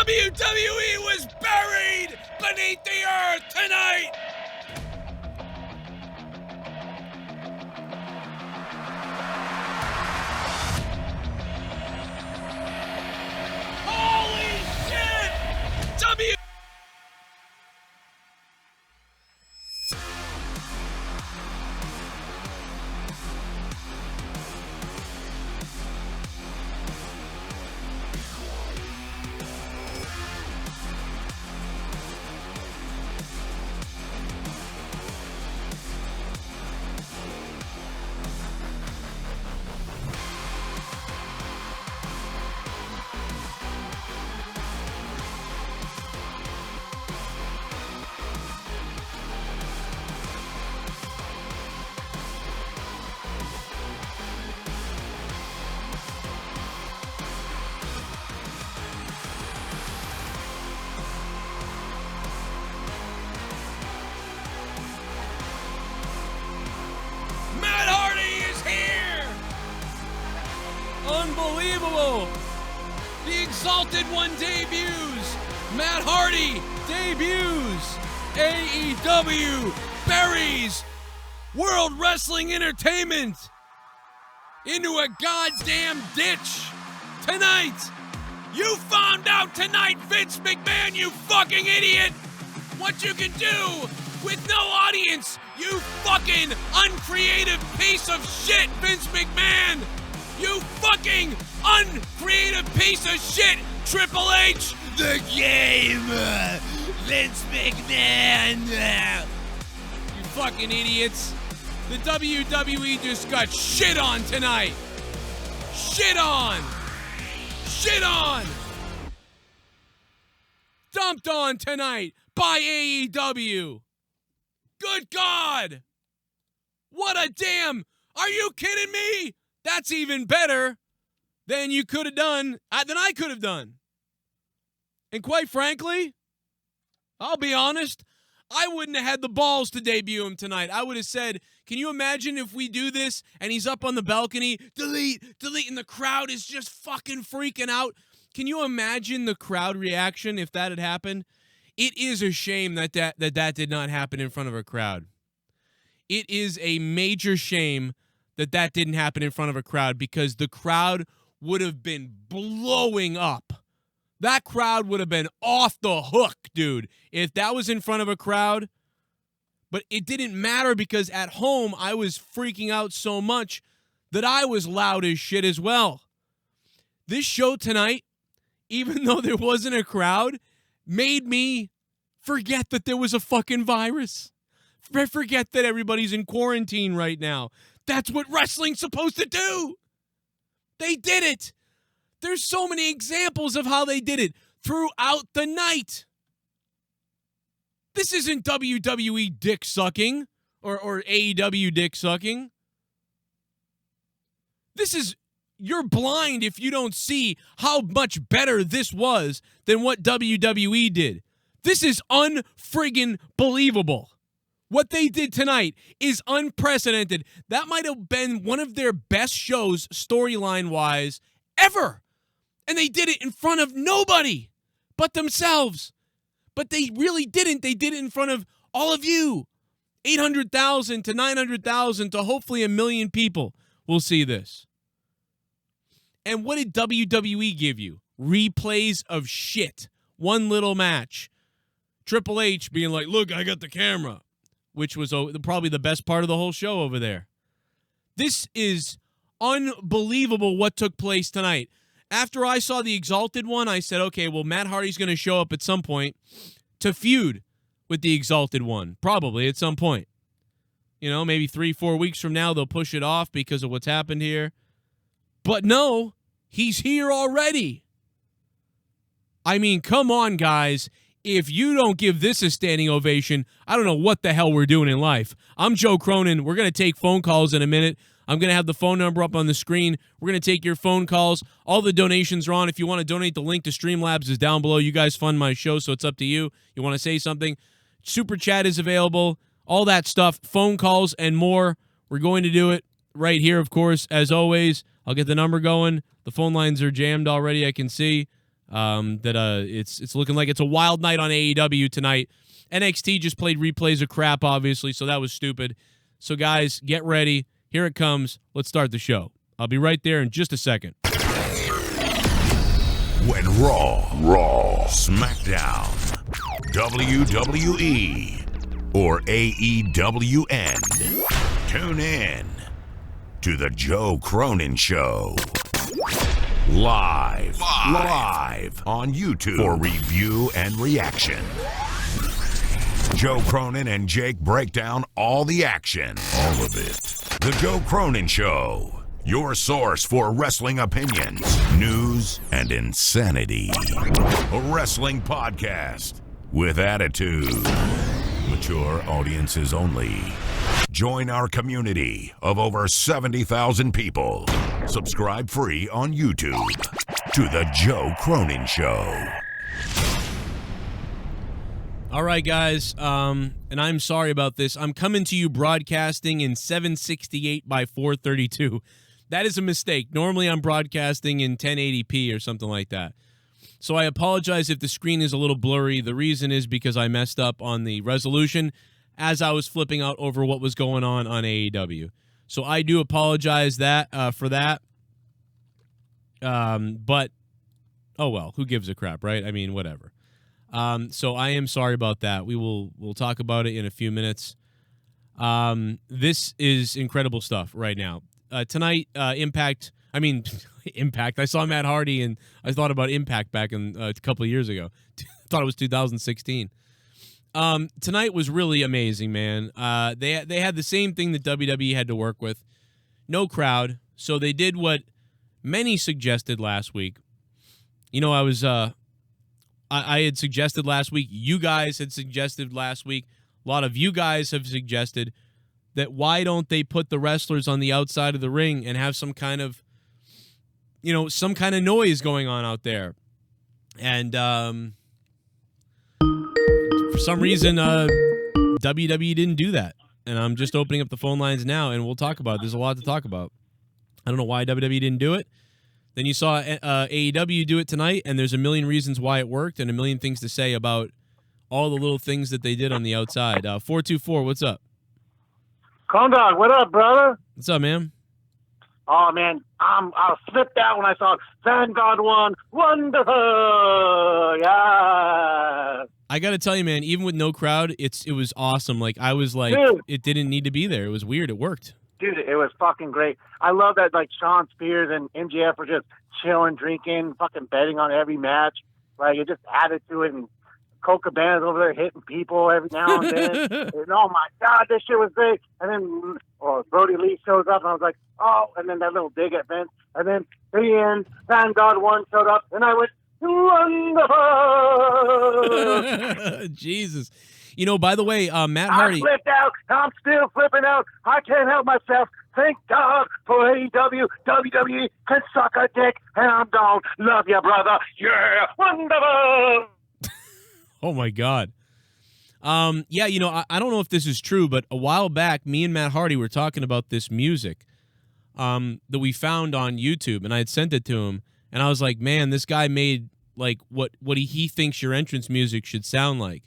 WWE was buried beneath the earth tonight! Holy shit! Unbelievable! The Exalted One debuts! Matt Hardy debuts! AEW buries World Wrestling Entertainment into a goddamn ditch tonight! You found out tonight, Vince McMahon, you fucking idiot! What you can do with no audience, you fucking uncreative piece of shit, Vince McMahon! You fucking uncreative piece of shit, Triple H! The game! Vince McMahon! You fucking idiots! The WWE just got shit on tonight! Shit on! Shit on! Dumped on tonight by AEW! Good God! What a damn... Are you kidding me? That's even better than you could have done, than I could have done. And quite frankly, I'll be honest, I wouldn't have had the balls to debut him tonight. I would have said, can you imagine if we do this and he's up on the balcony, delete, and the crowd is just fucking freaking out? Can you imagine the crowd reaction if that had happened? It is a shame that did not happen in front of a crowd. It is a major shame that didn't happen in front of a crowd, because the crowd would have been blowing up. That crowd would have been off the hook, dude, if that was in front of a crowd. But it didn't matter, because at home I was freaking out so much that I was loud as shit as well. This show tonight, even though there wasn't a crowd, made me forget that there was a fucking virus. Forget that everybody's in quarantine right now. That's what wrestling's supposed to do. They did it. There's so many examples of how they did it throughout the night. This isn't WWE dick sucking or AEW dick sucking. This is, you're blind if you don't see how much better this was than what WWE did. This is unfriggin' believable. What they did tonight is unprecedented. That might have been one of their best shows, storyline-wise, ever. And they did it in front of nobody but themselves. But they really didn't. They did it in front of all of you. 800,000 to 900,000 to hopefully 1 million people will see this. And what did WWE give you? Replays of shit. One little match. Triple H being like, look, I got the camera. Which was probably the best part of the whole show over there. This is unbelievable what took place tonight. After I saw the Exalted One, I said, okay, well, Matt Hardy's going to show up at some point to feud with the Exalted One. Probably at some point. You know, maybe 3-4 weeks from now, they'll push it off because of what's happened here. But no, he's here already. I mean, come on, guys. If you don't give this a standing ovation, I don't know what the hell we're doing in life. I'm Joe Cronin. We're going to take phone calls in a minute. I'm going to have the phone number up on the screen. We're going to take your phone calls. All the donations are on. If you want to donate, the link to Streamlabs is down below. You guys fund my show, so it's up to you. You want to say something? Super Chat is available. All that stuff. Phone calls and more. We're going to do it right here, of course, as always. I'll get the number going. The phone lines are jammed already, I can see. It's looking like it's a wild night on AEW tonight. NXT just played replays of crap, obviously, so that was stupid. So, guys, get ready. Here it comes. Let's start the show. I'll be right there in just a second. When Raw, SmackDown, WWE, or AEW end, tune in to the Joe Cronin Show. Live on YouTube for review and reaction. Joe Cronin and Jake break down all the action. All of it. The Joe Cronin Show. Your source for wrestling opinions, news, and insanity. A wrestling podcast with attitude. Mature audiences only. Join our community of over 70,000 people. Subscribe free on YouTube to The Joe Cronin Show. All right, guys, and I'm sorry about this. I'm coming to you broadcasting in 768 by 432. That is a mistake. Normally, I'm broadcasting in 1080p or something like that. So I apologize if the screen is a little blurry. The reason is because I messed up on the resolution as I was flipping out over what was going on AEW. So I do apologize for that. But, oh well, who gives a crap, right? I mean, whatever. So I am sorry about that. We'll talk about it in a few minutes. This is incredible stuff right now. Tonight, Impact. I saw Matt Hardy, and I thought about Impact back in a couple of years ago. Thought it was 2016. Tonight was really amazing, man. They had the same thing that WWE had to work with. No crowd, so they did what many suggested last week. You know, I had suggested last week. You guys had suggested last week. A lot of you guys have suggested that why don't they put the wrestlers on the outside of the ring and have some kind of noise going on out there. And for some reason, WWE didn't do that. And I'm just opening up the phone lines now, and we'll talk about it. There's a lot to talk about. I don't know why WWE didn't do it. Then you saw AEW do it tonight, and there's a million reasons why it worked and a million things to say about all the little things that they did on the outside. 424, what's up? Condog, what up, brother? What's up, man? Oh, man, I was flipped out when I saw Vanguard 1. Wonderful! Yeah! I got to tell you, man, even with no crowd, it was awesome. Like, I was like, dude, it didn't need to be there. It was weird. It worked. Dude, it was fucking great. I love that, like, Sean Spears and MJF were just chilling, drinking, fucking betting on every match. Like, it just added to it, and Colt Cabana's over there hitting people every now and then. And, oh, my God, this shit was big. And then Brodie Lee shows up, and I was like, oh, and then that little dig at Vince. And then, in the end, Vanguard 1 showed up, and I went, wonderful! Jesus. You know, by the way, Matt I Hardy. flipped out. I'm still flipping out. I can't help myself. Thank God for AEW. WWE can suck a dick, and I'm gone. Love you, brother. Yeah, wonderful. Oh, my God. Yeah, you know, I don't know if this is true, but a while back, me and Matt Hardy were talking about this music that we found on YouTube, and I had sent it to him, and I was like, man, this guy made, like, what he thinks your entrance music should sound like.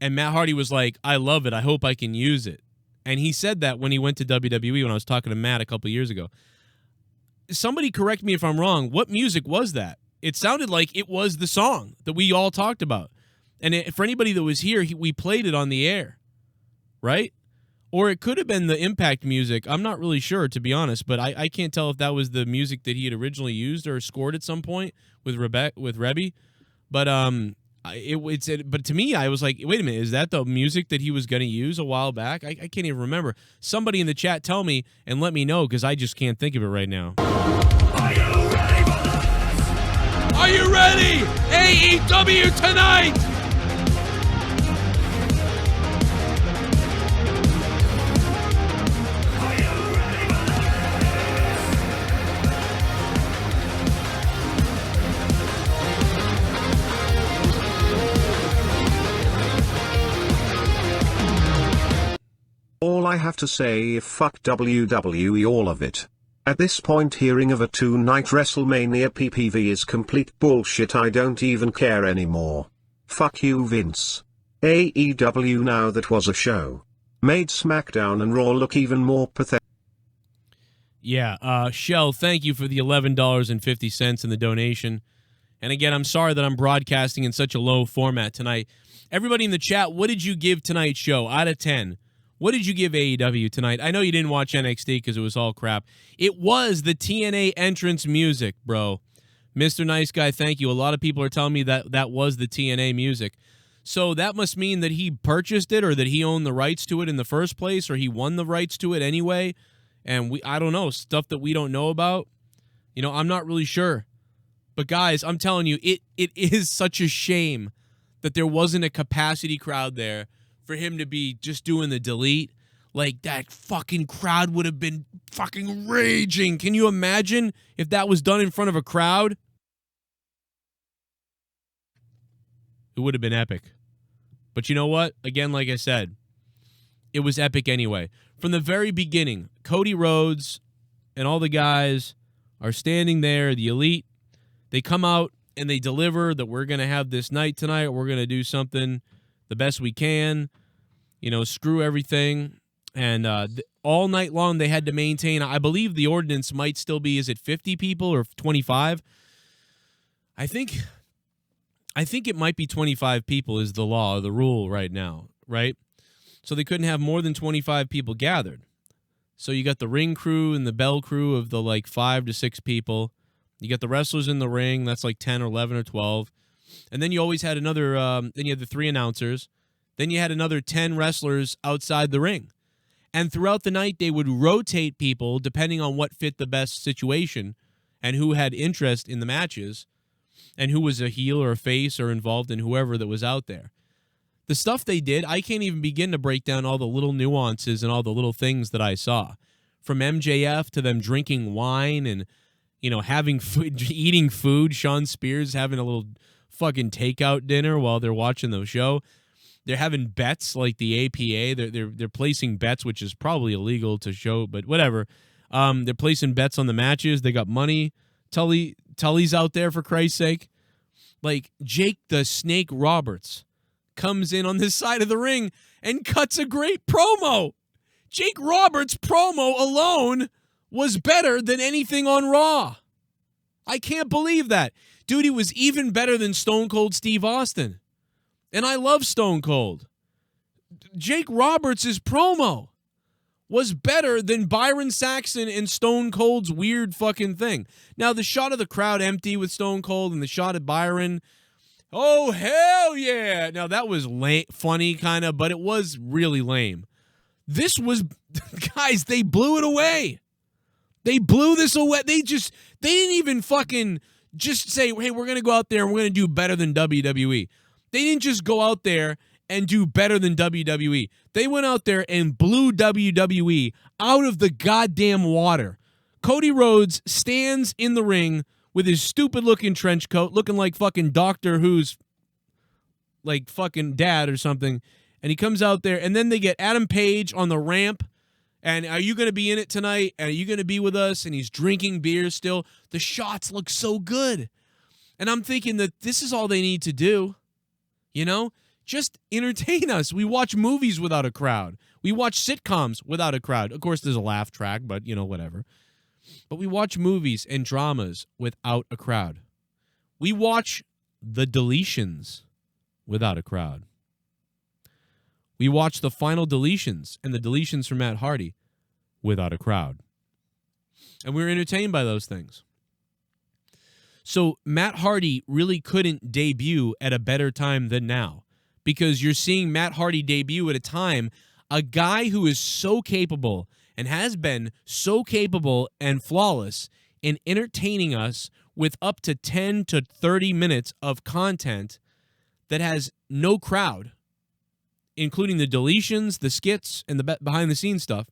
And Matt Hardy was like, I love it. I hope I can use it. And he said that when he went to WWE when I was talking to Matt a couple years ago. Somebody correct me if I'm wrong. What music was that? It sounded like it was the song that we all talked about. And for anybody that was here, we played it on the air, right? Or it could have been the Impact music. I'm not really sure, to be honest, but I can't tell if that was the music that he had originally used or scored at some point with Rebby. But but to me, I was like, wait a minute, is that the music that he was going to use a while back? I can't even remember. Somebody in the chat tell me and let me know, because I just can't think of it right now. Are you ready for this? Are you ready? AEW tonight! All I have to say is fuck WWE, all of it. At this point, hearing of a 2-night WrestleMania PPV is complete bullshit. I don't even care anymore. Fuck you, Vince. AEW, now that was a show. Made SmackDown and Raw look even more pathetic. Yeah, Shell, thank you for the $11.50 in the donation. And again, I'm sorry that I'm broadcasting in such a low format tonight. Everybody in the chat, what did you give tonight's show out of 10? What did you give AEW tonight? I know you didn't watch NXT because it was all crap. It was the TNA entrance music, bro. Mr. Nice Guy, thank you. A lot of people are telling me that that was the TNA music. So that must mean that he purchased it or that he owned the rights to it in the first place or he won the rights to it anyway. And I don't know, stuff that we don't know about. You know, I'm not really sure. But guys, I'm telling you, it is such a shame that there wasn't a capacity crowd there for him to be just doing the delete. Like, that fucking crowd would have been fucking raging. Can you imagine if that was done in front of a crowd? It would have been epic. But you know what? Again, like I said, it was epic anyway. From the very beginning, Cody Rhodes and all the guys are standing there, the elite. They come out and they deliver that we're going to have this night tonight. We're going to do something the best we can. You know, screw everything. And all night long they had to maintain, I believe the ordinance might still be, is it 50 people or 25? I think it might be 25 people is the law, the rule right now, right? So they couldn't have more than 25 people gathered. So you got the ring crew and the bell crew of the like 5 to 6 people. You got the wrestlers in the ring. That's like 10 or 11 or 12. And then you always had another, then you had the 3 announcers. Then you had another 10 wrestlers outside the ring. And throughout the night, they would rotate people depending on what fit the best situation and who had interest in the matches and who was a heel or a face or involved in whoever that was out there. The stuff they did, I can't even begin to break down all the little nuances and all the little things that I saw. From MJF to them drinking wine and, you know, having food, eating food. Sean Spears having a little fucking takeout dinner while they're watching the show. They're having bets like the APA. They're placing bets, which is probably illegal to show, but whatever. They're placing bets on the matches. They got money. Tully's out there, for Christ's sake. Like, Jake the Snake Roberts comes in on this side of the ring and cuts a great promo. Jake Roberts' promo alone was better than anything on Raw. I can't believe that. Dude, he was even better than Stone Cold Steve Austin. And I love Stone Cold. Jake Roberts' promo was better than Byron Saxton and Stone Cold's weird fucking thing. Now, the shot of the crowd empty with Stone Cold and the shot at Byron, oh, hell yeah. Now, that was funny kind of, but it was really lame. This was, guys, they blew it away. They blew this away. They didn't even fucking just say, hey, we're going to go out there and we're going to do better than WWE. They didn't just go out there and do better than WWE. They went out there and blew WWE out of the goddamn water. Cody Rhodes stands in the ring with his stupid-looking trench coat, looking like fucking Doctor Who's like fucking dad or something, and he comes out there, and then they get Adam Page on the ramp, and are you going to be in it tonight? And are you going to be with us? And he's drinking beer still. The shots look so good. And I'm thinking that this is all they need to do. You know? Just entertain us. We watch movies without a crowd. We watch sitcoms without a crowd. Of course, there's a laugh track, but, you know, whatever. But we watch movies and dramas without a crowd. We watch the deletions without a crowd. We watch the final deletions and the deletions from Matt Hardy without a crowd. And we're entertained by those things. So Matt Hardy really couldn't debut at a better time than now, because you're seeing Matt Hardy debut at a time, a guy who is so capable and has been so capable and flawless in entertaining us with up to 10 to 30 minutes of content that has no crowd, including the deletions, the skits, and the behind-the-scenes stuff.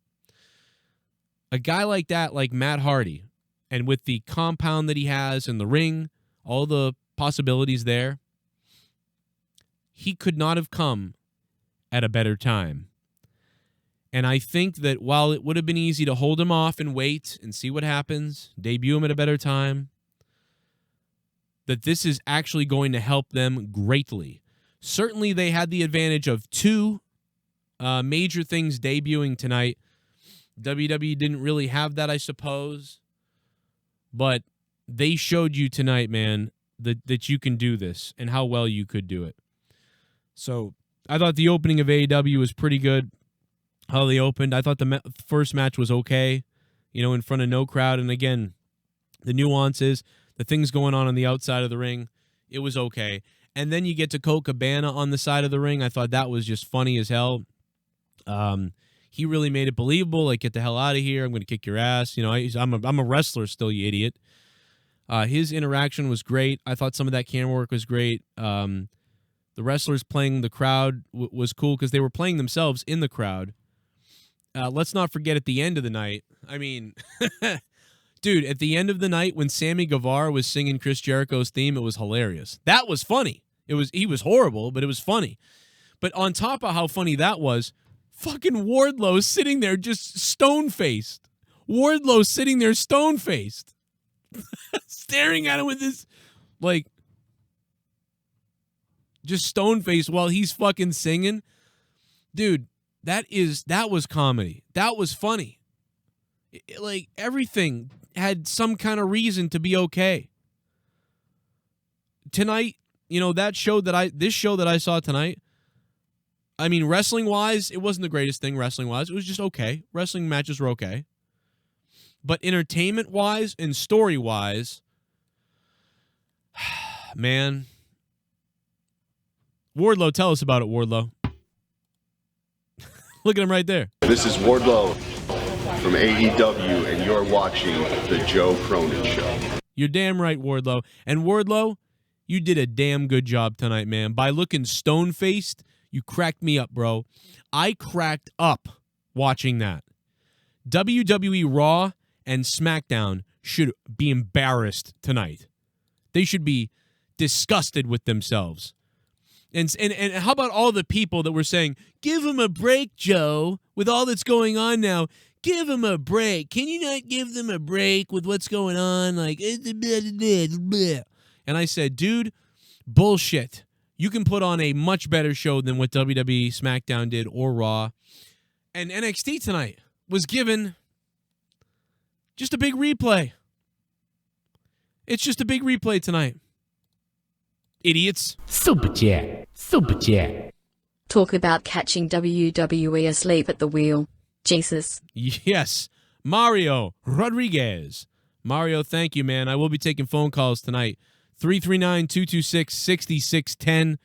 A guy like that, like Matt Hardy, and with the compound that he has in the ring, all the possibilities there, he could not have come at a better time. And I think that while it would have been easy to hold him off and wait and see what happens, debut him at a better time, that this is actually going to help them greatly. Certainly they had the advantage of two major things debuting tonight. WWE didn't really have that, I suppose. But they showed you tonight, man, that you can do this and how well you could do it. So I thought the opening of AEW was pretty good. How they opened. I thought the first match was okay, in front of no crowd. And again, the nuances, the things going on the outside of the ring, it was okay. And then you get to Colt Cabana on the side of the ring. I thought that was just funny as hell. He really made it believable. Like, get the hell out of here. I'm going to kick your ass. I'm a wrestler still, you idiot. His interaction was great. I thought some of that camera work was great. The wrestlers playing the crowd was cool because they were playing themselves in the crowd. Let's not forget at the end of the night. I mean, dude, at the end of the night when Sammy Guevara was singing Chris Jericho's theme, it was hilarious. That was funny. He was horrible, but it was funny. But on top of how funny that was, fucking Wardlow sitting there just stone-faced. Wardlow sitting there stone-faced. Staring at him with this, just stone-faced while he's fucking singing. Dude, that was comedy. That was funny. Everything had some kind of reason to be okay. Tonight, this show that I saw tonight, I mean, wrestling-wise, it wasn't the greatest thing wrestling-wise. It was just okay. Wrestling matches were okay. But entertainment-wise and story-wise, man. Wardlow, tell us about it, Wardlow. Look at him right there. This is Wardlow from AEW, and you're watching The Joe Cronin Show. You're damn right, Wardlow. And Wardlow, you did a damn good job tonight, man. By looking stone-faced, you cracked me up, bro. I cracked up watching that. WWE Raw and SmackDown should be embarrassed tonight. They should be disgusted with themselves. And how about all the people that were saying, give him a break, Joe, with all that's going on now. Give him a break. Can you not give them a break with what's going on? And I said, dude, bullshit. You can put on a much better show than what WWE SmackDown did or Raw. And NXT tonight was given just a big replay. It's just a big replay tonight. Idiots. Super chat. Talk about catching WWE asleep at the wheel. Jesus. Yes. Mario Rodriguez. Mario, thank you, man. I will be taking phone calls tonight. 339-226-6610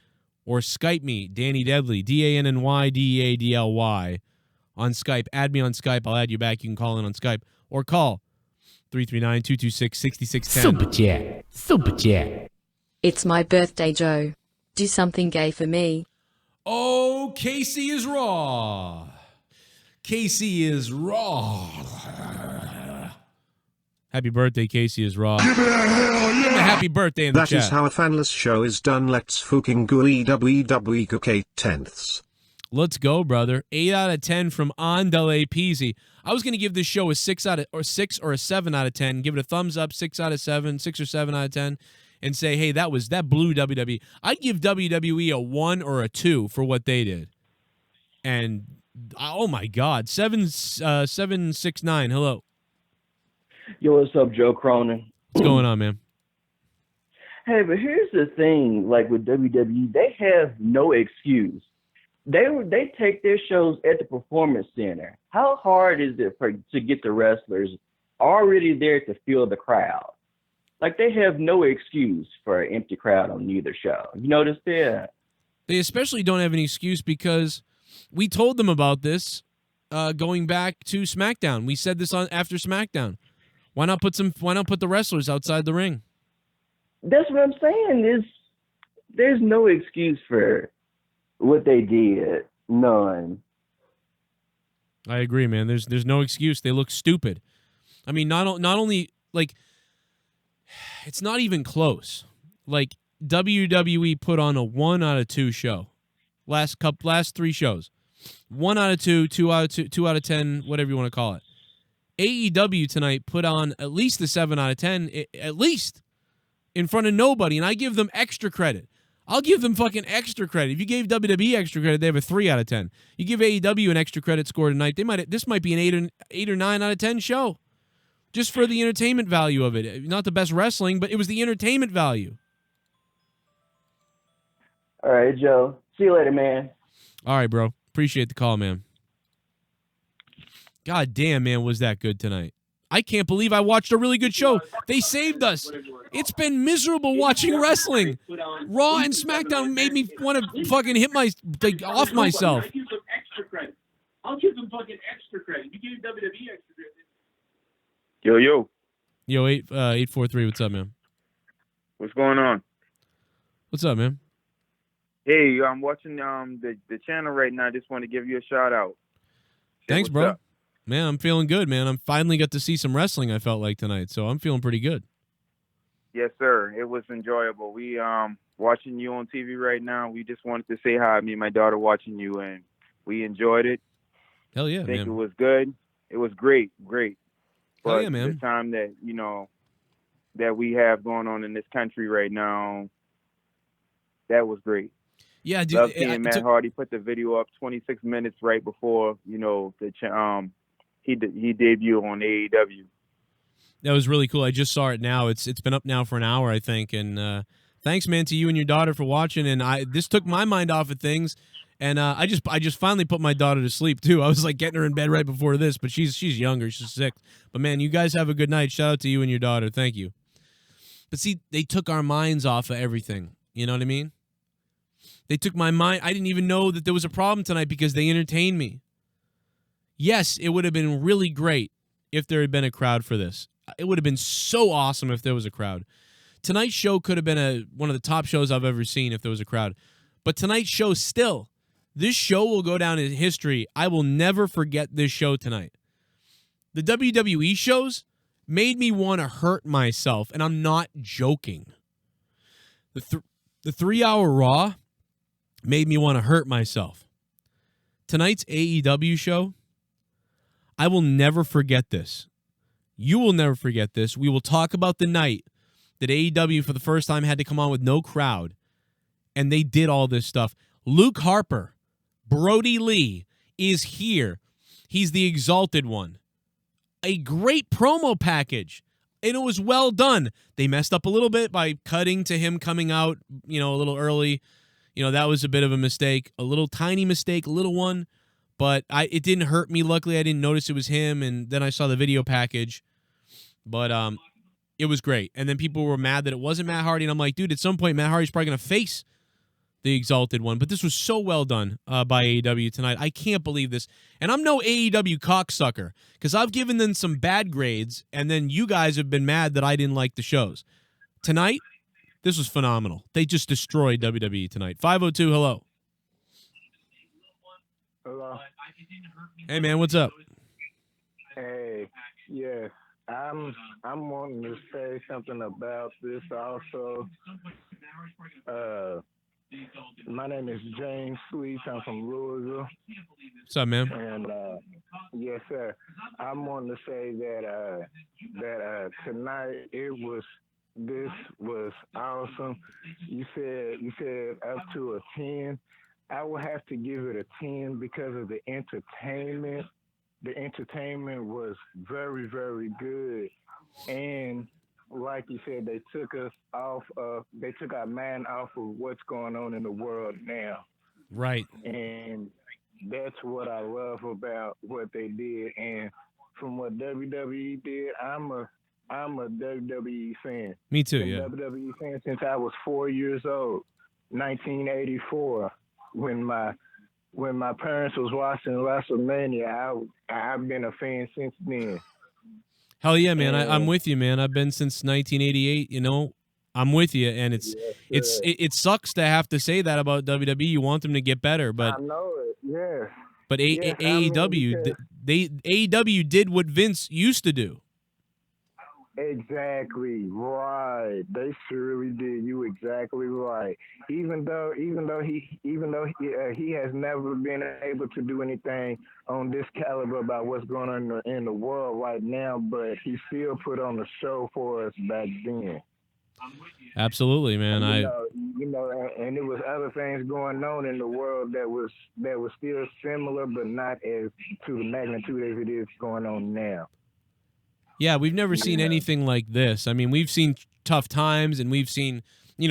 or Skype me, Danny Deadly, DANNYDEADLY on Skype. Add me on Skype. I'll add you back. You can call in on Skype or call 339-226-6610. Super chat. It's my birthday, Joe. Do something gay for me. Oh, Casey is raw. Casey is raw. Happy birthday, Casey is raw. Give it a hell yeah. Happy birthday in the chat. That is how a fanless show is done. Let's fucking go EWW cook 8/10. Let's go, brother. 8 out of 10 from Andale Peasy. I was going to give this show a 6 or a 7 out of 10. Give it a thumbs up, 6 out of 7, 6 or 7 out of 10. And say, hey, that blew WWE. I'd give WWE a 1 or a 2 for what they did. And oh my God, 769. Hello. Yo, what's up, Joe Cronin? What's going on, man? Hey, but here's the thing, with WWE, they have no excuse. They take their shows at the Performance Center. How hard is it to get the wrestlers already there to fill the crowd? They have no excuse for an empty crowd on neither show. You notice that? They especially don't have any excuse because we told them about this going back to SmackDown. We said this after SmackDown. Why not put the wrestlers outside the ring? That's what I'm saying. There's no excuse for what they did. None. I agree, man. There's no excuse. They look stupid. I mean, not only it's not even close. WWE put on a 1 out of 2 show. Last 3 shows. 1 out of 2, 2 out of 2, 2 out of 10, whatever you want to call it. AEW tonight put on at least a 7 out of 10, at least, in front of nobody, and I give them extra credit. I'll give them fucking extra credit. If you gave WWE extra credit, they have a 3 out of 10. You give AEW an extra credit score tonight, this might be an 8 or 9 out of 10 show, just for the entertainment value of it. Not the best wrestling, but it was the entertainment value. All right, Joe. See you later, man. All right, bro. Appreciate the call, man. God damn, man, was that good tonight. I can't believe I watched a really good show. They saved us. It's been miserable watching wrestling. Raw and SmackDown made me want to fucking hit off myself. I'll give them fucking extra credit. You give WWE extra credit. Yo, 843, what's up, man? what's going on? What's up, man? Hey, I'm watching the channel right now. I just want to give you a shout out. Thanks, what's bro. up? Man, I'm feeling good, man. I'm finally got to see some wrestling, I felt like, tonight, so I'm feeling pretty good. Yes, sir. It was enjoyable. We watching you on TV right now. We just wanted to say hi. Me and my daughter watching you, and we enjoyed it. Hell yeah, I think man. it was good. It was great. But Hell yeah, man. the time that that we have going on in this country right now, that was great. Yeah, dude. Love seeing Matt Hardy put the video up 26 minutes right before he debuted on AEW. That was really cool. I just saw it now. It's been up now for an hour, I think. And thanks, man, to you and your daughter for watching. And this took my mind off of things. And I just finally put my daughter to sleep too. I was like getting her in bed right before this, but she's younger. She's 6. But man, you guys have a good night. Shout out to you and your daughter. Thank you. But see, they took our minds off of everything. You know what I mean? They took my mind. I didn't even know that there was a problem tonight because they entertained me. Yes, it would have been really great if there had been a crowd for this. It would have been so awesome if there was a crowd. Tonight's show could have been one of the top shows I've ever seen if there was a crowd. But tonight's show still, this show will go down in history. I will never forget this show tonight. The WWE shows made me want to hurt myself, and I'm not joking. The 3-hour Raw made me want to hurt myself. Tonight's AEW show, I will never forget this. You will never forget this. We will talk about the night that AEW for the first time had to come on with no crowd, and they did all this stuff. Luke Harper, Brodie Lee, is here. He's the Exalted One. A great promo package, and it was well done. They messed up a little bit by cutting to him coming out, a little early. That was a bit of a mistake, a little tiny mistake, a little one, but it didn't hurt me. Luckily, I didn't notice it was him, and then I saw the video package, but it was great. And then people were mad that it wasn't Matt Hardy, and I'm like, dude, at some point, Matt Hardy's probably going to face the Exalted One, but this was so well done by AEW tonight. I can't believe this, and I'm no AEW cocksucker, because I've given them some bad grades, and then you guys have been mad that I didn't like the shows. Tonight, this was phenomenal. They just destroyed WWE tonight. 502, hello. Hello. Hey, man, what's up? Hey, yes. I'm wanting to say something about this also. My name is James Sweets. I'm from Louisville. What's up, man? And yes, sir. I'm wanting to say that tonight this was awesome. You said up to a 10. I would have to give it a 10 because of the entertainment. The entertainment was very, very good. And like you said, they took our mind off of what's going on in the world now. Right. And that's what I love about what they did. And from what WWE did, I'm a WWE fan. Me too, Been yeah. WWE fan since I was 4 years old, 1984, when my parents was watching WrestleMania. I've been a fan since then. Hell yeah, man! I'm with you, man. I've been since 1988. I'm with you, and it sucks to have to say that about WWE. You want them to get better, but I know it. Yeah. But AEW, AEW did what Vince used to do. Exactly right. They surely did. You exactly right. Even though he has never been able to do anything on this caliber about what's going on in the world right now, but he still put on a show for us back then. Absolutely, man. And it was other things going on in the world that was still similar, but not as to the magnitude as it is going on now. Yeah, we've never seen anything like this. I mean, we've seen tough times, and we've seen,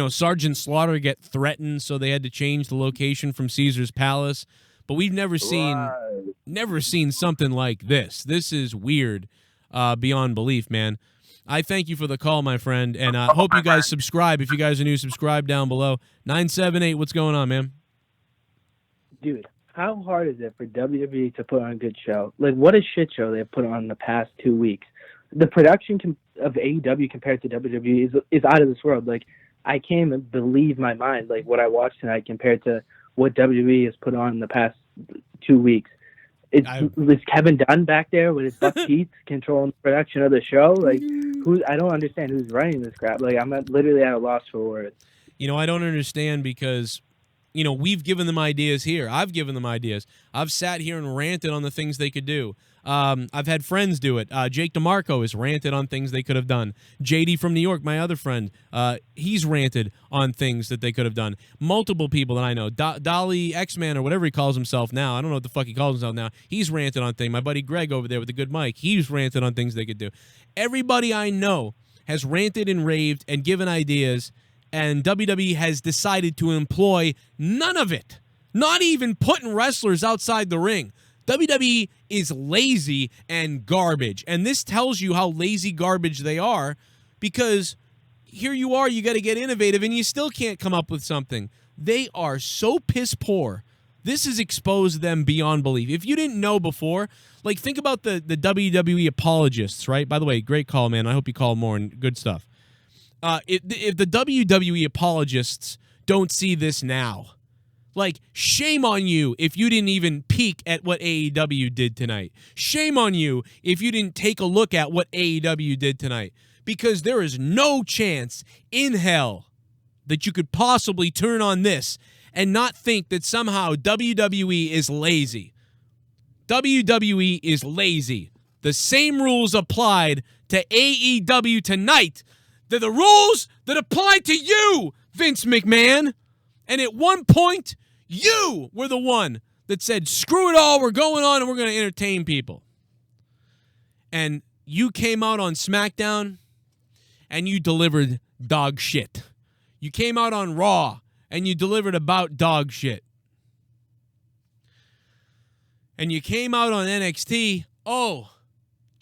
Sergeant Slaughter get threatened, so they had to change the location from Caesar's Palace. But we've never seen something like this. This is weird beyond belief, man. I thank you for the call, my friend, and I hope you guys subscribe. If you guys are new, subscribe down below. 978, what's going on, man? Dude, how hard is it for WWE to put on a good show? Like, what a shit show they've put on the past 2 weeks. The production of AEW compared to WWE is out of this world. Like, I can't even believe my mind, like, what I watched tonight compared to what WWE has put on in the past 2 weeks. Is Kevin Dunn back there with his buck teeth controlling the production of the show? Like, I don't understand who's writing this crap. Like, I'm literally at a loss for words. I don't understand because, we've given them ideas here. I've given them ideas. I've sat here and ranted on the things they could do. I've had friends do it. Jake DeMarco has ranted on things they could have done. JD from New York, my other friend, he's ranted on things that they could have done. Multiple people that I know. Dolly X-Man or whatever he calls himself now. I don't know what the fuck he calls himself now. He's ranted on things. My buddy Greg over there with the good mic, he's ranted on things they could do. Everybody I know has ranted and raved and given ideas, and WWE has decided to employ none of it. Not even putting wrestlers outside the ring. WWE is lazy and garbage, and this tells you how lazy garbage they are, because here you are, you got to get innovative, and you still can't come up with something. They are so piss poor. This has exposed them beyond belief. If you didn't know before, like, think about the WWE apologists, right? By the way, great call, man. I hope you call more and good stuff. If the WWE apologists don't see this now, like, shame on you if you didn't even peek at what AEW did tonight. Shame on you if you didn't take a look at what AEW did tonight. Because there is no chance in hell that you could possibly turn on this and not think that somehow WWE is lazy. WWE is lazy. The same rules applied to AEW tonight. They're the rules that apply to you, Vince McMahon. And at one point, you were the one that said, screw it all, we're going on and we're going to entertain people. And you came out on SmackDown and you delivered dog shit. You came out on Raw and you delivered about dog shit. And you came out on NXT. Oh,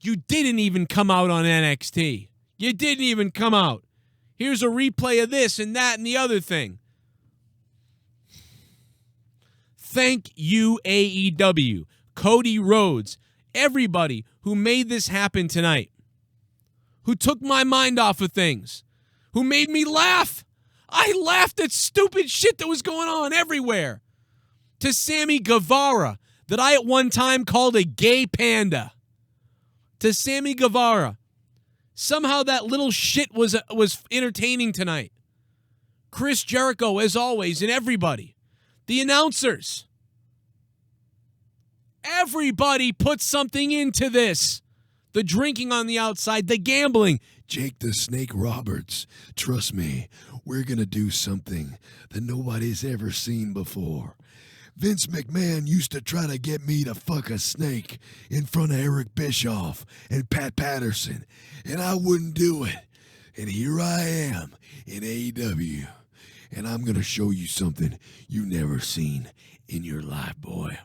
you didn't even come out on NXT. You didn't even come out. Here's a replay of this and that and the other thing. Thank you, AEW, Cody Rhodes, everybody who made this happen tonight, who took my mind off of things, who made me laugh. I laughed at stupid shit that was going on everywhere. To Sammy Guevara, that I at one time called a gay panda. To Sammy Guevara. Somehow that little shit was entertaining tonight. Chris Jericho, as always, and everybody. The announcers. Everybody put something into this. The drinking on the outside, the gambling. Jake the Snake Roberts, trust me, we're going to do something that nobody's ever seen before. Vince McMahon used to try to get me to fuck a snake in front of Eric Bischoff and Pat Patterson, and I wouldn't do it. And here I am in AEW, and I'm going to show you something you've never seen in your life, boy.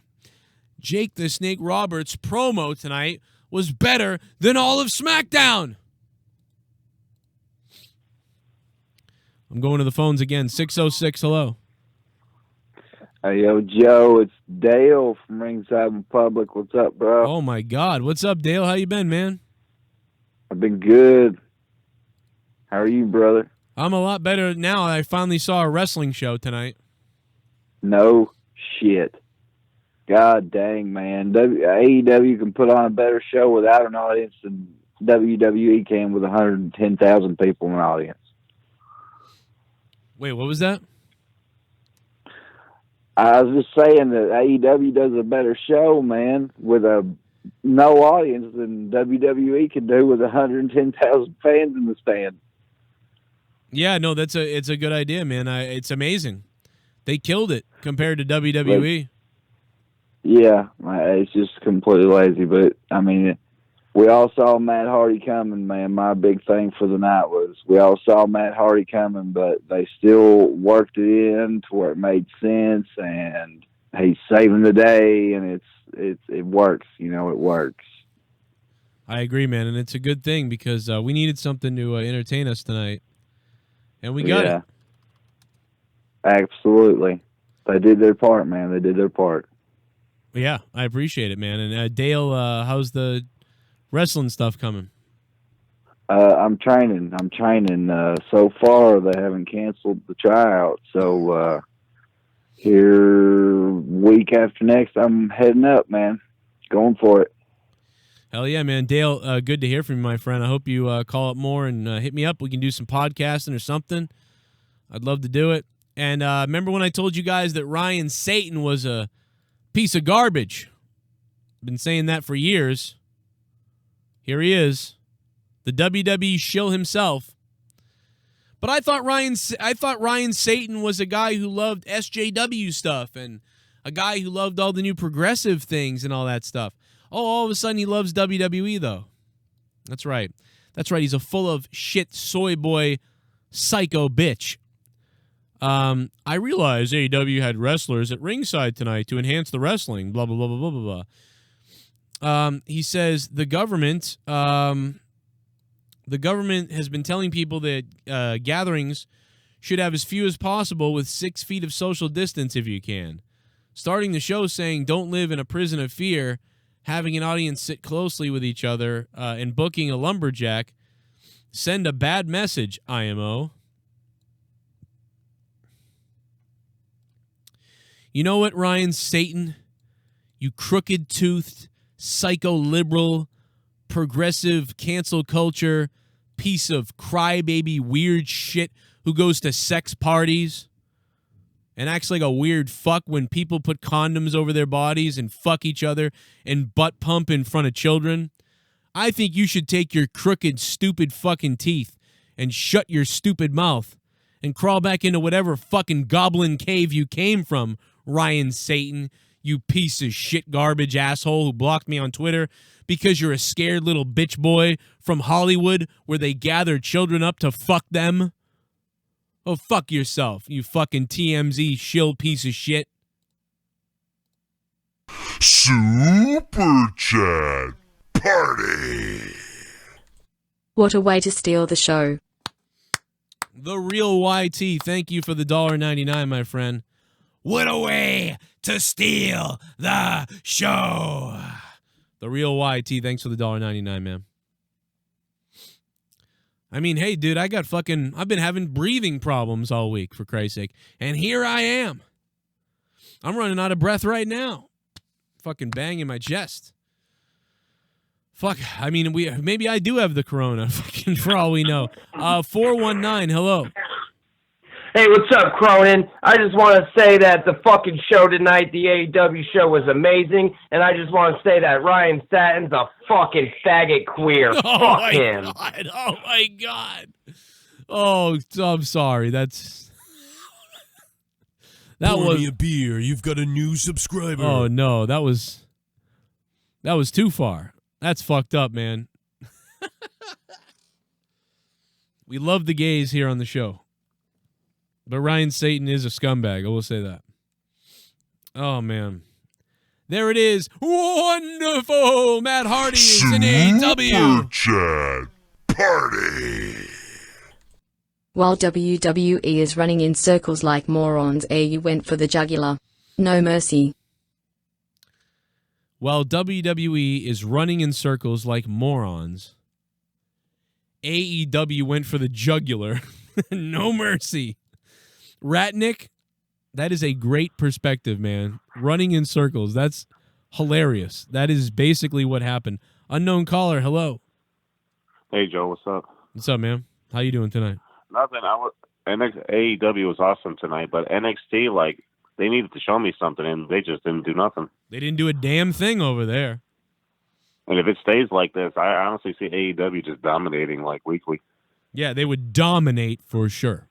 Jake the Snake Roberts' promo tonight was better than all of SmackDown. I'm going to the phones again. 606, hello. Hey, yo, Joe, it's Dale from Ringside Republic. What's up, bro? Oh, my God. What's up, Dale? How you been, man? I've been good. How are you, brother? I'm a lot better now. I finally saw a wrestling show tonight. No shit. God dang, man. AEW can put on a better show without an audience than WWE can with 110,000 people in the audience. Wait, what was that? I was just saying that AEW does a better show, man, with no audience than WWE can do with 110,000 fans in the stand. Yeah, no, it's a good idea, man. It's amazing. They killed it compared to WWE. Yeah, it's just completely lazy. But, I mean, we all saw Matt Hardy coming, man. My big thing for the night was we all saw Matt Hardy coming, but they still worked it in to where it made sense, and he's saving the day, and it works. You know, it works. I agree, man, and it's a good thing because we needed something to entertain us tonight, and we got it. Absolutely. They did their part, man. They did their part. Yeah, I appreciate it, man. And Dale, how's the wrestling stuff coming? I'm training. So far, they haven't canceled the tryout. So here, week after next, I'm heading up, man. Going for it. Hell yeah, man. Dale, good to hear from you, my friend. I hope you call up more and hit me up. We can do some podcasting or something. I'd love to do it. And remember when I told you guys that Ryan Satan was a piece of garbage? Been saying that for years. Here he is, the WWE shill himself. But I thought Ryan Satan was a guy who loved SJW stuff and a guy who loved all the new progressive things and all that stuff. Oh, all of a sudden he loves WWE though. That's right. He's a full of shit soy boy psycho bitch. I realize AEW had wrestlers at ringside tonight to enhance the wrestling. Blah blah blah blah blah blah. He says the government has been telling people that gatherings should have as few as possible with 6 feet of social distance if you can. Starting the show saying don't live in a prison of fear, having an audience sit closely with each other, and booking a lumberjack send a bad message, IMO. You know what, Ryan Satan? You crooked-toothed, psycho-liberal, progressive, cancel culture, piece of crybaby weird shit who goes to sex parties and acts like a weird fuck when people put condoms over their bodies and fuck each other and butt pump in front of children. I think you should take your crooked, stupid fucking teeth and shut your stupid mouth and crawl back into whatever fucking goblin cave you came from, Ryan Satan, you piece of shit garbage asshole who blocked me on Twitter because you're a scared little bitch boy from Hollywood where they gather children up to fuck them. Oh, fuck yourself, you fucking TMZ shill piece of shit. Super Chat Party. What a way to steal the show. The real YT, thank you for the $1.99, my friend. What a way to steal the show. The real YT, thanks for the $1.99, man. I mean, hey, dude, I've been having breathing problems all week, for Christ's sake. And here I am. I'm running out of breath right now. Fucking banging my chest. Fuck, I mean, maybe I do have the corona, fucking for all we know. 419, hello. Hey, what's up, Cronin? I just want to say that the fucking show tonight, the AEW show, was amazing, and I just want to say that Ryan Satin's a fucking faggot queer. Fuck him. God. Oh, my God. Oh, I'm sorry. That Pour was me a beer. You've got a new subscriber. Oh, no. That was too far. That's fucked up, man. We love the gays here on the show. But Ryan Satan is a scumbag. I will say that. Oh, man. There it is. Wonderful. Matt Hardy is in AEW. Chat Party. While WWE is running in circles like morons, AEW went for the jugular. No mercy. While WWE is running in circles like morons, AEW went for the jugular. No mercy. Ratnick, that is a great perspective, man. Running in circles. That's hilarious. That is basically what happened. Unknown caller, hello. Hey, Joe, what's up? What's up, man? How you doing tonight? Nothing. AEW was awesome tonight, but NXT, like, they needed to show me something, and they just didn't do nothing. They didn't do a damn thing over there. And if it stays like this, I honestly see AEW just dominating, like, weekly. Yeah, they would dominate for sure.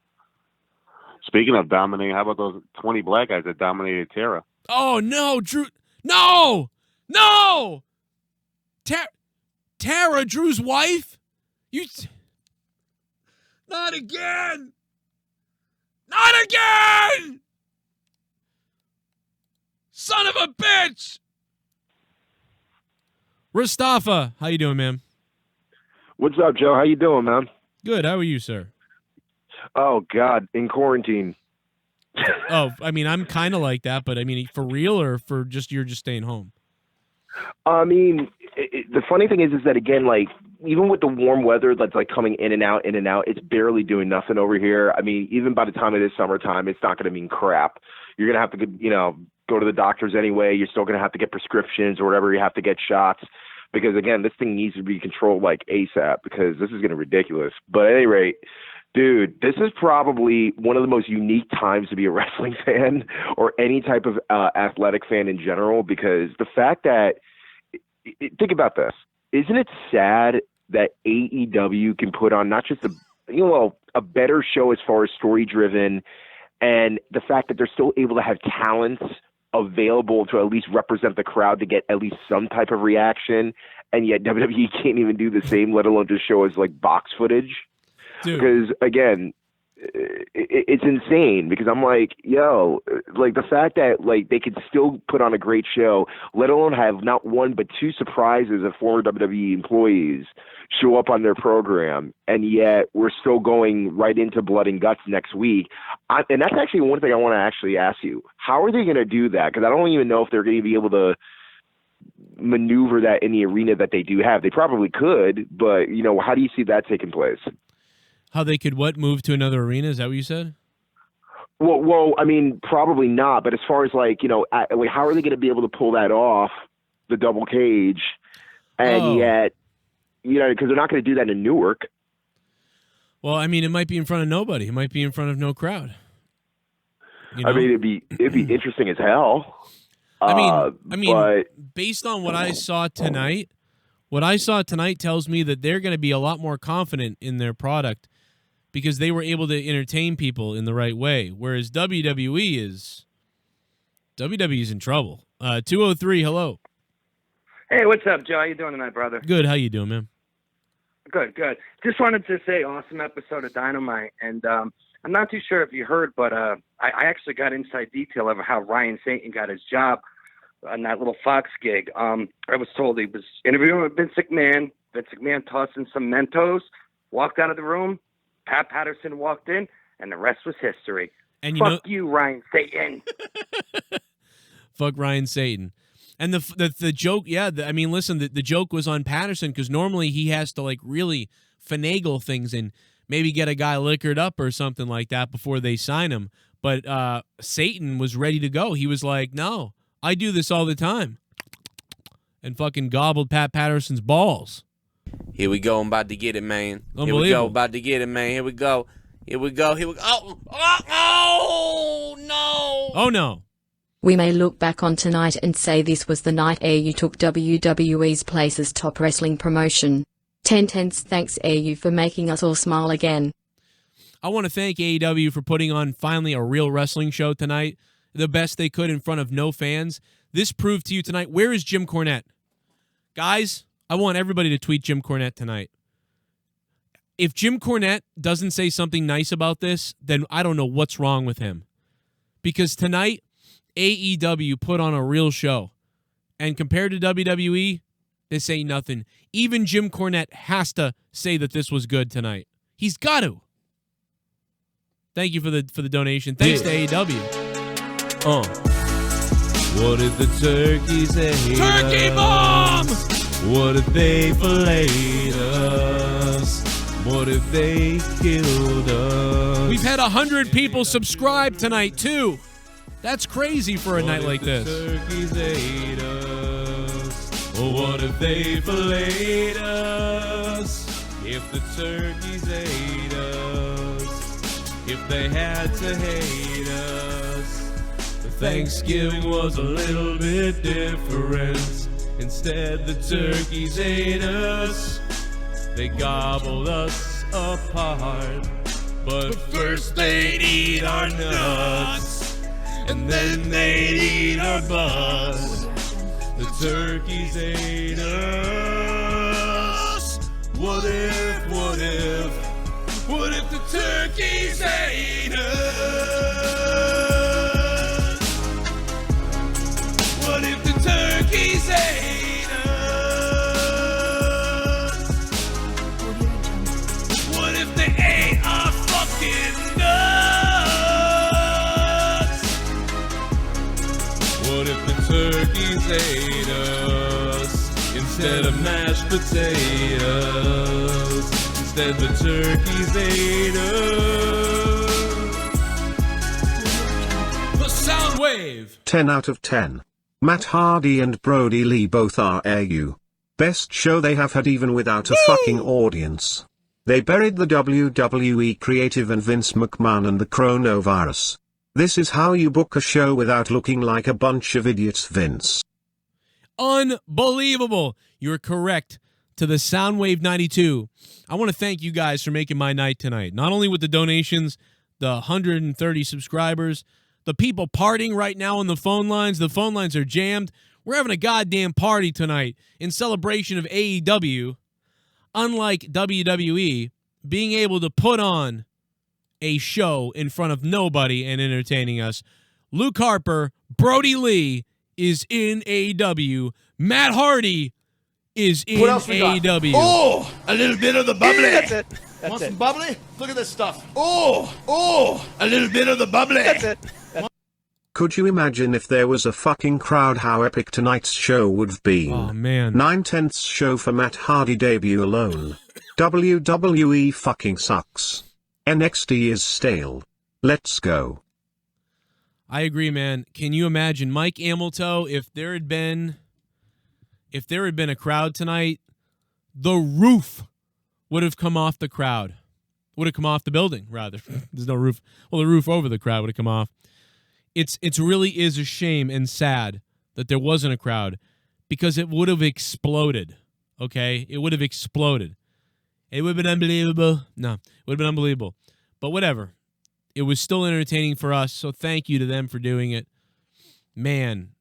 Speaking of dominating, how about those 20 black guys that dominated Tarr? Oh, no, Drew. No! No! Tarr, Drew's wife? Not again! Not again! Son of a bitch! Mustafa, how you doing, man? What's up, Joe? How you doing, man? Good. How are you, sir? Oh, God, in quarantine. Oh, I mean, I'm kind of like that, but I mean, for real or for just you're just staying home? I mean, the funny thing is that, again, like, even with the warm weather that's, like, coming in and out, it's barely doing nothing over here. I mean, even by the time it is summertime, it's not going to mean crap. You're going to have to, go to the doctors anyway. You're still going to have to get prescriptions or whatever. You have to get shots because, again, this thing needs to be controlled, like, ASAP because this is getting ridiculous. But at any rate, dude, this is probably one of the most unique times to be a wrestling fan or any type of athletic fan in general because the fact that think about this. Isn't it sad that AEW can put on not just a better show as far as story-driven and the fact that they're still able to have talents available to at least represent the crowd to get at least some type of reaction, and yet WWE can't even do the same, let alone just show us, like, box footage? Dude. Because, again, it's insane because I'm like, yo, like the fact that like they could still put on a great show, let alone have not one but two surprises of former WWE employees show up on their program, and yet we're still going right into blood and guts next week. And that's actually one thing I want to actually ask you. How are they going to do that? Because I don't even know if they're going to be able to maneuver that in the arena that they do have. They probably could, but, how do you see that taking place? How they could move to another arena? Is that what you said? Well, I mean, probably not. But as far as how are they going to be able to pull that off, the double cage, and yet, because they're not going to do that in Newark. Well, I mean, it might be in front of nobody. It might be in front of no crowd. I mean, it'd be interesting as hell. I mean, based on what I saw tonight, tells me that they're going to be a lot more confident in their product because they were able to entertain people in the right way, whereas WWE is in trouble. 203, hello. Hey, what's up, Joe? How you doing tonight, brother? Good. How you doing, man? Good. Just wanted to say awesome episode of Dynamite, and I'm not too sure if you heard, but I actually got inside detail of how Ryan Satin got his job on that little Fox gig. I was told he was interviewing with Vince McMahon. Vince McMahon tossed in some Mentos, walked out of the room. Pat Patterson walked in, and the rest was history. And Fuck you, Ryan Satin. Fuck Ryan Satin. And the joke, listen, the joke was on Patterson because normally he has to really finagle things and maybe get a guy liquored up or something like that before they sign him. But Satin was ready to go. He was like, no, I do this all the time. And fucking gobbled Pat Patterson's balls. Here we go. I'm about to get it, man. Unbelievable. Here we go. About to get it, man. Here we go. Oh, no. Oh, no. We may look back on tonight and say this was the night AEW took WWE's place as top wrestling promotion. 10/10 thanks AEW for making us all smile again. I want to thank AEW for putting on finally a real wrestling show tonight. The best they could in front of no fans. This proved to you tonight. Where is Jim Cornette? Guys, I want everybody to tweet Jim Cornette tonight. If Jim Cornette doesn't say something nice about this, then I don't know what's wrong with him. Because tonight, AEW put on a real show. And compared to WWE, this ain't nothing. Even Jim Cornette has to say that this was good tonight. He's got to. Thank you for the donation. Thanks to AEW. What if the turkeys ate Turkey bomb! What if they filleted us? What if they killed us? We've had 100 people subscribe tonight, too. That's crazy for a night like this. Turkeys ate us. Or what if they filleted us? if the turkeys ate us, if they had to hate us. The Thanksgiving was a little bit different. Instead, the turkeys ate us. They gobbled us apart. But first they'd eat our nuts, and then they'd eat our blood. The turkeys ate us. What if the turkeys ate us? What if the turkeys ate us? What if they ate our fucking nuts? What if the turkeys ate us instead of mashed potatoes? Instead the turkeys ate us. The sound wave. 10 out of 10. Matt Hardy and Brodie Lee both are AU. Best show they have had even without a fucking audience. They buried the WWE creative and Vince McMahon and the coronavirus. This is how you book a show without looking like a bunch of idiots, Vince. Unbelievable. You're correct to the Soundwave 92. I want to thank you guys for making my night tonight. Not only with the donations, the 130 subscribers, the people partying right now on the phone lines. The phone lines are jammed. We're having a goddamn party tonight in celebration of AEW. Unlike WWE, being able to put on a show in front of nobody and entertaining us. Luke Harper, Brodie Lee is in AEW. Matt Hardy is in AEW. Oh, a little bit of the bubbly. That's it. Want some bubbly? Look at this stuff. Oh, a little bit of the bubbly. That's it. Could you imagine if there was a fucking crowd how epic tonight's show would have been? Oh, man. 9/10 show for Matt Hardy debut alone. WWE fucking sucks. NXT is stale. Let's go. I agree, man. Can you imagine Mike Amelto if there had been a crowd tonight, the roof would have come off the crowd. Would have come off the building, rather. There's no roof. Well, the roof over the crowd would have come off. It's really is a shame and sad that there wasn't a crowd because it would have exploded. Okay? It would have exploded. It would have been unbelievable. No, it would have been unbelievable. But whatever. It was still entertaining for us, so thank you to them for doing it. Man.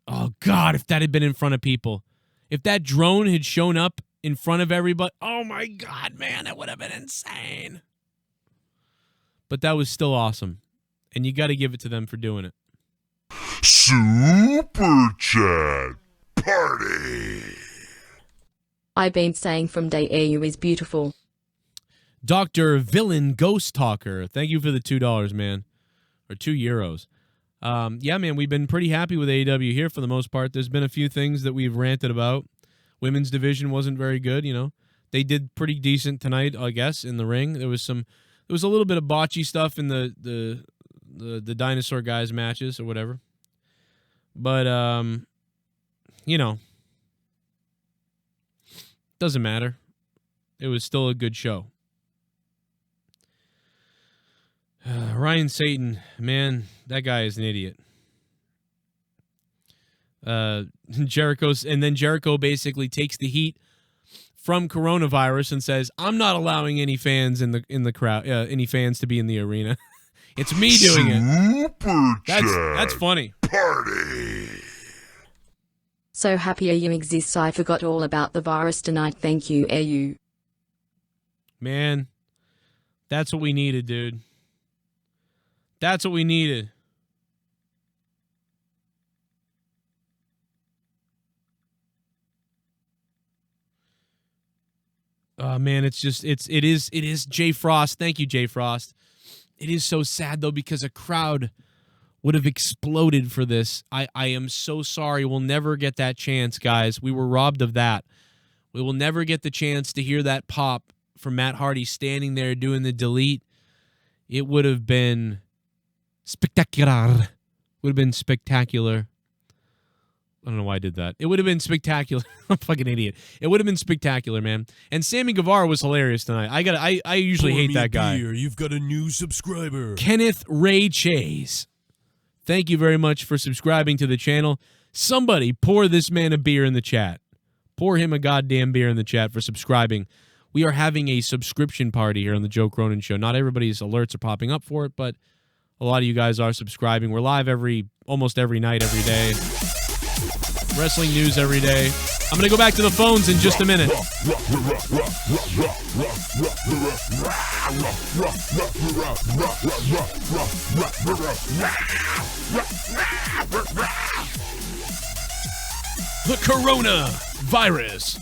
Oh, God, if that had been in front of people. If that drone had shown up in front of everybody. Oh, my God, man, that would have been insane. But that was still awesome. And you got to give it to them for doing it. Super Chat Party. I've been saying from day AU is beautiful. Dr. Villain Ghost Talker, thank you for the $2, man. Or €2. Yeah, man, we've been pretty happy with AEW here for the most part. There's been a few things that we've ranted about. Women's division wasn't very good, you know. They did pretty decent tonight, I guess, in the ring. There was a little bit of botchy stuff in the dinosaur guys matches or whatever. But, you know, doesn't matter. It was still a good show. Ryan Satan, man, that guy is an idiot. Jericho basically takes the heat from coronavirus and says, "I'm not allowing any fans in the crowd, any fans to be in the arena. It's me doing it." That's funny. Party. So happy AU exists. I forgot all about the virus tonight. Thank you, AU. Man, that's what we needed, dude. That's what we needed. Man, it is Jay Frost. Thank you, Jay Frost. It is so sad though because a crowd would have exploded for this. I am so sorry. We'll never get that chance, guys. We were robbed of that. We will never get the chance to hear that pop from Matt Hardy standing there doing the delete. It would have been spectacular. Would have been spectacular. I don't know why I did that. It would have been spectacular. I'm a fucking idiot. It would have been spectacular, man. And Sammy Guevara was hilarious tonight. I usually hate that guy. You've got a new subscriber. Kenneth Ray Chase. Thank you very much for subscribing to the channel. Somebody pour this man a beer in the chat. Pour him a goddamn beer in the chat for subscribing. We are having a subscription party here on the Joe Cronin Show. Not everybody's alerts are popping up for it, but a lot of you guys are subscribing. We're live almost every night, every day. Wrestling news every day. I'm going to go back to the phones in just a minute. The coronavirus.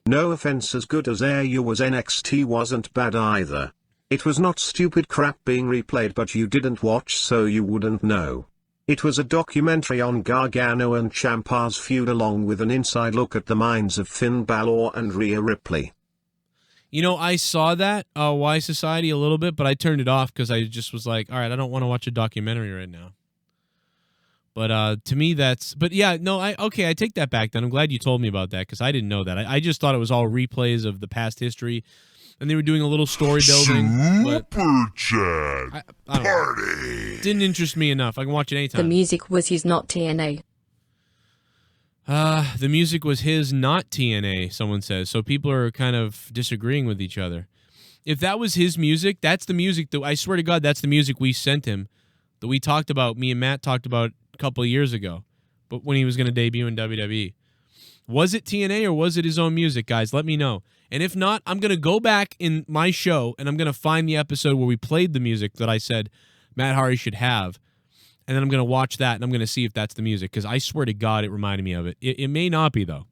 No offense, as good as AEW was, NXT wasn't bad either. It was not stupid crap being replayed, but you didn't watch so you wouldn't know. It was a documentary on Gargano and Ciampa's feud along with an inside look at the minds of Finn Balor and Rhea Ripley. You know, I saw that, Y Society, a little bit, but I turned it off because I just was like, all right, I don't want to watch a documentary right now. But to me, but yeah, no, I take that back then. I'm glad you told me about that because I didn't know that. I just thought it was all replays of the past history. And they were doing a little story building. Super Chat I don't know. Didn't interest me enough. I can watch it anytime. The music was his, not TNA. The music was his, not TNA, someone says. So people are kind of disagreeing with each other. If that was his music, that's the music that, I swear to God, that's the music we sent him, that we talked about, me and Matt talked about a couple of years ago, but when he was going to debut in WWE. Was it TNA or was it his own music, guys? Let me know. And if not, I'm going to go back in my show and I'm going to find the episode where we played the music that I said Matt Hardy should have. And then I'm going to watch that and I'm going to see if that's the music because I swear to God it reminded me of it. It may not be, though.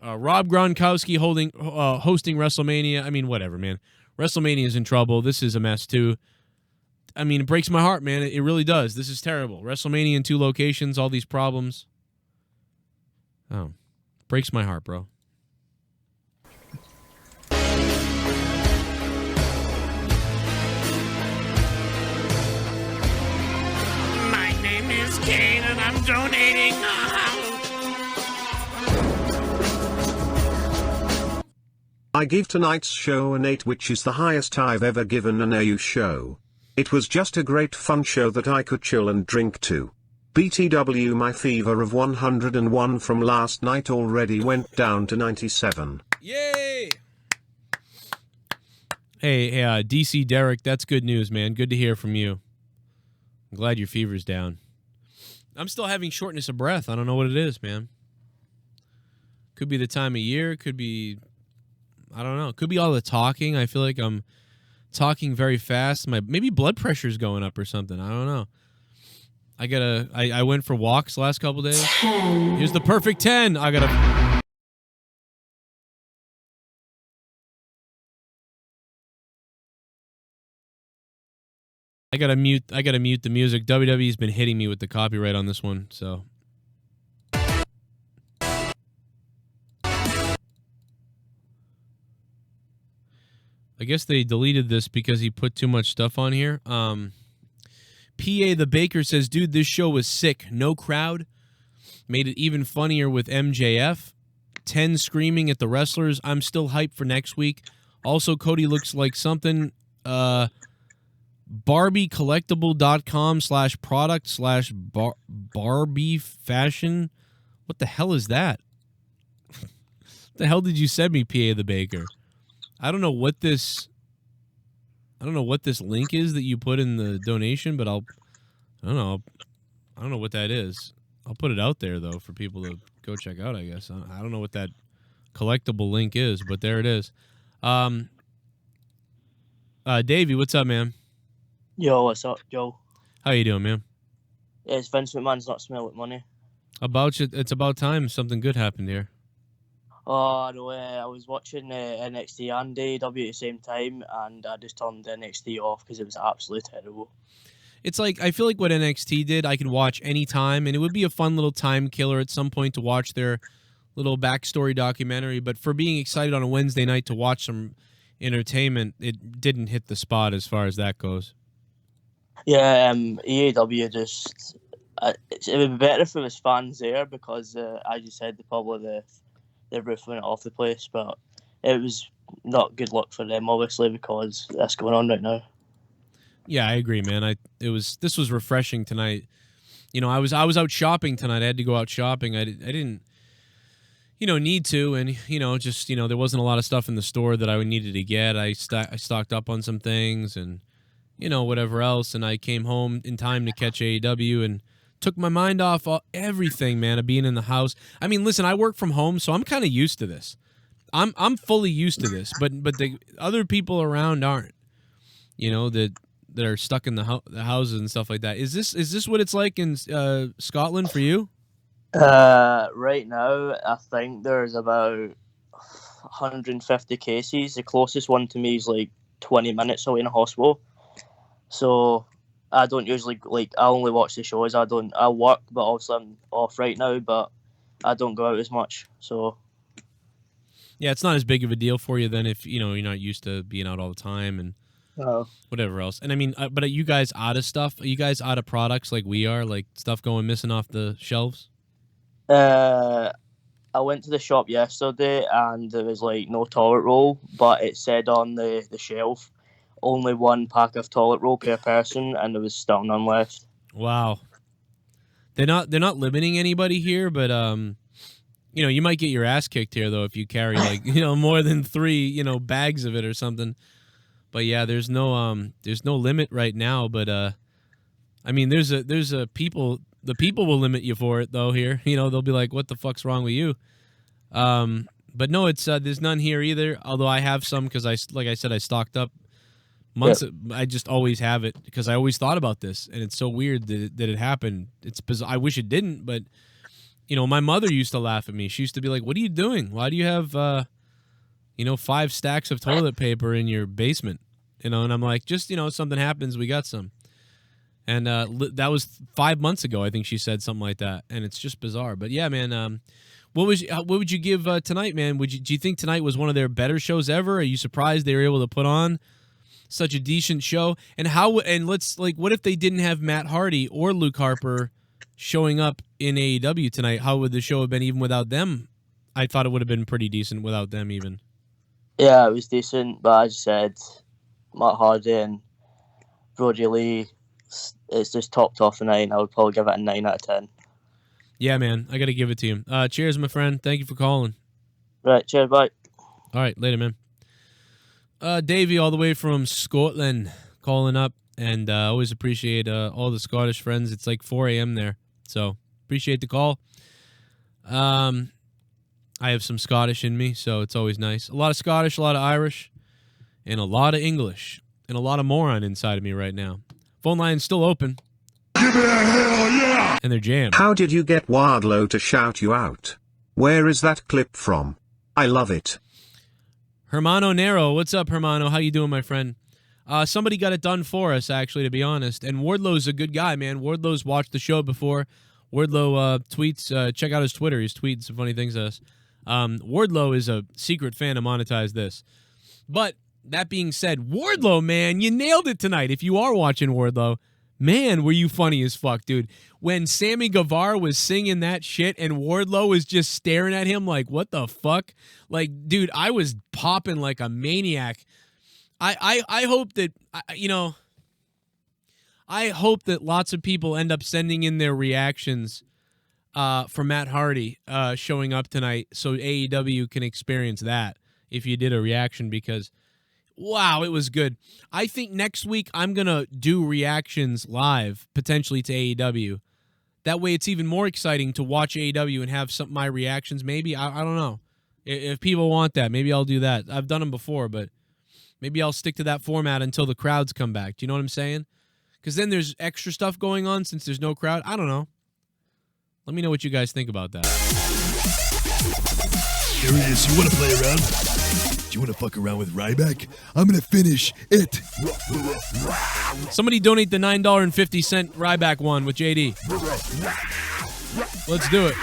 Rob Gronkowski hosting WrestleMania. I mean, whatever, man. WrestleMania is in trouble. This is a mess, too. I mean, it breaks my heart, man. It really does. This is terrible. WrestleMania in 2 locations, all these problems. Oh, breaks my heart, bro. My name is Kane and I'm donating. I give tonight's show an 8, which is the highest I've ever given an AU show. It was just a great fun show that I could chill and drink to. BTW, my fever of 101 from last night already went down to 97. Yay! Hey, DC Derek, that's good news, man. Good to hear from you. I'm glad your fever's down. I'm still having shortness of breath. I don't know what it is, man. Could be the time of year. Could be, I don't know. Could be all the talking. I feel like I'm talking very fast. Maybe blood pressure's going up or something. I don't know. I went for walks the last couple days. 10. Here's the perfect 10. I gotta mute the music. WWE's been hitting me with the copyright on this one, so. I guess they deleted this because he put too much stuff on here. PA the Baker says, dude, this show was sick. No crowd. Made it even funnier with MJF. 10 screaming at the wrestlers. I'm still hyped for next week. Also, Cody looks like something. BarbieCollectible.com/product/Barbie fashion. What the hell is that? What the hell did you send me, PA the Baker? I don't know what this link is that you put in the donation, but I don't know what that is. I'll put it out there though for people to go check out, I guess. I don't know what that collectible link is, but there it is. Davey, what's up, man? Yo, what's up, Joe? How you doing, man? Yeah, it's Vince McMahon's not smelling money. It's about time something good happened here. Oh, no way. I was watching NXT and AEW at the same time, and I just turned NXT off because it was absolutely terrible. It's like, I feel like what NXT did, I could watch anytime, and it would be a fun little time killer at some point to watch their little backstory documentary, but for being excited on a Wednesday night to watch some entertainment, it didn't hit the spot as far as that goes. Yeah, AEW just... It would be better if there was fans there because, as you said, the roof went off the place. But it was not good luck for them, obviously, because that's going on right now. Yeah, I agree, man. This was refreshing tonight. You know, I was out shopping tonight. I had to go out shopping. I didn't, need to, and just there wasn't a lot of stuff in the store that I needed to get. I stocked up on some things and whatever else, and I came home in time to catch AEW and took my mind off everything, man, of being in the house. I mean, listen, I work from home, so I'm kind of used to this. I'm fully used to this, but the other people around aren't. That are stuck in the houses and stuff like that. Is this what it's like in Scotland for you? Right now, I think there's about 150 cases. The closest one to me is like 20 minutes away in a hospital. So I don't usually I only watch the shows. I work, but obviously I'm off right now. But I don't go out as much. So yeah, it's not as big of a deal for you then if you're not used to being out all the time and whatever else. And I mean, but are you guys out of stuff? Are you guys out of products like we are, like stuff going missing off the shelves? I went to the shop yesterday and there was no toilet roll, but it said on the shelf only 1 pack of toilet roll per person, and there was still none left. Wow. They're not limiting anybody here, but you might get your ass kicked here though if you carry more than 3 bags of it or something. But yeah, there's no limit right now. But I mean, there's a people. The people will limit you for it though. Here, they'll be like, "What the fuck's wrong with you?" But no, it's there's none here either. Although I have some because I stocked up months. Yep. I just always have it because I always thought about this, and it's so weird that it happened. It's bizarre. I wish it didn't, but my mother used to laugh at me. She used to be like, "What are you doing? Why do you have 5 stacks of toilet paper in your basement?" And I'm like, just something happens, we got some. And that was 5 months ago, I think she said something like that, and it's just bizarre. But yeah, man, what would you give tonight, man? Do you think tonight was one of their better shows ever? Are you surprised they were able to put on such a decent show? And what if they didn't have Matt Hardy or Luke Harper showing up in AEW tonight? How would the show have been even without them? I thought it would have been pretty decent without them even. Yeah, it was decent, but as I said, Matt Hardy and Brodie Lee, it's just topped off a 9. I would probably give it a 9 out of 10. Yeah, man, I got to give it to you. Cheers, my friend. Thank you for calling. Right, cheers, bye. All right, later, man. Davey, all the way from Scotland, calling up, and always appreciate all the Scottish friends. It's like 4 a.m. there, so appreciate the call. I have some Scottish in me, so it's always nice. A lot of Scottish, a lot of Irish, and a lot of English, and a lot of moron inside of me right now. Phone line's still open. Give me a hell yeah! And they're jammed. How did you get Wardlow to shout you out? Where is that clip from? I love it. Hermano Nero, what's up, Hermano? How you doing, my friend? Somebody got it done for us, actually, to be honest. And Wardlow's a good guy, man. Wardlow's watched the show before. Wardlow tweets. Check out his Twitter. He's tweeting some funny things at us. Wardlow is a secret fan of Monetize This. But that being said, Wardlow, man, you nailed it tonight. If you are watching Wardlow, man, were you funny as fuck, dude. When Sammy Guevara was singing that shit and Wardlow was just staring at him like, what the fuck? Like, dude, I was popping like a maniac. I hope that, I hope that lots of people end up sending in their reactions for Matt Hardy showing up tonight so AEW can experience that if you did a reaction because, wow, it was good. I think next week I'm going to do reactions live, potentially to AEW. That way it's even more exciting to watch AEW and have some of my reactions. Maybe, I don't know. If people want that, maybe I'll do that. I've done them before, but maybe I'll stick to that format until the crowds come back. Do you know what I'm saying? Because then there's extra stuff going on since there's no crowd. I don't know. Let me know what you guys think about that. Here it is. You want to play around? Do you want to fuck around with Ryback? I'm going to finish it. Somebody donate the $9.50 Ryback one with JD. Let's do it.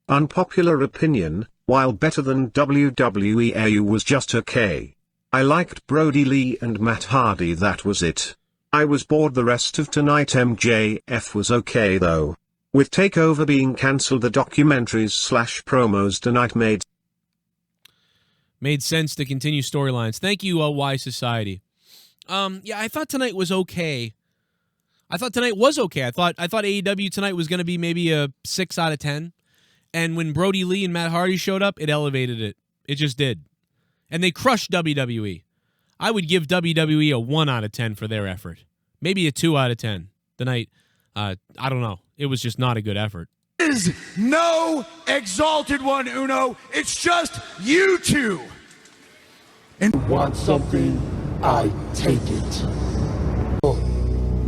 Unpopular opinion, while better than WWE AU was just okay. I liked Brodie Lee and Matt Hardy, that was it. I was bored the rest of tonight. MJF was okay though. With TakeOver being cancelled, the documentaries/promos tonight made sense to continue storylines. Thank you, Y Society. Yeah, I thought tonight was okay. I thought AEW tonight was going to be maybe a 6 out of 10. And when Brodie Lee and Matt Hardy showed up, it elevated it. It just did. And they crushed WWE. I would give WWE a 1 out of 10 for their effort. Maybe a 2 out of 10. The night, I don't know. It was just not a good effort. Is no exalted one, Uno. It's just you two. And want something, I take it. Oh,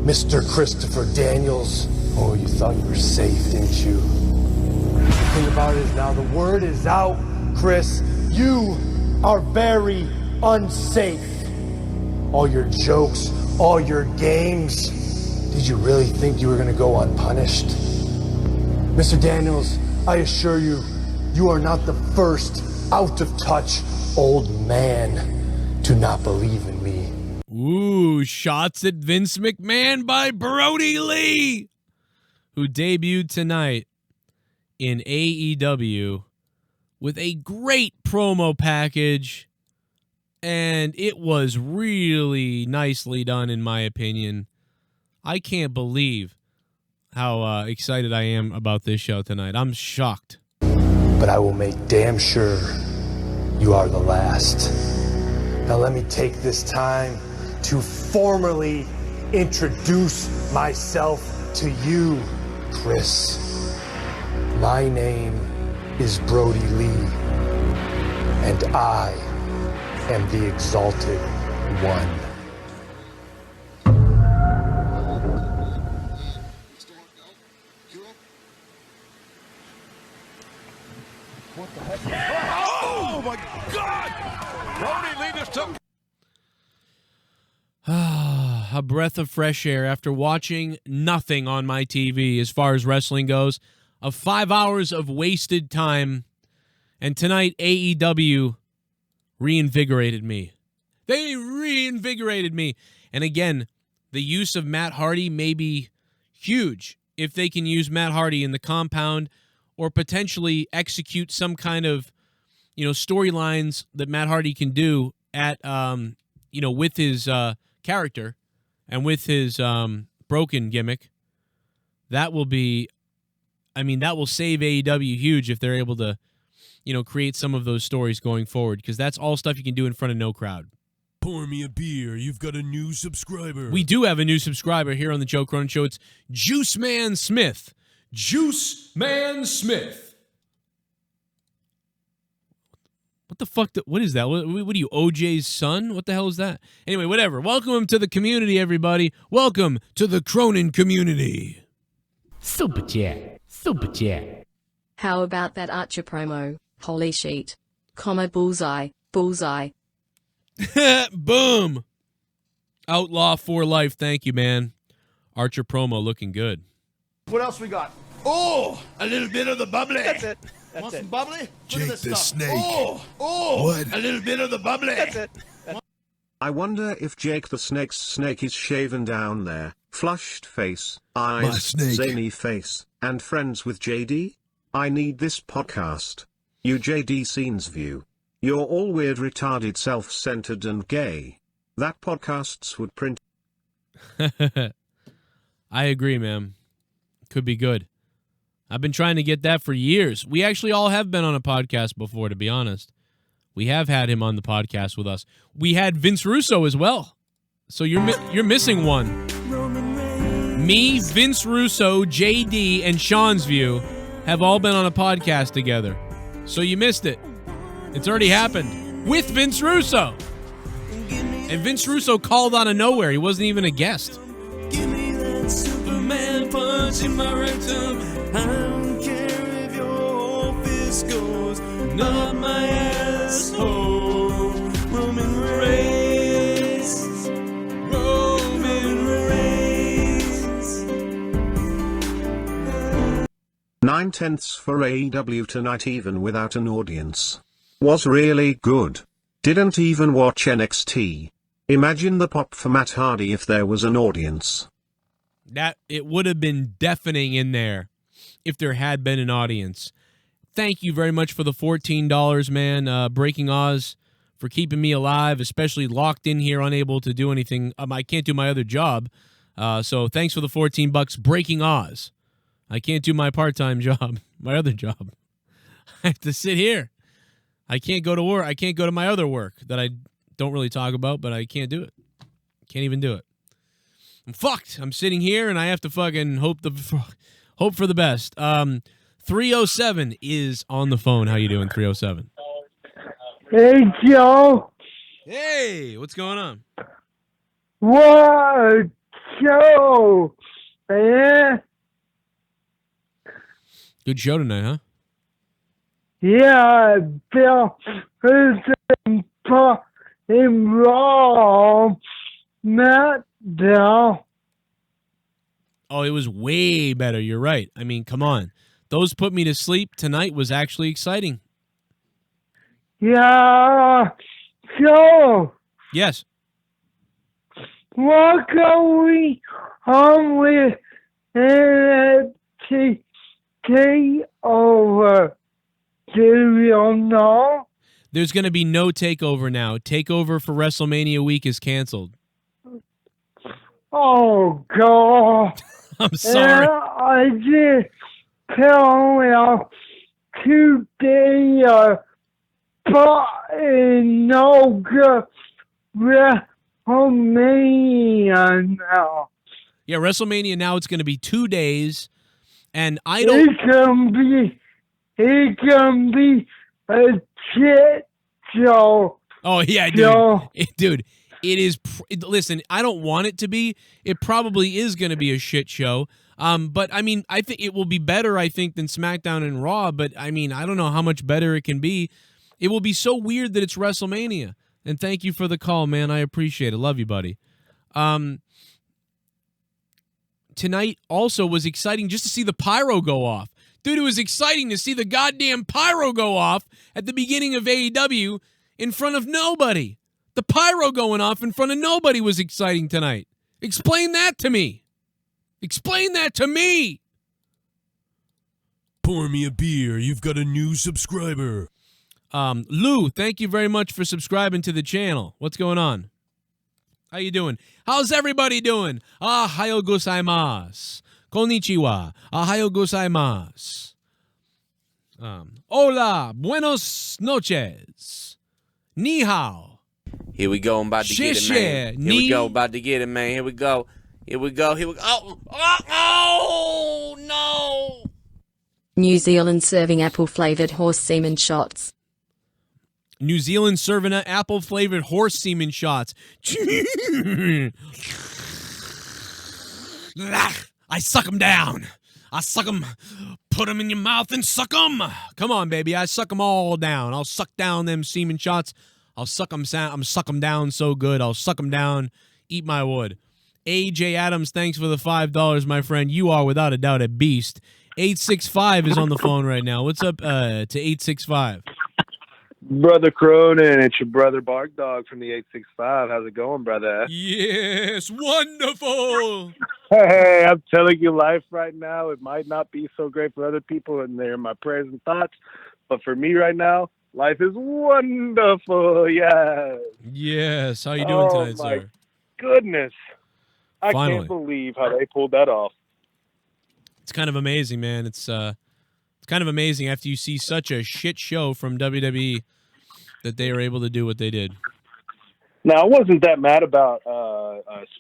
Mr. Christopher Daniels. Oh, you thought you were safe, didn't you? The thing about it is now the word is out, Chris. You are very unsafe. All your jokes, all your games. Did you really think you were going to go unpunished? Mr. Daniels, I assure you, you are not the first out-of-touch old man to not believe in me. Ooh, shots at Vince McMahon by Brodie Lee, who debuted tonight in AEW with a great promo package, and it was really nicely done, in my opinion. I can't believe how excited I am about this show tonight. I'm shocked. But I will make damn sure you are the last. Now let me take this time to formally introduce myself to you, Chris. My name is Brodie Lee, and I am the Exalted One. what the heck? Oh my God! Brodie Lee just took. A breath of fresh air after watching nothing on my TV as far as wrestling goes. Of 5 hours of wasted time. And tonight, AEW reinvigorated me. They reinvigorated me. And again, the use of Matt Hardy may be huge if they can use Matt Hardy in the compound or potentially execute some kind of, storylines that Matt Hardy can do at, with his character and with his broken gimmick. That will be, that will save AEW huge if they're able to, create some of those stories going forward, because that's all stuff you can do in front of no crowd. Pour me a beer. You've got a new subscriber. We do have a new subscriber here on the Joe Cronin Show. It's Juice Man Smith. Juice Man Smith. What the fuck? What is that? What are you, OJ's son? What the hell is that? Anyway, whatever. Welcome to the community, everybody. Welcome to the Cronin community. Super chat. Super chat. How about that Adtr promo? Holy shit. Comma bullseye. Bullseye. Boom. Outlaw for life. Thank you, man. Adtr promo looking good. What else we got? Oh, a little bit of the bubbly. That's it. Want some bubbly? Look Jake at this the stuff. Snake. Oh, What? a little bit of the bubbly. That's it. I wonder if Jake the Snake's snake is shaven down there, flushed face, My eyes, snake. zany face, and friends with JD? I need this podcast. You JD Scenes View. You're all weird, retarded, self-centered, and gay. That podcasts would print. I agree, man. Could be good. I've been trying to get that for years. We actually all have been on a podcast before, to be honest. We have had him on the podcast with us. We had Vince Russo as well. So you're missing one. Me, Vince Russo, JD, and Sean's View have all been on a podcast together. So you missed it. It's already happened with Vince Russo. And Vince Russo called out of nowhere. He wasn't even a guest. Give me that Superman punch in my rectum. I don't care if your fist goes, not my asshole. Roman Reigns. Roman Reigns. 9/10 for AEW tonight, even without an audience. Was really good. Didn't even watch NXT. Imagine the pop for Matt Hardy if there was an audience. That it would have been deafening in there if there had been an audience. Thank you very much for the $14, man. Breaking Oz, for keeping me alive, especially locked in here, unable to do anything. I can't do my other job. So thanks for the $14, Breaking Oz. I can't do my part-time job, my other job. I have to sit here. I can't go to work. I can't go to my other work that I don't really talk about, but I can't do it. Can't even do it. I'm fucked. I'm sitting here, and I have to fucking hope for the best. 307 is on the phone. How you doing, 307? Hey, Joe. Hey, what's going on? What, Joe? Man. Good show tonight, huh? Yeah, Bill is in Raw. Matt down. Oh, it was way better. You're right. I mean, come on. Those put me to sleep tonight was actually exciting. Yeah, Joe. Yes. What going on with NXT TakeOver? Do you know? There's going to be no takeover now. Takeover for WrestleMania week is canceled. Oh, God. I'm sorry. I just tell you today, but no good WrestleMania now. Yeah, WrestleMania now it's going to be 2 days, and I don't... It can be a shit show. Oh, yeah, dude. Joe. Dude, it is... Listen, I don't want it to be. It probably is going to be a shit show. But, I mean, I think it will be better, I think, than SmackDown and Raw. But, I mean, I don't know how much better it can be. It will be so weird that it's WrestleMania. And thank you for the call, man. I appreciate it. Love you, buddy. Tonight also was exciting just to see the pyro go off. Dude, it was exciting to see the goddamn pyro go off at the beginning of AEW in front of nobody. The pyro going off in front of nobody was exciting tonight. Explain that to me. Explain that to me. Pour me a beer. You've got a new subscriber. Lou, thank you very much for subscribing to the channel. What's going on? How you doing? How's everybody doing? Ohayo gozaimasu. Konnichiwa. Ohayo gozaimasu. Hola. Buenos noches. Ni hao. Here we go. I'm about to get it, man. Here we go. About to get it, man. Here we go. Here we go. Here we go. Oh, no. New Zealand serving apple-flavored horse semen shots. New Zealand serving apple-flavored horse semen shots. I suck them down. I suck them. Put them in your mouth and suck them. Come on, baby. I suck them all down. I'll suck down them semen shots. I'll suck them. I'm suck them down so good. I'll suck them down. Eat my wood. AJ Adams, thanks for the $5, my friend. You are without a doubt a beast. 865 is on the phone right now. What's up to 865? Brother Cronin, it's your brother Bark Dog from the 865. How's it going, brother? Yes, wonderful. Hey, I'm telling you, life right now, it might not be so great for other people, and they're my prayers and thoughts. But for me right now, life is wonderful. Yeah. Yes. How you doing tonight, my sir? Goodness. I Finally. can't believe how they pulled that off. It's kind of amazing, man. It's kind of amazing after you see such a shit show from WWE that they were able to do what they did. Now, I wasn't that mad about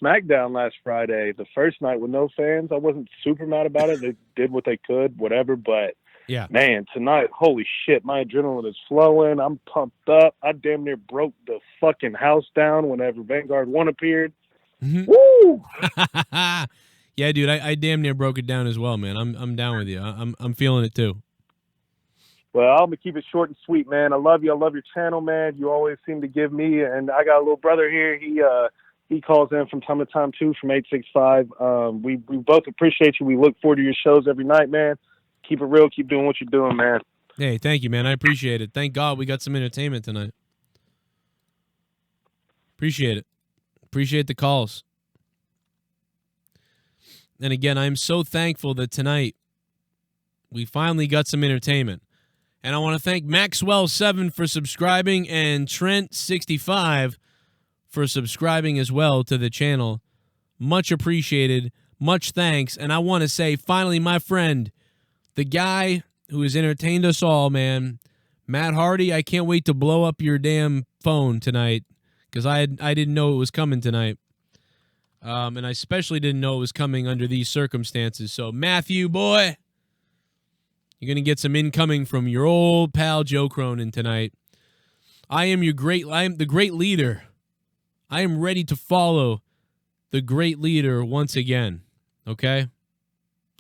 SmackDown last Friday, the first night with no fans. I wasn't super mad about it. They did what they could, whatever. But, yeah, man, tonight, holy shit, my adrenaline is flowing. I'm pumped up. I damn near broke the fucking house down whenever Vanguard 1 appeared. Mm-hmm. Woo! Yeah, dude, I damn near broke it down as well, man. I'm down with you. I'm feeling it too. Well, I'm gonna keep it short and sweet, man. I love you. I love your channel, man. You always seem to give me, and I got a little brother here. He calls in from time to time too, from 865. We both appreciate you. We look forward to your shows every night, man. Keep it real. Keep doing what you're doing, man. Hey, thank you, man. I appreciate it. Thank God we got some entertainment tonight. Appreciate it. Appreciate the calls. And again, I'm so thankful that tonight we finally got some entertainment. And I want to thank Maxwell7 for subscribing and Trent65 for subscribing as well to the channel. Much appreciated. Much thanks. And I want to say, finally, my friend, the guy who has entertained us all, man, Matt Hardy, I can't wait to blow up your damn phone tonight because I didn't know it was coming tonight. And I especially didn't know it was coming under these circumstances. So, Matthew, boy, you're going to get some incoming from your old pal Joe Cronin tonight. I am the great leader. I am ready to follow the great leader once again. Okay?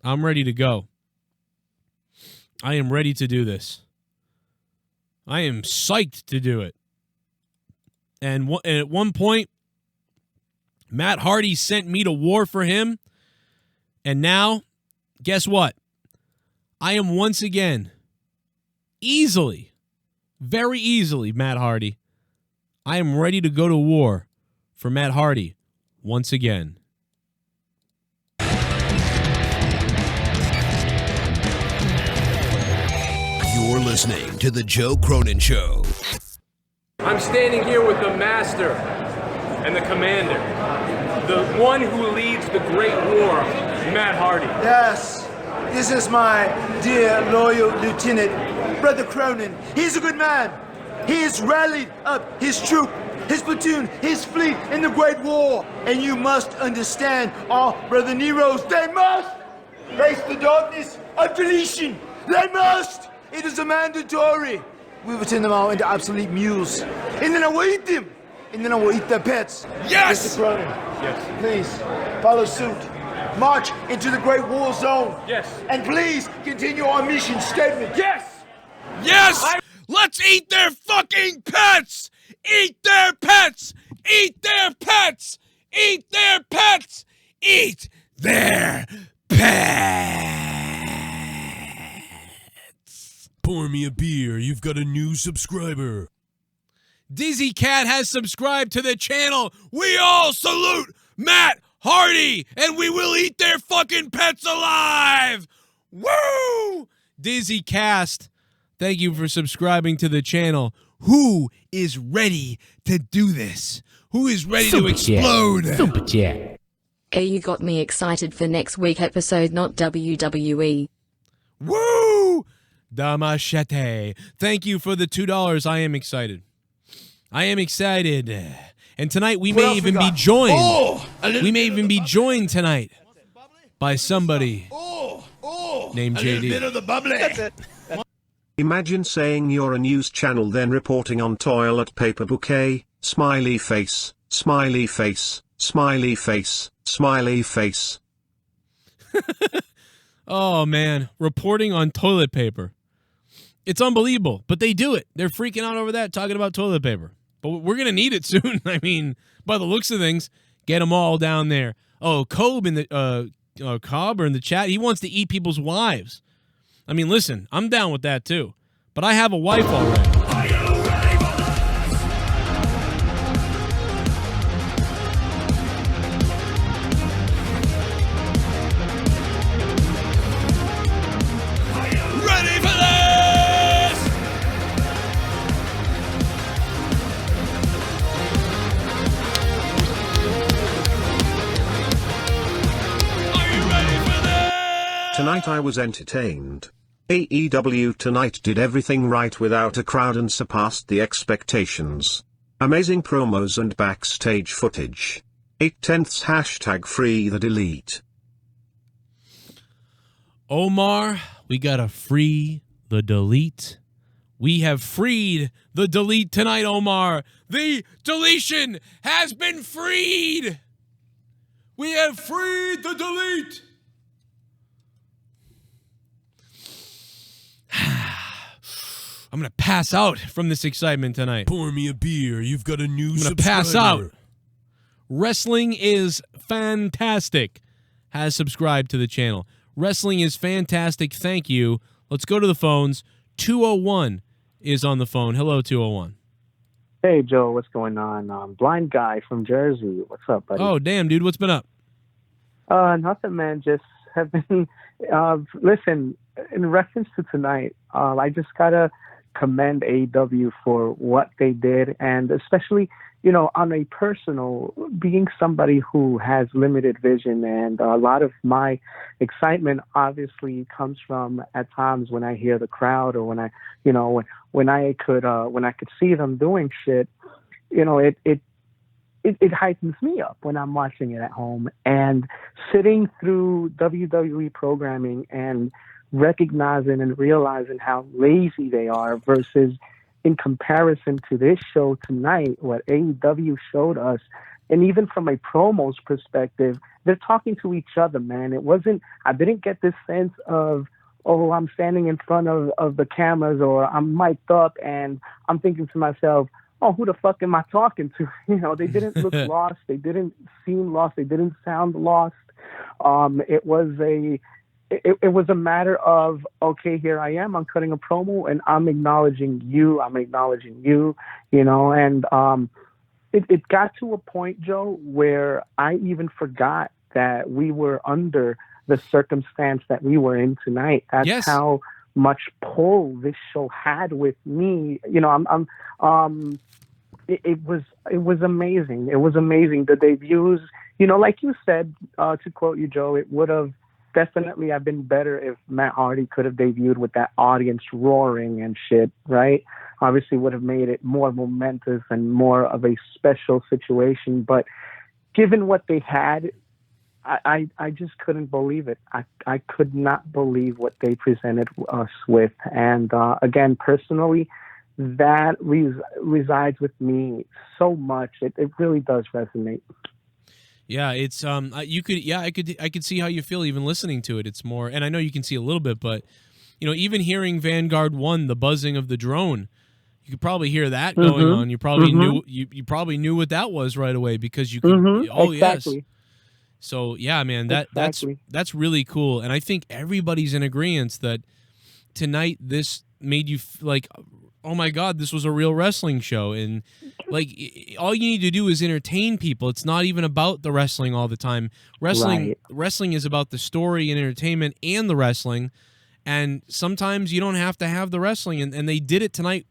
I'm ready to go. I am ready to do this. I am psyched to do it. And at one point, Matt Hardy sent me to war for him. And now, guess what? I am once again, easily, very easily, Matt Hardy, I am ready to go to war for Matt Hardy once again. You're listening to The Joe Cronin Show. I'm standing here with the master and the commander, the one who leads the great war, Matt Hardy. Yes, this is my dear loyal lieutenant, Brother Cronin. He's a good man. He has rallied up his troop, his platoon, his fleet in the Great War. And you must understand, all Brother Neros, they must face the darkness of deletion. They must. It is a mandatory. We will turn them all into obsolete mules. And then I will eat them. And then I will eat their pets. Yes! Mr. Cronin, yes. Please, follow suit. March into the Great War Zone. Yes. And please continue our mission statement. Yes! Yes! Let's eat their fucking pets! Eat their pets! Eat their pets! Eat their pets! Eat their pets! Pour me a beer. You've got a new subscriber. Dizzy Cat has subscribed to the channel. We all salute Matt Hardy, and we will eat their fucking pets alive. Woo! Dizzy Cast, thank you for subscribing to the channel. Who is ready to do this? Who is ready to explode? Super chat. Hey, you got me excited for next week episode, not WWE. Woo! Da Machete. Thank you for the $2. I am excited. I am excited. And tonight we may even be joined. We may even be joined tonight by somebody named JD. Bit of the bubbly. That's it. Imagine saying you're a news channel then reporting on toilet paper bouquet, smiley face, smiley face, smiley face, smiley face. Oh, man. Reporting on toilet paper. It's unbelievable, but they do it. They're freaking out over that, talking about toilet paper. But we're going to need it soon. I mean, by the looks of things, get them all down there. Oh, Cobb in the chat, he wants to eat people's wives. I mean, listen, I'm down with that too. But I have a wife already. Ready for this? Tonight I was entertained. AEW tonight did everything right without a crowd and surpassed the expectations. Amazing promos and backstage footage. 8/10 hashtag free the delete. Omar, we gotta free the delete. We have freed the delete tonight, Omar. The deletion has been freed. We have freed the delete. I'm going to pass out from this excitement tonight. Pour me a beer. You've got a new I'm going to subscriber. pass out. Wrestling is fantastic. Has subscribed to the channel. Wrestling is fantastic. Thank you. Let's go to the phones. 201 is on the phone. Hello, 201. Hey, Joe, what's going on? Blind guy from Jersey. What's up, buddy? Oh, damn, dude. What's been up? Nothing, man. Just have been, listen, in reference to tonight, I just got to commend AEW for what they did, and especially, on a personal, being somebody who has limited vision, and a lot of my excitement obviously comes from at times when I hear the crowd, or when I, when I could see them doing shit, it heightens me up when I'm watching it at home, and sitting through WWE programming and recognizing and realizing how lazy they are versus in comparison to this show tonight, what AEW showed us. And even from a promos perspective, they're talking to each other, man. I didn't get this sense of, oh, I'm standing in front of the cameras, or I'm mic'd up and I'm thinking to myself, oh, who the fuck am I talking to? They didn't look lost. They didn't seem lost. They didn't sound lost. It was a matter of, okay, here I am. I'm cutting a promo and I'm acknowledging you. And it got to a point, Joe, where I even forgot that we were under the circumstance that we were in tonight. That's how much pull this show had with me. It was amazing. It was amazing. The debuts, like you said, to quote you, Joe, it would have definitely have been better if Matt Hardy could have debuted with that audience roaring and shit, right? Obviously would have made it more momentous and more of a special situation. But given what they had, I just couldn't believe it. I could not believe what they presented us with. And again, personally, that resides with me so much. It really does resonate. Yeah, it's I could see how you feel even listening to it. It's more, and I know you can see a little bit, but even hearing Vanguard 1, the buzzing of the drone, you could probably hear that going on. You probably knew you probably knew what that was right away because you could. Oh, exactly. Yes. So yeah, man, that's really cool, and I think everybody's in agreement that tonight this made you like, oh my God, this was a real wrestling show, and like all you need to do is entertain people. It's not even about the wrestling all the time. Wrestling is about the story and entertainment and the wrestling, and sometimes you don't have to have the wrestling, and they did it tonight.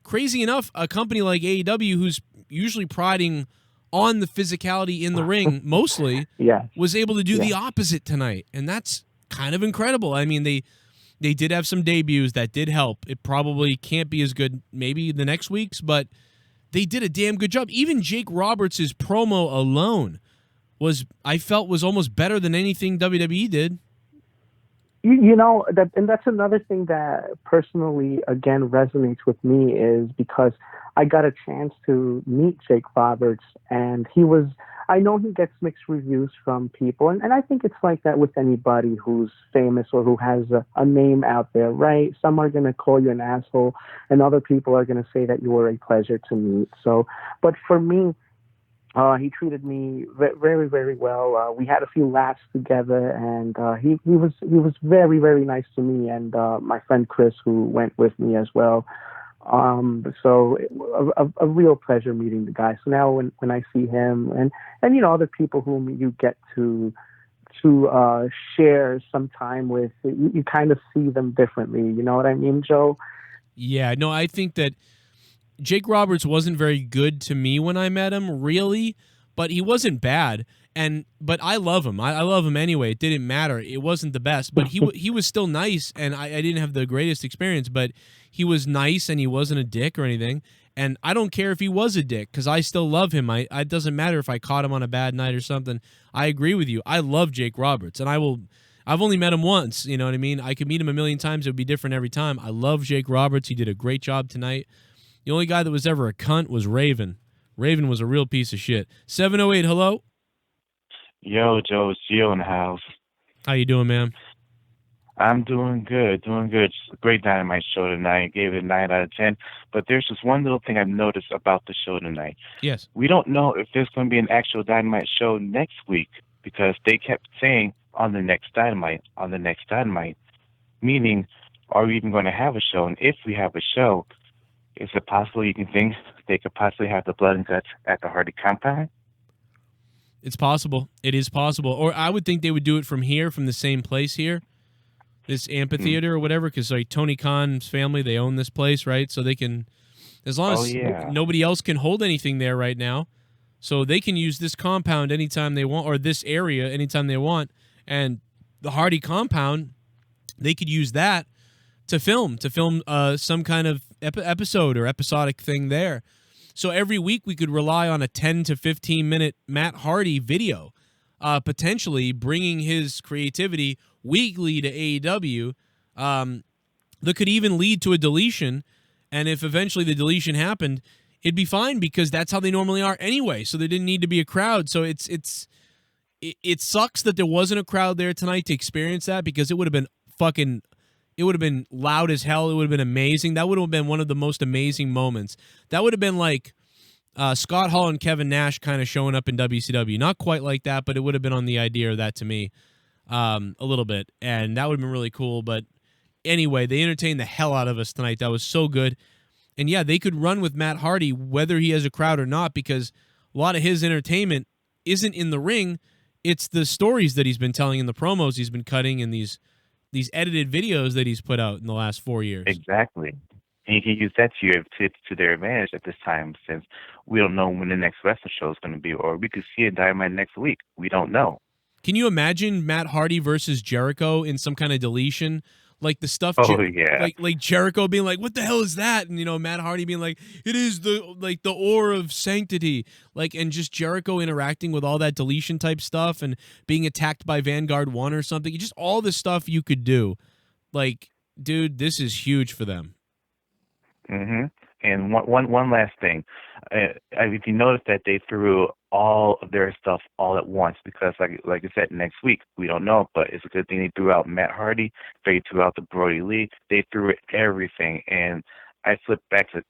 Crazy enough, a company like AEW, who's usually priding on the physicality in the ring mostly, was able to do the opposite tonight, and that's kind of incredible. I mean, they did have some debuts that did help. It probably can't be as good maybe the next week's, but they did a damn good job. Even Jake Roberts' promo alone I felt was almost better than anything WWE did. And that's another thing that personally, again, resonates with me, is because I got a chance to meet Jake Roberts, and I know he gets mixed reviews from people, and I think it's like that with anybody who's famous or who has a name out there, right? Some are going to call you an asshole, and other people are going to say that you were a pleasure to meet. So, but for me, he treated me very, very well. We had a few laughs together, and he was very, very nice to me, and my friend Chris, who went with me as well. So a real pleasure meeting the guy. So now when I see him and other people whom you get to share some time with, you kind of see them differently. You know what I mean, Joe? Yeah, no, I think that Jake Roberts wasn't very good to me when I met him, really, but he wasn't bad. But I love him. I love him anyway. It didn't matter. It wasn't the best, but he was still nice, and I didn't have the greatest experience, but he was nice, and he wasn't a dick or anything. And I don't care if he was a dick, because I still love him. It doesn't matter if I caught him on a bad night or something. I agree with you. I love Jake Roberts, and I've only met him once, you know what I mean? I could meet him a million times. It would be different every time. I love Jake Roberts. He did a great job tonight. The only guy that was ever a cunt was Raven. Raven was a real piece of shit. 708, hello? Yo, Joe, it's Gio in the house. How you doing, man? I'm doing good. Just a great Dynamite show tonight. Gave it a 9 out of 10. But there's just one little thing I've noticed about the show tonight. Yes. We don't know if there's going to be an actual Dynamite show next week, because they kept saying on the next Dynamite, meaning, are we even going to have a show? And if we have a show, Is it possible you can think they could possibly have the blood and guts at the Hardy compound? It's possible. It is possible. Or I would think they would do it from here, from the same place here, this amphitheater or whatever, because like Tony Khan's family, they own this place, right? So they can, as long as nobody else can hold anything there right now, so they can use this compound anytime they want, or this area anytime they want, and the Hardy compound, they could use that to film some kind of episode or episodic thing there. So every week we could rely on a 10 to 15 minute Matt Hardy video, potentially bringing his creativity weekly to AEW. That could even lead to a deletion, and if eventually the deletion happened, it'd be fine because that's how they normally are anyway. So there didn't need to be a crowd. So it sucks that there wasn't a crowd there tonight to experience that, because it would have been it would have been loud as hell. It would have been amazing. That would have been one of the most amazing moments. That would have been like Scott Hall and Kevin Nash kind of showing up in WCW. Not quite like that, but it would have been on the idea of that to me a little bit. And that would have been really cool. But anyway, they entertained the hell out of us tonight. That was so good. And yeah, they could run with Matt Hardy whether he has a crowd or not, because a lot of his entertainment isn't in the ring. It's the stories that he's been telling in the promos he's been cutting in these edited videos that he's put out in the last 4 years. Exactly. And you can use that to their advantage at this time, since we don't know when the next wrestling show is going to be, or we could see a Dynamite next week. We don't know. Can you imagine Matt Hardy versus Jericho in some kind of deletion? Like the stuff, like Jericho being like, "What the hell is that?" And Matt Hardy being like, "It is the ore of sanctity." And just Jericho interacting with all that deletion type stuff and being attacked by Vanguard 1 or something. Just all the stuff you could do. Like, dude, this is huge for them. Mm-hmm. And one last thing, if you notice that they threw all of their stuff all at once, because like I said, next week we don't know, but it's a good thing they threw out Matt Hardy, they threw out the Brodie Lee, they threw everything, and I flipped back to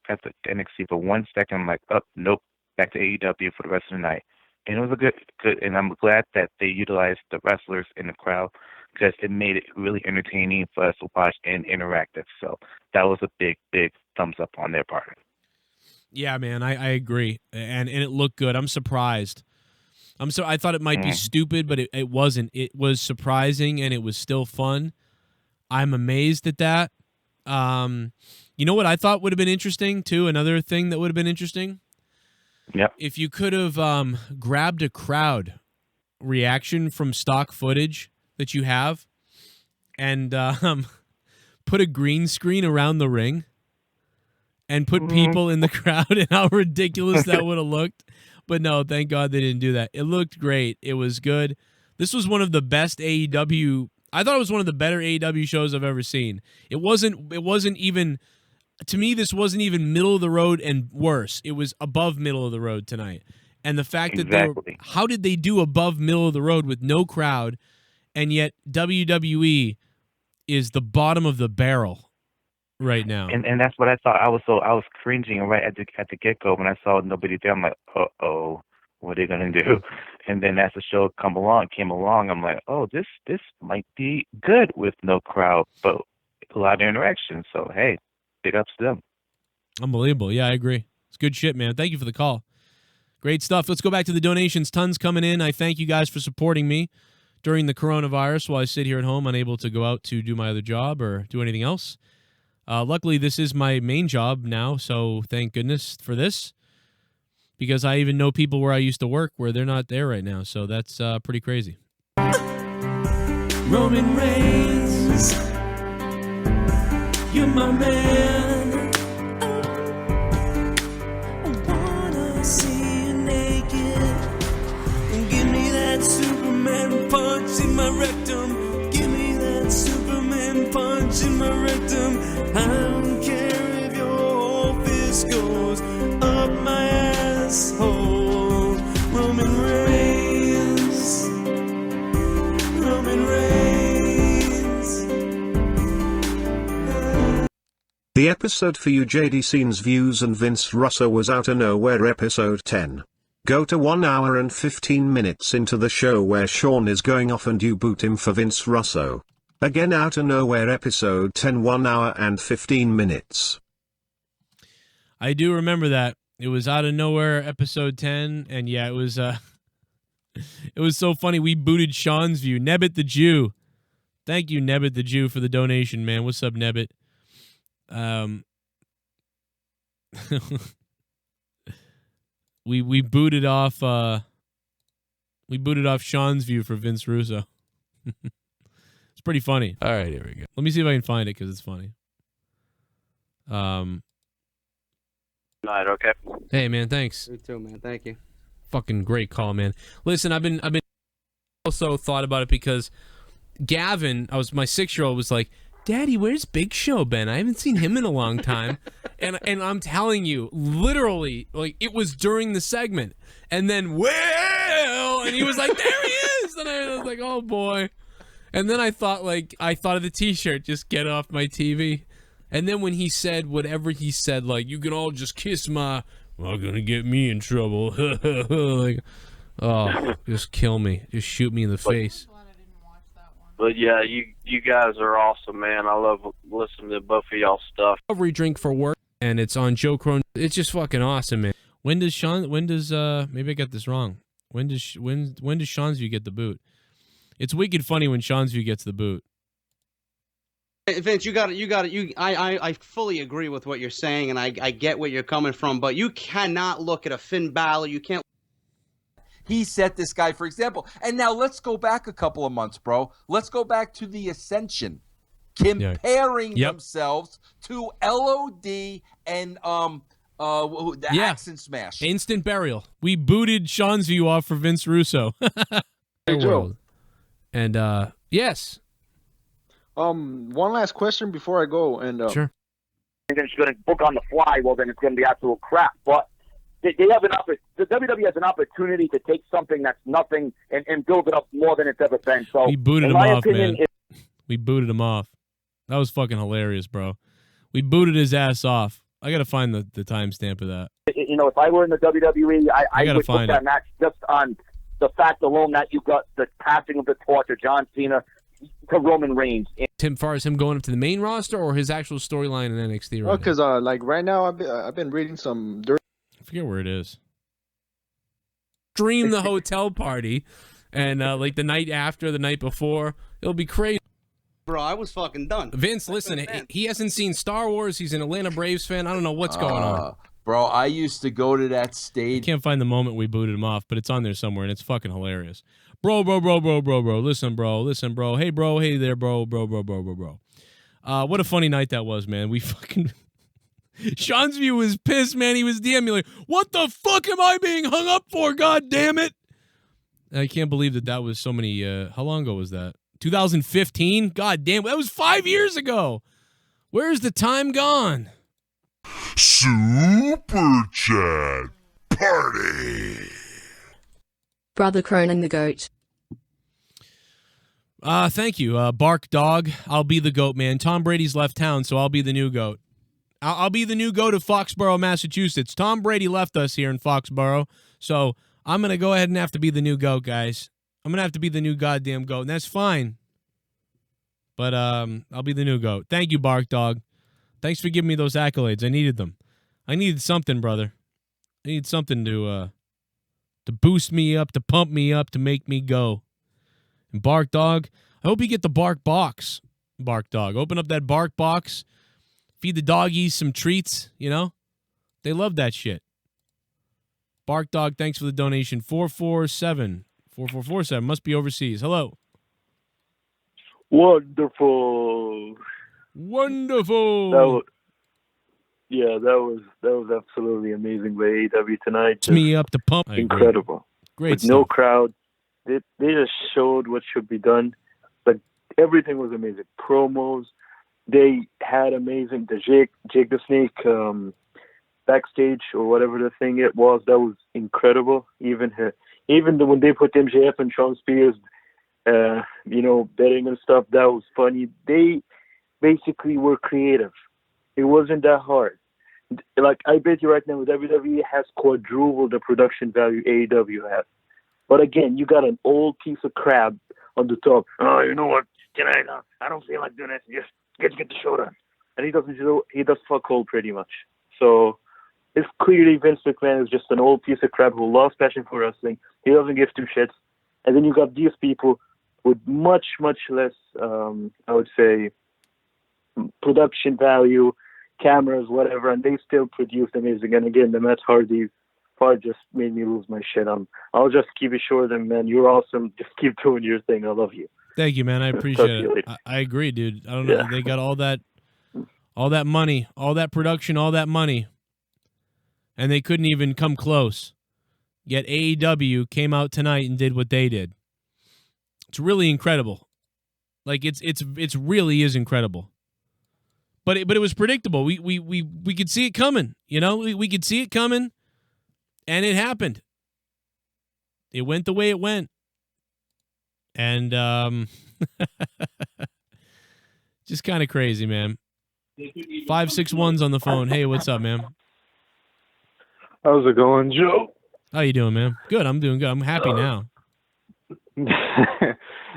NXT for 1 second. I'm like, oh nope, back to AEW for the rest of the night, and it was a good, and I'm glad that they utilized the wrestlers in the crowd, because it made it really entertaining for us to watch and interactive. So that was a big thumbs up on their part. Yeah, man, I agree, and it looked good. I'm surprised. I thought it might be stupid, but it wasn't. It was surprising, and it was still fun. I'm amazed at that. You know what I thought would have been interesting too? Another thing that would have been interesting. Yep. If you could have grabbed a crowd reaction from stock footage that you have, and put a green screen around the ring, and put people in the crowd, and how ridiculous that would have looked. But no, thank God they didn't do that. It looked great. It was good. This was one of the best AEW. I thought it was one of the better AEW shows I've ever seen. It wasn't even, to me, this wasn't even middle of the road and worse. It was above middle of the road tonight. And the fact that how did they do above middle of the road with no crowd, and yet WWE is the bottom of the barrel right now. And that's what I thought. I was cringing right at the get go when I saw nobody there. I'm like, uh-oh, what are they gonna do? And then as the show came along, I'm like, oh, this might be good with no crowd, but a lot of interaction. So hey, big ups to them. Unbelievable. Yeah, I agree. It's good shit, man. Thank you for the call. Great stuff. Let's go back to the donations. Tons coming in. I thank you guys for supporting me during the coronavirus while I sit here at home, unable to go out to do my other job or do anything else. Luckily, this is my main job now, so thank goodness for this, because I even know people where I used to work where they're not there right now, so that's pretty crazy. Roman Reigns, you're my man. I wanna see you naked. Give me that Superman punch in my rectum. Give me that Superman punch in my rectum. I don't care if your whole fist goes up my asshole. Roman Reigns. Roman Reigns. The episode for you JD Scenes Views and Vince Russo was Out of Nowhere episode 10. Go to 1 hour and 15 minutes into the show where Sean is going off and you boot him for Vince Russo. Again, Out of Nowhere episode 10, 1 hour and 15 minutes. I do remember that. It was Out of Nowhere, episode 10, and yeah, it was it was so funny. We booted Sean's View. Nebbit the Jew. Thank you, Nebbit the Jew, for the donation, man. What's up, Nebbit? We booted off Sean's View for Vince Russo. It's pretty funny. All right, here we go. Let me see if I can find it because it's funny. Night, okay. Hey, man, thanks. You too, man. Thank you. Fucking great call, man. Listen, I've been also thought about it because Gavin, my 6-year-old was like, Daddy, where's Big Show been? I haven't seen him in a long time. and I'm telling you, literally, like, it was during the segment. And then, well, and he was like, there he is. And I was like, oh, boy. And then I thought of the T-shirt, just get off my TV. And then when he said whatever he said, like, you can all just kiss my, well, gonna get me in trouble. Like, oh, just kill me. Just shoot me in the face. But yeah, you guys are awesome, man. I love listening to both of y'all stuff. Recovery drink for work, and it's on Joe Cronin. It's just fucking awesome, man. When does maybe I got this wrong. When does Sean's View get the boot? It's wicked funny when Sean's View gets the boot. Vince, you got it. I fully agree with what you're saying, and I get where you're coming from, but you cannot look at a Finn Balor. You can't. He set this guy for example. And now let's go back a couple of months, bro. Let's go back to the Ascension, comparing themselves to LOD and the Accent Smash. Instant burial. We booted Sean's View off for Vince Russo. Hey, Joe. And yes. One last question before I go. And sure. And then it's going to book on the fly. Well, then it's going to be absolute crap. But they have the WWE has an opportunity to take something that's nothing and build it up more than it's ever been. So we booted him off, man. We booted him off. That was fucking hilarious, bro. We booted his ass off. I gotta find the timestamp of that. You know, if I were in the WWE, I would book that match just on the fact alone that you got the passing of the torch of John Cena to Roman Reigns. Tim, far as him going up to the main roster or his actual storyline in NXT right now? Because like right now, I've been reading some. I forget where it is. Stream the hotel party, and like the night after, the night before, it'll be crazy. Bro, I was fucking done. Vince, listen, he hasn't seen Star Wars. He's an Atlanta Braves fan. I don't know what's going on. Bro, I used to go to that stage. I can't find the moment we booted him off, but it's on there somewhere, and it's fucking hilarious. Bro. Listen, bro. Hey, bro. Hey there, bro. What a funny night that was, man. We fucking... Sean's View was pissed, man. He was DMing like, what the fuck am I being hung up for? God damn it. I can't believe that was so many... how long ago was that? 2015? God damn, that was 5 years ago. Where's the time gone? Super Chat Party. Brother Cronin the GOAT. Thank you. Bark Dog. I'll be the GOAT, man. Tom Brady's left town, so I'll be the new GOAT. I'll be the new GOAT of Foxborough, Massachusetts. Tom Brady left us here in Foxborough, so I'm going to go ahead and have to be the new GOAT, guys. I'm going to have to be the new goddamn GOAT, and that's fine. But I'll be the new GOAT. Thank you, Bark Dog. Thanks for giving me those accolades. I needed them. I needed something, brother. I need something to boost me up, to pump me up, to make me go. And Bark Dog, I hope you get the Bark Box, Bark Dog. Open up that Bark Box. Feed the doggies some treats, you know? They love that shit. Bark Dog, thanks for the donation. 4447. Must be overseas. Hello. Wonderful. Wonderful. That was absolutely amazing by AEW tonight. Just me up to pump. Incredible. Great With stuff. no crowd. They just showed what should be done. But everything was amazing. Promos. They had amazing. The Jake the Snake backstage or whatever the thing it was, that was incredible. Even when they put MJF and Sean Spears, betting and stuff, that was funny. They basically were creative. It wasn't that hard. Like, I bet you right now, WWE has quadrupled the production value AEW has. But again, you got an old piece of crap on the top. Oh, you know what? Tonight, I don't feel like doing it. Just get the show done. And he does fuck all pretty much. So It's clearly Vince McMahon is just an old piece of crap who loves passion for wrestling. He doesn't give two shits. And then you got these people with much, much less, I would say, production value, cameras, whatever, and they still produced amazing. And again, the Matt Hardy part just made me lose my shit. I'll just keep it short, and man, you're awesome. Just keep doing your thing. I love you. Thank you, man. I appreciate it. I agree, dude. I don't know. They got all that money, all that production, all that money, and they couldn't even come close. Yet AEW came out tonight and did what they did. It's really incredible. Like it's really is incredible. But it was predictable. We could see it coming. You know, we could see it coming, and it happened. It went the way it went. And just kind of crazy, man. 561's on the phone. Hey, what's up, man? How's it going, Joe? How you doing, man? Good. I'm doing good. I'm happy now.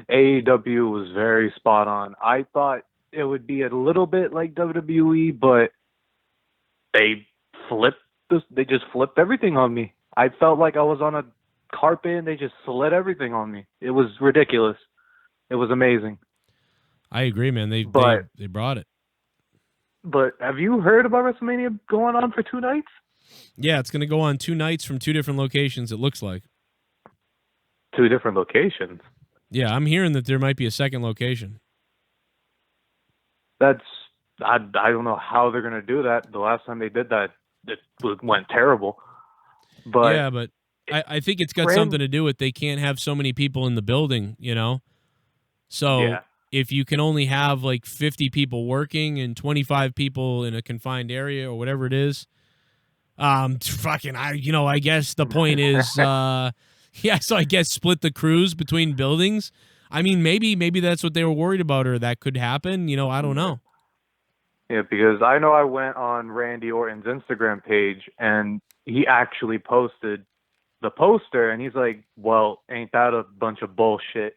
AEW was very spot on. I thought it would be a little bit like WWE, but they just flipped everything on me. I felt like I was on a carpet and they just slid everything on me. It was ridiculous. It was amazing. I agree, man. They brought it. But have you heard about WrestleMania going on for 2 nights? Yeah, it's going to go on 2 nights from 2 different locations, it looks like. 2 different locations? Yeah, I'm hearing that there might be a second location. I don't know how they're going to do that. The last time they did that, it went terrible. But yeah, but I think it's got something to do with they can't have so many people in the building, you know? So if you can only have like 50 people working and 25 people in a confined area or whatever it is, I guess the point is, so I guess split the crews between buildings. I mean, maybe that's what they were worried about, or that could happen. You know, I don't know. Yeah, because I know I went on Randy Orton's Instagram page, and he actually posted the poster, and he's like, well, ain't that a bunch of bullshit?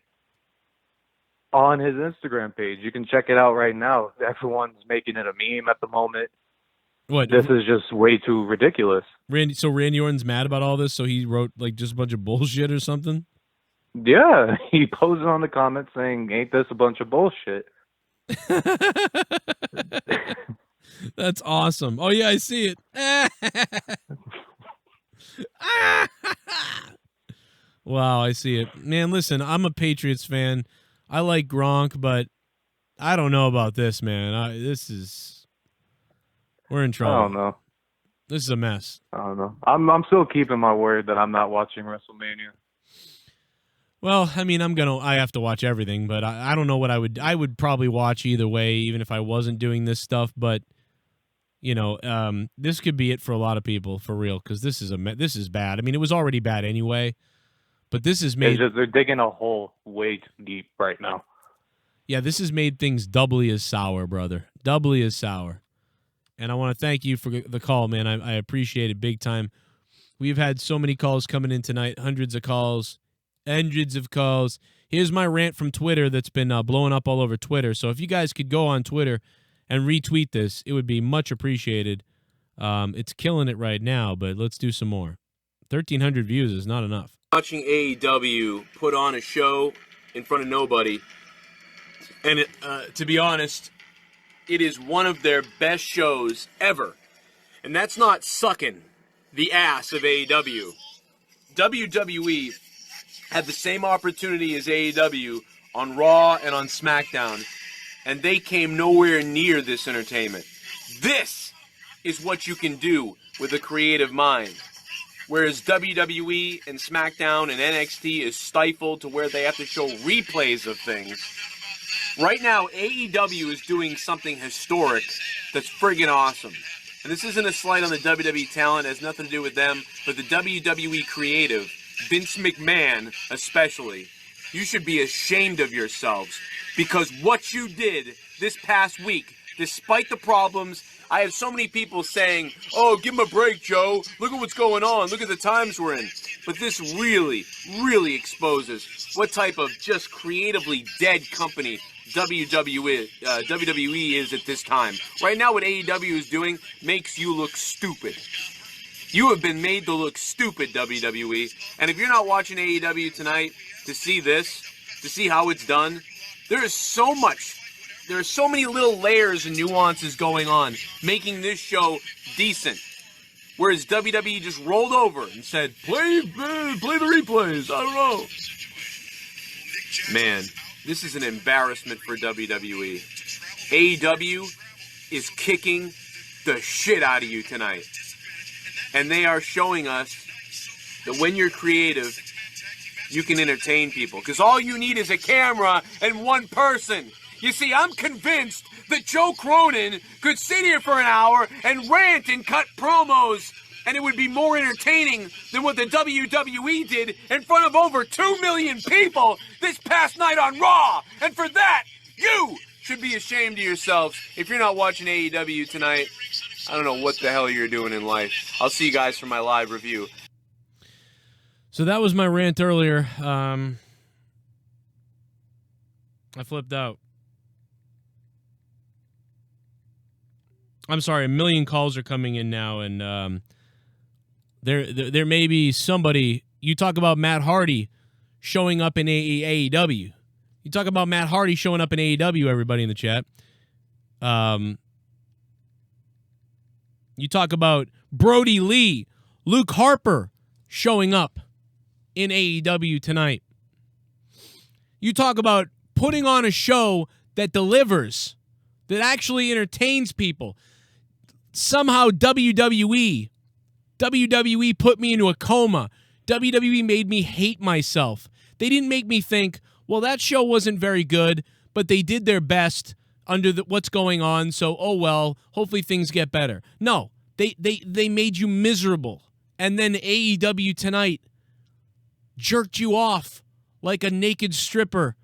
On his Instagram page. You can check it out right now. Everyone's making it a meme at the moment. What? This is just way too ridiculous. Randy Orton's mad about all this, so he wrote like just a bunch of bullshit or something? Yeah, he posted on the comments saying, ain't this a bunch of bullshit? That's awesome. Oh, yeah, I see it. Wow, I see it. Man, listen, I'm a Patriots fan. I like Gronk, but I don't know about this, man. We're in trouble. I don't know. This is a mess. I don't know. I'm still keeping my word that I'm not watching WrestleMania. Well, I mean, I have to watch everything, but I don't know what I would probably watch either way, even if I wasn't doing this stuff. But, you know, this could be it for a lot of people, for real, because this is bad. I mean, it was already bad anyway, but this has made... They're digging a hole way too deep right now. Yeah, this has made things doubly as sour, brother. Doubly as sour. And I want to thank you for the call, man. I appreciate it big time. We've had so many calls coming in tonight, hundreds of calls. Here's my rant from Twitter that's been blowing up all over Twitter. So if you guys could go on Twitter and retweet this, it would be much appreciated. It's killing it right now, but let's do some more. 1,300 views is not enough. Watching AEW put on a show in front of nobody, and to be honest, it is one of their best shows ever. And that's not sucking the ass of AEW. WWE had the same opportunity as AEW on Raw and on SmackDown, and they came nowhere near this entertainment. This is what you can do with a creative mind. Whereas WWE and SmackDown and NXT is stifled to where they have to show replays of things. Right now, AEW is doing something historic that's friggin' awesome. And this isn't a slight on the WWE talent, it has nothing to do with them, but the WWE creative, Vince McMahon especially, you should be ashamed of yourselves, because what you did this past week, despite the problems, I have so many people saying, oh, give him a break, Joe, look at what's going on, look at the times we're in. But this really, really exposes what type of just creatively dead company WWE is at this time. Right now what AEW is doing makes you look stupid. You have been made to look stupid, WWE. And if you're not watching AEW tonight to see this, to see how it's done, there is so much. There are so many little layers and nuances going on, making this show decent. Whereas WWE just rolled over and said, play the replays. I don't know. Man, this is an embarrassment for WWE. AEW is kicking the shit out of you tonight. And they are showing us that when you're creative, you can entertain people. Because all you need is a camera and one person. You see, I'm convinced that Joe Cronin could sit here for an hour and rant and cut promos, and it would be more entertaining than what the WWE did in front of over 2 million people this past night on Raw. And for that, you should be ashamed of yourselves. If you're not watching AEW tonight, I don't know what the hell you're doing in life. I'll see you guys for my live review. So that was my rant earlier. I flipped out. I'm sorry, 1 million calls are coming in now, and there may be somebody. You talk about Matt Hardy showing up in AEW. You talk about Matt Hardy showing up in AEW, everybody in the chat. You talk about Brodie Lee, Luke Harper showing up in AEW tonight. You talk about putting on a show that delivers, that actually entertains people. Somehow WWE put me into a coma. WWE made me hate myself. They didn't make me think, well, that show wasn't very good, but they did their best under what's going on, so, oh well, hopefully things get better. No, they made you miserable. And then AEW tonight jerked you off like a naked stripper.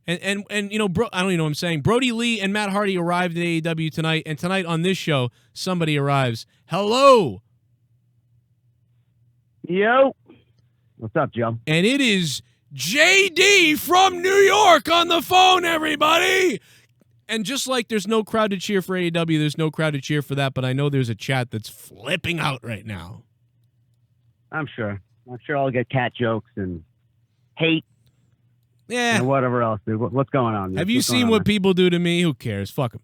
And you know, I don't even know what I'm saying. Brodie Lee and Matt Hardy arrived at AEW tonight, and tonight on this show, somebody arrives. Hello. Yo. What's up, Joe? And it is JD from New York on the phone, everybody. And just like there's no crowd to cheer for AEW, there's no crowd to cheer for that, but I know there's a chat that's flipping out right now. I'm sure I'll get cat jokes and hate. Yeah. And whatever else, dude. What's going on? Have you seen what people do to me? Who cares? Fuck them.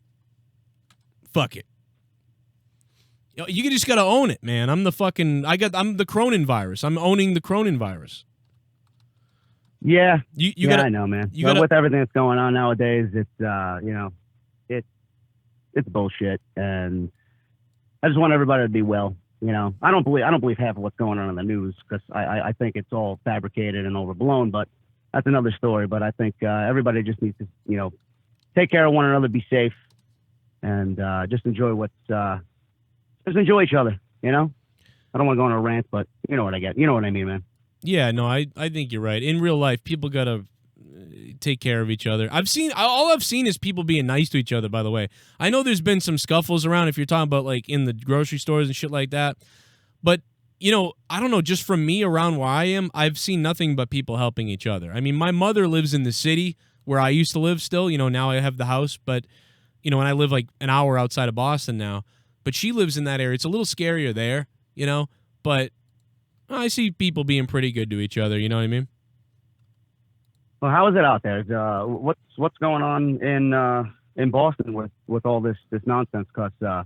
Fuck it. You just got to own it, man. I'm the Cronin virus. I'm owning the Cronin virus. Yeah. You gotta, I know, man. With everything that's going on nowadays, it's bullshit, and I just want everybody to be well. You know, I don't believe half of what's going on in the news, because I think it's all fabricated and overblown, but that's another story. But I think everybody just needs to, you know, take care of one another, be safe, and just enjoy just enjoy each other, you know? I don't want to go on a rant, but you know what I get. You know what I mean, man. Yeah, no, I think you're right. In real life, people got to take care of each other. All I've seen is people being nice to each other, by the way. I know there's been some scuffles around if you're talking about like in the grocery stores and shit like that. But, you know, I don't know, just from me around where I am, I've seen nothing but people helping each other. I mean, my mother lives in the city where I used to live still. You know, now I have the house, but, you know, and I live like an hour outside of Boston now. But she lives in that area. It's a little scarier there, you know, but I see people being pretty good to each other. You know what I mean? Well, how is it out there? What's going on in Boston with all this nonsense? Because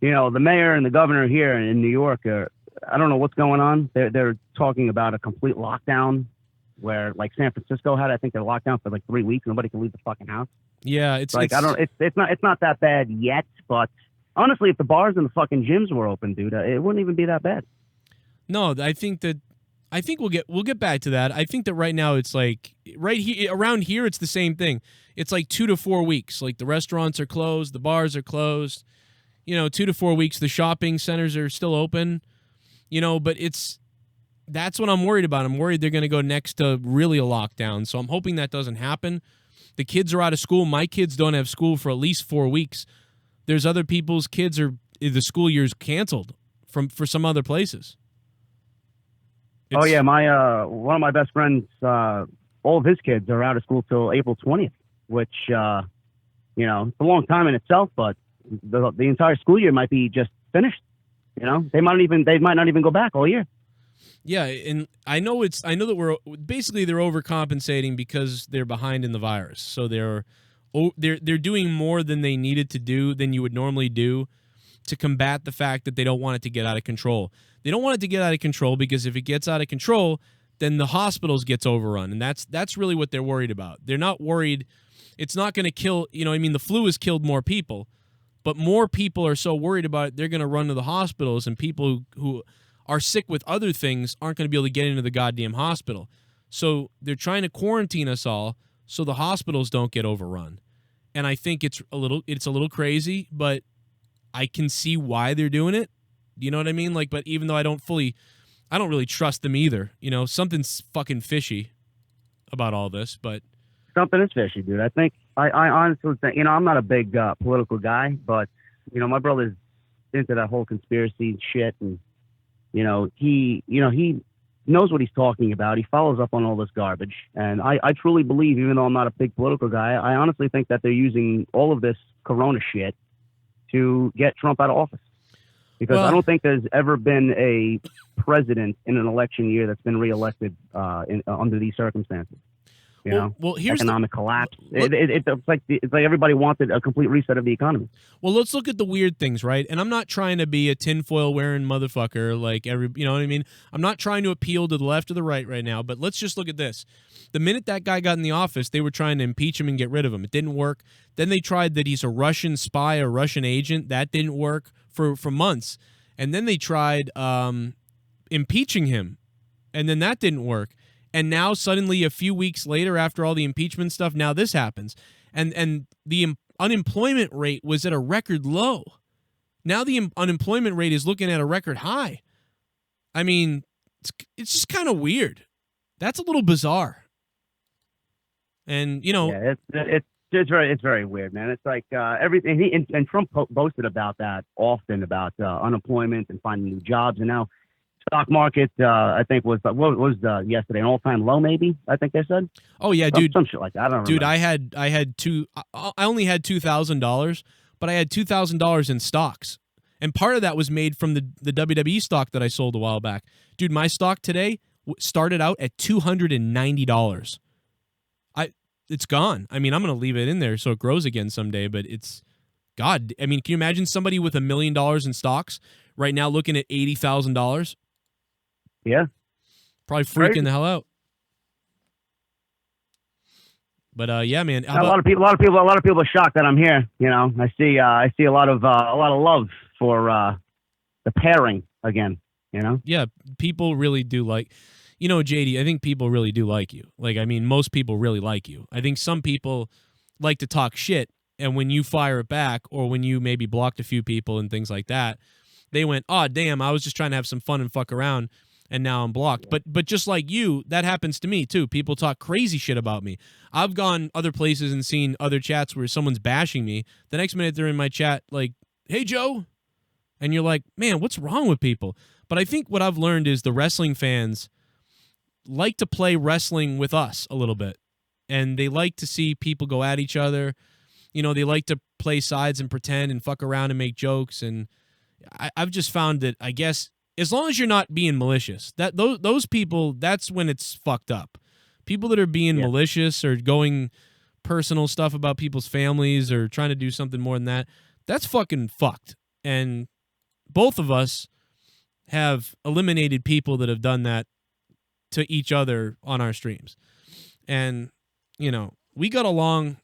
you know, the mayor and the governor here in New York I don't know what's going on. They're talking about a complete lockdown, where like San Francisco had. I think they're locked down for like 3 weeks. Nobody can leave the fucking house. Yeah, it's not that bad yet. But honestly, if the bars and the fucking gyms were open, dude, it wouldn't even be that bad. No, I think we'll get back to that. I think that right now it's like right here around here it's the same thing. It's like 2 to 4 weeks. Like the restaurants are closed, the bars are closed. You know, 2 to 4 weeks. The shopping centers are still open. You know, but that's what I'm worried about. I'm worried they're going to go next to really a lockdown. So I'm hoping that doesn't happen. The kids are out of school. My kids don't have school for at least 4 weeks. There's other people's kids the school year's canceled for some other places. Oh yeah, my one of my best friends, all of his kids are out of school till April 20th, which you know, it's a long time in itself, but the entire school year might be just finished. You know, they might not even go back all year. Yeah, and I know that they're overcompensating because they're behind in the virus. So they're doing more than they needed to do than you would normally do to combat the fact that they don't want it to get out of control. They don't want it to get out of control because if it gets out of control, then the hospitals gets overrun, and that's really what they're worried about. They're not worried it's not going to kill, the flu has killed more people, but more people are so worried about it, they're going to run to the hospitals, and people who are sick with other things aren't going to be able to get into the goddamn hospital. So they're trying to quarantine us all so the hospitals don't get overrun. And I think it's a little crazy, but I can see why they're doing it. You know what I mean? But even though I don't really trust them either. Something's fucking fishy about all this, but something is fishy, dude. I think I honestly think, I'm not a big political guy, but my brother's into that whole conspiracy shit, and he knows what he's talking about. He follows up on all this garbage, and I truly believe, even though I'm not a big political guy, I honestly think that they're using all of this Corona shit to get Trump out of office. Because I don't think there's ever been a president in an election year that's been reelected under these circumstances. Here's economic collapse. It's like everybody wanted a complete reset of the economy. Well, let's look at the weird things, right? And I'm not trying to be a tinfoil wearing motherfucker you know what I mean? I'm not trying to appeal to the left or the right now, but let's just look at this. The minute that guy got in the office, they were trying to impeach him and get rid of him. It didn't work. Then they tried that he's a Russian spy, a Russian agent. That didn't work for months. And then they tried impeaching him, and then that didn't work. And now suddenly a few weeks later, after all the impeachment stuff, now this happens. And the unemployment rate was at a record low. Now the unemployment rate is looking at a record high. I mean, it's just kind of weird. That's a little bizarre. And, Yeah, it's very weird, man. It's like everything. And Trump boasted about that often, about unemployment and finding new jobs. And now stock market, I think was yesterday an all-time low, maybe. I think they said. Oh yeah, dude. Some shit like that. I don't know. Dude, I only had $2,000, but I had $2,000 in stocks, and part of that was made from the WWE stock that I sold a while back. Dude, my stock today started out at $290. It's gone. I mean, I'm going to leave it in there so it grows again someday, but God, I mean, can you imagine somebody with $1 million in stocks right now looking at $80,000? Yeah. Probably freaking the hell out. But yeah, man. A lot of people are shocked that I'm here. I see a lot of love for the pairing again. Yeah, people really do like. JD, I think people really do like you. Most people really like you. I think some people like to talk shit, and when you fire it back, or when you maybe blocked a few people and things like that, they went, "Oh, damn, I was just trying to have some fun and fuck around, and now I'm blocked." Yeah. But just like you, that happens to me too. People talk crazy shit about me. I've gone other places and seen other chats where someone's bashing me. The next minute they're in my chat like, "Hey, Joe," and you're like, "Man, what's wrong with people?" But I think what I've learned is the wrestling fans like to play wrestling with us a little bit, and they like to see people go at each other. They like to play sides and pretend and fuck around and make jokes. And I've just found that, I guess, as long as you're not being malicious, that those people, that's when it's fucked up. People that are being malicious or going personal stuff about people's families or trying to do something more than that, that's fucking fucked. And both of us have eliminated people that have done that to each other on our streams. And, we got along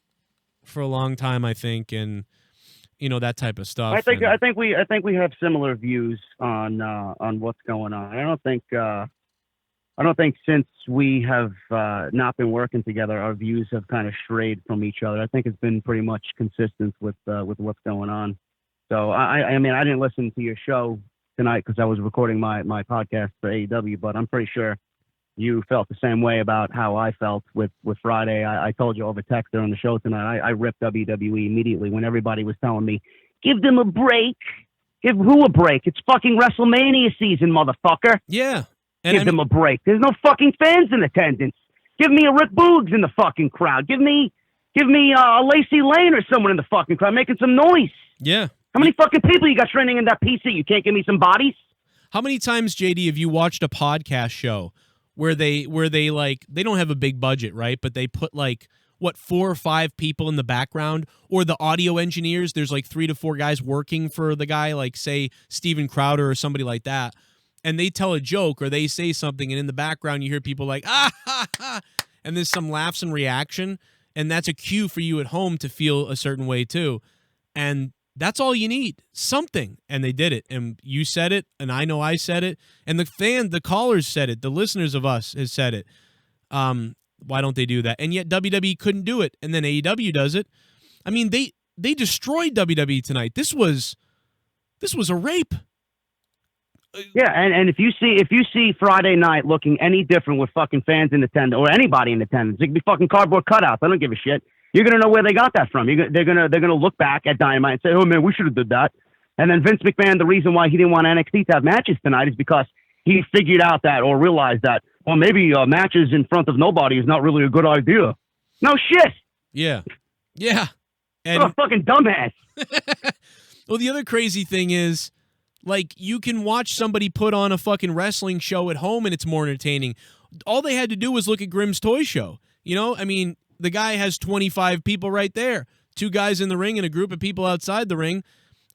for a long time, I think, and that type of stuff. I think we have similar views on what's going on. I don't think since we have not been working together, our views have kind of strayed from each other. I think it's been pretty much consistent with what's going on. So I mean, I didn't listen to your show tonight because I was recording my podcast for AEW, but I'm pretty sure you felt the same way about how I felt with Friday. I told you over text during the show tonight. I ripped WWE immediately when everybody was telling me, give them a break. Give who a break? It's fucking WrestleMania season, motherfucker. Yeah. Give them a break. There's no fucking fans in attendance. Give me a Rick Boogs in the fucking crowd. Give me a Lacey Lane or someone in the fucking crowd making some noise. Yeah. How many fucking people you got training in that PC? You can't give me some bodies? How many times, JD, have you watched a podcast show where they like, they don't have a big budget, right? But they put like, what, 4 or 5 people in the background, or the audio engineers, there's like 3 to 4 guys working for the guy, like say Steven Crowder or somebody like that, and they tell a joke or they say something, and in the background you hear people like, ah, ha, ha, and there's some laughs and reaction, and that's a cue for you at home to feel a certain way too. And that's all you need, something. And they did it, and you said it, and I know I said it, and the callers said it, the listeners of us has said it. Why don't they do that? And yet WWE couldn't do it, and then AEW does it. I mean, they destroyed WWE tonight. This was a rape. Yeah, and if you see Friday night looking any different with fucking fans in attendance or anybody in attendance, it could be fucking cardboard cutouts. I don't give a shit. You're gonna know where they got that from. They're gonna look back at Dynamite and say, "Oh man, we should have did that." And then Vince McMahon, the reason why he didn't want NXT to have matches tonight is because he figured out that or realized that, well, maybe matches in front of nobody is not really a good idea. No shit. Yeah. And what a fucking dumbass. Well, the other crazy thing is, like, you can watch somebody put on a fucking wrestling show at home and it's more entertaining. All they had to do was look at Grimm's Toy Show. You know, I mean, the guy has 25 people right there, 2 guys in the ring and a group of people outside the ring.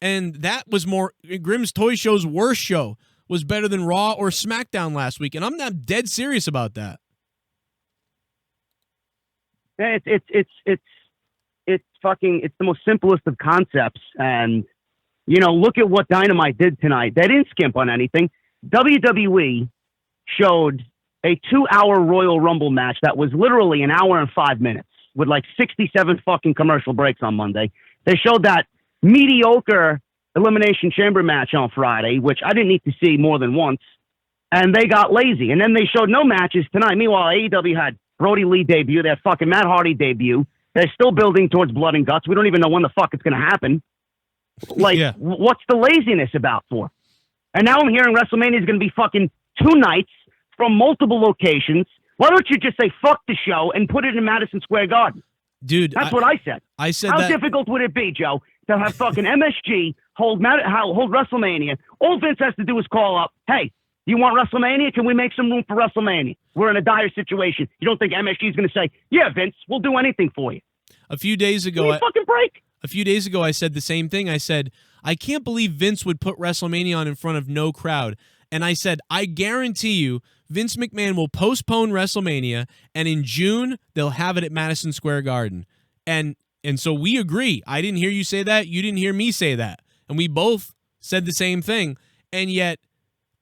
And that was more, Grimm's Toy Show's worst show was better than Raw or SmackDown last week. And I'm not dead serious about that. Yeah, it's the most simplest of concepts. And, you know, look at what Dynamite did tonight. They didn't skimp on anything. WWE showed a 2-hour Royal Rumble match that was literally an hour and 5 minutes with like 67 fucking commercial breaks on Monday. They showed that mediocre Elimination Chamber match on Friday, which I didn't need to see more than once, and they got lazy. And then they showed no matches tonight. Meanwhile, AEW had Brodie Lee debut. They had fucking Matt Hardy debut. They're still building towards Blood and Guts. We don't even know when the fuck it's going to happen. Like, What's the laziness about for? And now I'm hearing WrestleMania is going to be fucking 2 nights from multiple locations. Why don't you just say fuck the show and put it in Madison Square Garden? Dude, that's what I said. I said How that. difficult would it be, Joe, to have fucking MSG hold WrestleMania? All Vince has to do is call up, hey, you want WrestleMania? Can we make some room for WrestleMania? We're in a dire situation. You don't think MSG is going to say, yeah, Vince, we'll do anything for you? A few days ago, fucking break. A few days ago, I said the same thing. I said, I can't believe Vince would put WrestleMania on in front of no crowd. And I said, I guarantee you, Vince McMahon will postpone WrestleMania, and in June, they'll have it at Madison Square Garden. And so we agree. I didn't hear you say that. You didn't hear me say that. And we both said the same thing. And yet,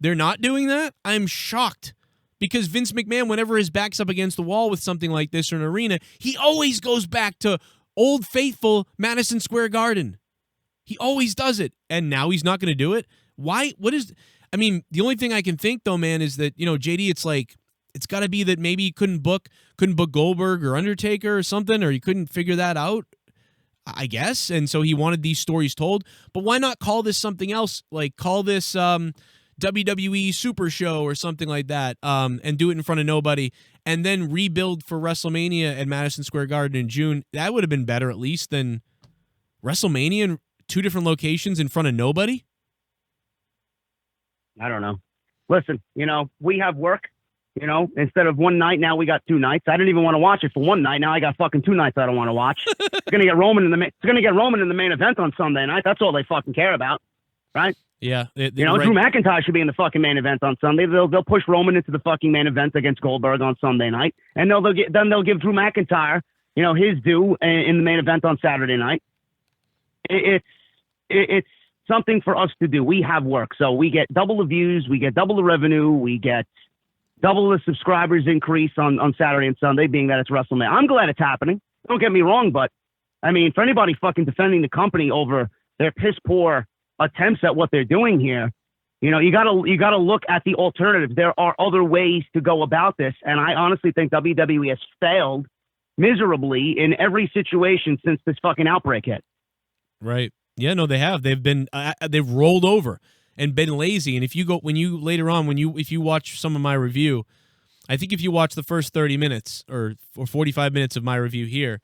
they're not doing that? I'm shocked. Because Vince McMahon, whenever his back's up against the wall with something like this or an arena, he always goes back to old faithful Madison Square Garden. He always does it. And now he's not going to do it? Why? I mean, the only thing I can think, though, man, is that, you know, JD, it's like, it's got to be that maybe he couldn't book Goldberg or Undertaker or something, or he couldn't figure that out, I guess. And so he wanted these stories told. But why not call this something else? Like, call this WWE Super Show or something like that, and do it in front of nobody, and then rebuild for WrestleMania at Madison Square Garden in June. That would have been better, at least, than WrestleMania in 2 different locations in front of nobody. I don't know. Listen, you know, we have work. You know, instead of 1 night, now we got 2 nights. I didn't even want to watch it for 1 night. Now I got fucking 2 nights I don't want to watch. It's gonna get Roman in the main event on Sunday night. That's all they fucking care about, right? Yeah, you know, right. Drew McIntyre should be in the fucking main event on Sunday. They'll push Roman into the fucking main event against Goldberg on Sunday night, and they'll give Drew McIntyre, you know, his due in the main event on Saturday night. It's something for us to do. We have work, so we get double the views, we get double the revenue, we get double the subscribers increase on Saturday and Sunday, being that it's WrestleMania. I'm glad it's happening. Don't get me wrong, but I mean, for anybody fucking defending the company over their piss poor attempts at what they're doing here, you know, you gotta look at the alternatives. There are other ways to go about this, and I honestly think WWE has failed miserably in every situation since this fucking outbreak hit. Right. Yeah, no, they have. They've rolled over and been lazy. And if you watch some of my review, I think if you watch the first 30 minutes or 45 minutes of my review here,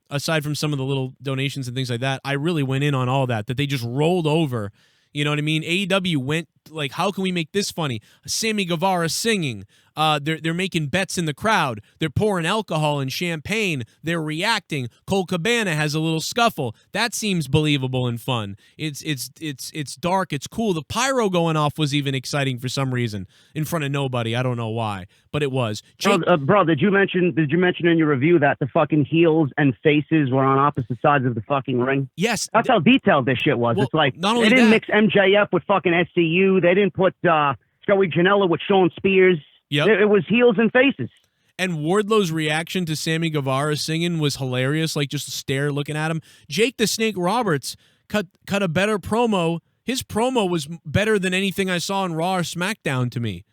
aside from some of the little donations and things like that, I really went in on all that they just rolled over. You know what I mean? AEW went like, how can we make this funny? Sammy Guevara singing. They're making bets in the crowd. They're pouring alcohol and champagne. They're reacting. Colt Cabana has a little scuffle. That seems believable and fun. It's dark. It's cool. The pyro going off was even exciting for some reason in front of nobody. I don't know why, but it was. Bro, did you mention in your review that the fucking heels and faces were on opposite sides of the fucking ring? Yes. That's how detailed this shit was. Well, it's like not only they didn't that, mix MJF with fucking SCU. They didn't put Joey Janela with Sean Spears. Yep. It was heels and faces. And Wardlow's reaction to Sammy Guevara singing was hilarious, like just a stare looking at him. Jake the Snake Roberts cut a better promo. His promo was better than anything I saw on Raw or SmackDown to me.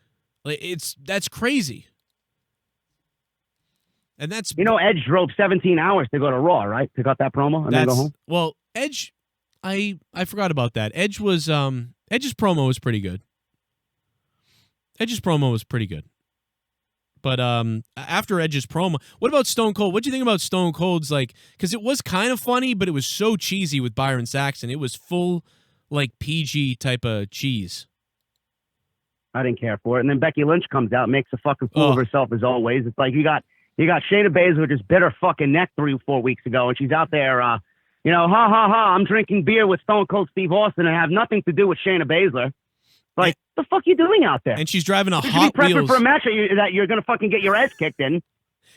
Like that's crazy. And that's Edge drove 17 hours to go to Raw, right? To cut that promo and then go home. Well, Edge, I forgot about that. Edge's promo was pretty good. Edge's promo was pretty good. But after Edge's promo, what about Stone Cold? What do you think about Stone Cold's, like, because it was kind of funny, but it was so cheesy with Byron Saxton. It was full, like, PG type of cheese. I didn't care for it. And then Becky Lynch comes out, makes a fucking fool of herself as always. It's like you got Shayna Baszler with just bit her fucking neck 3 or 4 weeks ago, and she's out there, ha ha ha, I'm drinking beer with Stone Cold Steve Austin and have nothing to do with Shayna Baszler. Like, what the fuck you doing out there? And she's driving a you Hot prepping Wheels. for a match that you're going to fucking get your ass kicked in.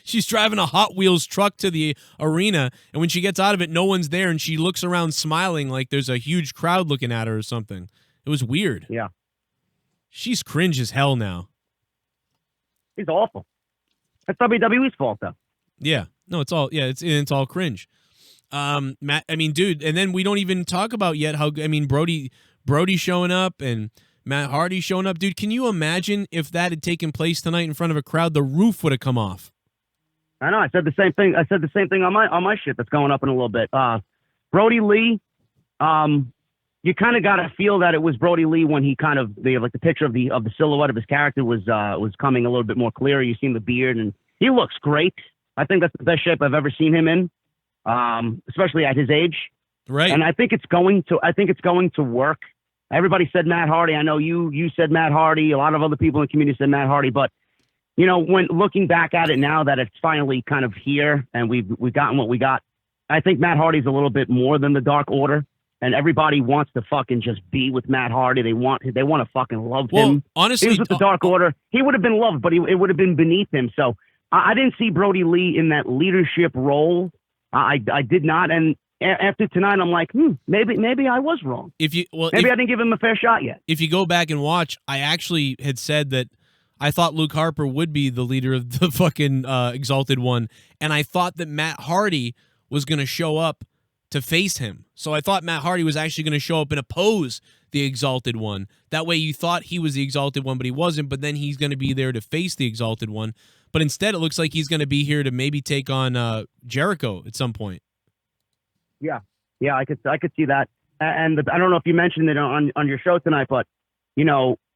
She's driving a Hot Wheels truck to the arena, and when she gets out of it, no one's there, and she looks around smiling like there's a huge crowd looking at her or something. It was weird. Yeah. She's cringe as hell now. She's awful. That's WWE's fault, though. Yeah. No, it's all cringe. Matt, I mean, dude, and then we don't even talk about yet how, I mean, Brodie showing up and Matt Hardy showing up. Dude, can you imagine if that had taken place tonight in front of a crowd? The roof would have come off. I know. I said the same thing. I said the same thing on my shit that's going up in a little bit. Brodie Lee, you kind of got to feel that it was Brodie Lee when he kind of the picture of the silhouette of his character was coming a little bit more clear. You seen the beard and he looks great. I think that's the best shape I've ever seen him in, especially at his age. Right. And I think it's going to work. Everybody said Matt Hardy. I know you said Matt Hardy. A lot of other people in the community said Matt Hardy. But, when looking back at it now that it's finally kind of here and we've gotten what we got, I think Matt Hardy's a little bit more than the Dark Order. And everybody wants to fucking just be with Matt Hardy. They want to fucking love him. Honestly, he was with the Dark Order. He would have been loved, but it would have been beneath him. So I didn't see Brodie Lee in that leadership role. I did not. And after tonight, I'm like, maybe I was wrong. I didn't give him a fair shot yet. If you go back and watch, I actually had said that I thought Luke Harper would be the leader of the fucking Exalted One, and I thought that Matt Hardy was going to show up to face him. So I thought Matt Hardy was actually going to show up and oppose the Exalted One. That way you thought he was the Exalted One, but he wasn't, but then he's going to be there to face the Exalted One. But instead, it looks like he's going to be here to maybe take on Jericho at some point. Yeah, I could see that. And I don't know if you mentioned it on your show tonight, but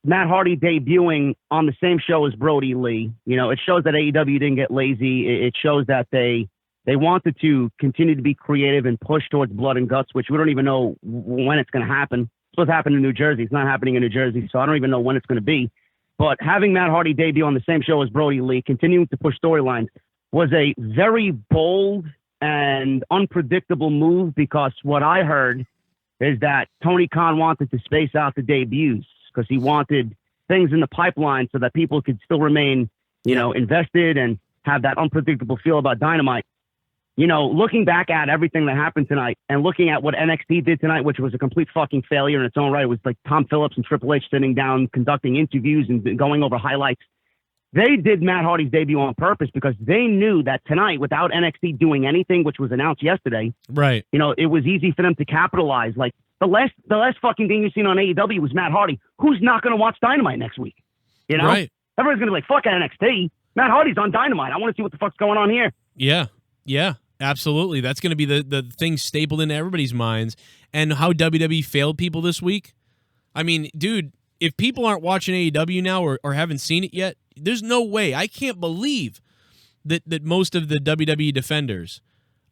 Matt Hardy debuting on the same show as Brodie Lee. It shows that AEW didn't get lazy. It shows that they wanted to continue to be creative and push towards blood and guts, which we don't even know when it's going to happen. It's supposed to happen in New Jersey. It's not happening in New Jersey, so I don't even know when it's going to be. But having Matt Hardy debut on the same show as Brodie Lee, continuing to push storylines, was a very bold and unpredictable move, because what I heard is that Tony Khan wanted to space out the debuts because he wanted things in the pipeline so that people could still remain, invested and have that unpredictable feel about Dynamite. Looking back at everything that happened tonight and looking at what NXT did tonight, which was a complete fucking failure in its own right. It was like Tom Phillips and Triple H sitting down, conducting interviews and going over highlights. They did Matt Hardy's debut on purpose because they knew that tonight, without NXT doing anything, which was announced yesterday, right? It was easy for them to capitalize. Like the last fucking thing you've seen on AEW was Matt Hardy. Who's not going to watch Dynamite next week? Right. Everyone's going to be like, fuck NXT. Matt Hardy's on Dynamite. I want to see what the fuck's going on here. Yeah, absolutely. That's going to be the thing stapled into everybody's minds. And how WWE failed people this week. I mean, dude, if people aren't watching AEW now or haven't seen it yet, there's no way. I can't believe that most of the WWE defenders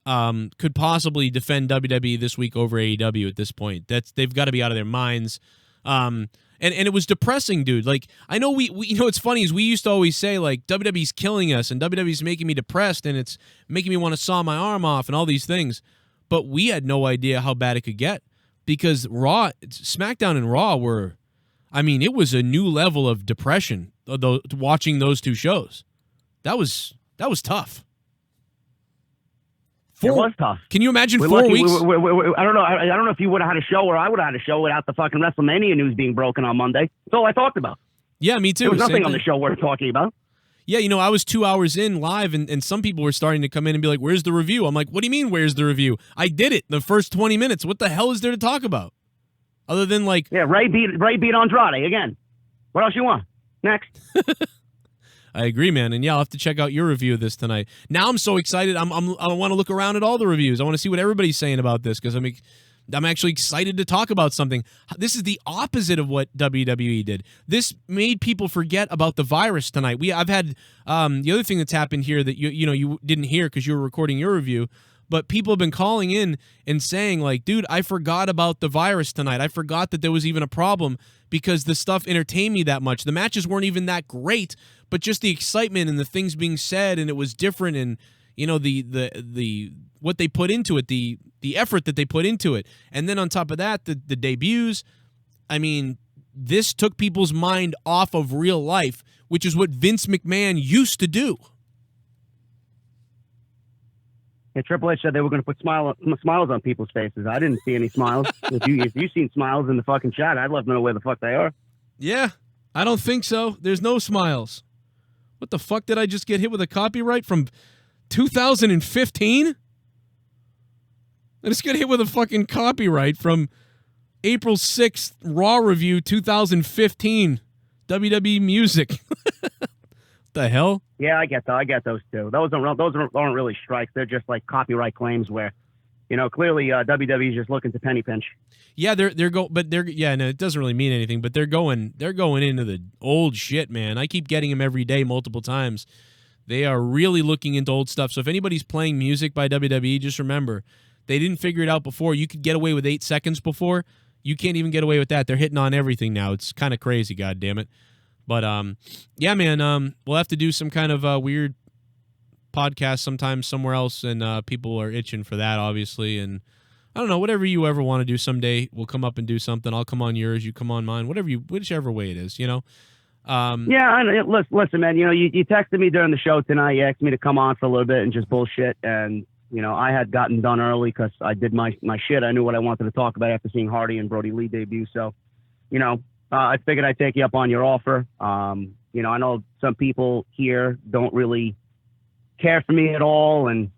could possibly defend WWE this week over AEW at this point. They've got to be out of their minds. And it was depressing, dude. Like, I know we you know what's funny is we used to always say, like, WWE's killing us and WWE's making me depressed and it's making me want to saw my arm off and all these things. But we had no idea how bad it could get because SmackDown and Raw were, I mean, it was a new level of depression watching those two shows. That was tough. It was tough. Can you imagine 4 weeks? I don't know. I don't know if you would have had a show or I would have had a show without the fucking WrestleMania news being broken on Monday. That's all I talked about. Yeah, me too. There was nothing on the show worth talking about. Yeah, you know, I was 2 hours in live, and some people were starting to come in and be like, where's the review? I'm like, what do you mean, where's the review? I did it the first 20 minutes. What the hell is there to talk about? Other than, like... Yeah, Ray beat Andrade again. What else you want? Next. I agree, man. And yeah, I'll have to check out your review of this tonight. Now I'm so excited. I want to look around at all the reviews. I want to see what everybody's saying about this because I'm actually excited to talk about something. This is the opposite of what WWE did. This made people forget about the virus tonight. I've had the other thing that's happened here that you didn't hear because you were recording your review, but people have been calling in and saying like, dude, I forgot about the virus tonight. I forgot that there was even a problem because the stuff entertained me that much. The matches weren't even that great, but just the excitement and the things being said and it was different and you know the what they put into it, the effort that they put into it. And then on top of that, the debuts, I mean, this took people's mind off of real life, which is what Vince McMahon used to do. Yeah, Triple H said they were going to put smiles on people's faces. I didn't see any smiles. If you've seen smiles in the fucking chat, I'd love to know where the fuck they are. Yeah, I don't think so. There's no smiles. What the fuck did I just get hit with a copyright from 2015? I just got hit with a fucking copyright from April 6th, Raw Review 2015, WWE Music. The hell? Yeah, I get those too. Those aren't really strikes. They're just like copyright claims where, you know, clearly WWE is just looking to penny pinch. Yeah, no, it doesn't really mean anything, but they're going into the old shit, man. I keep getting them every day, multiple times. They are really looking into old stuff. So if anybody's playing music by WWE, just remember, they didn't figure it out before. You could get away with 8 seconds before. You can't even get away with that. They're hitting on everything now. It's kind of crazy, God damn it. But yeah, man, we'll have to do some kind of weird podcast sometime somewhere else, and people are itching for that, obviously. And I don't know, whatever you ever want to do someday, we'll come up and do something. I'll come on yours, you come on mine, whichever way it is, you know. Yeah, listen, man. You know, you texted me during the show tonight. You asked me to come on for a little bit and just bullshit, and you know, I had gotten done early because I did my shit. I knew what I wanted to talk about after seeing Hardy and Brodie Lee debut. So, you know. I figured I'd take you up on your offer. You know, I know some people here don't really care for me at all, and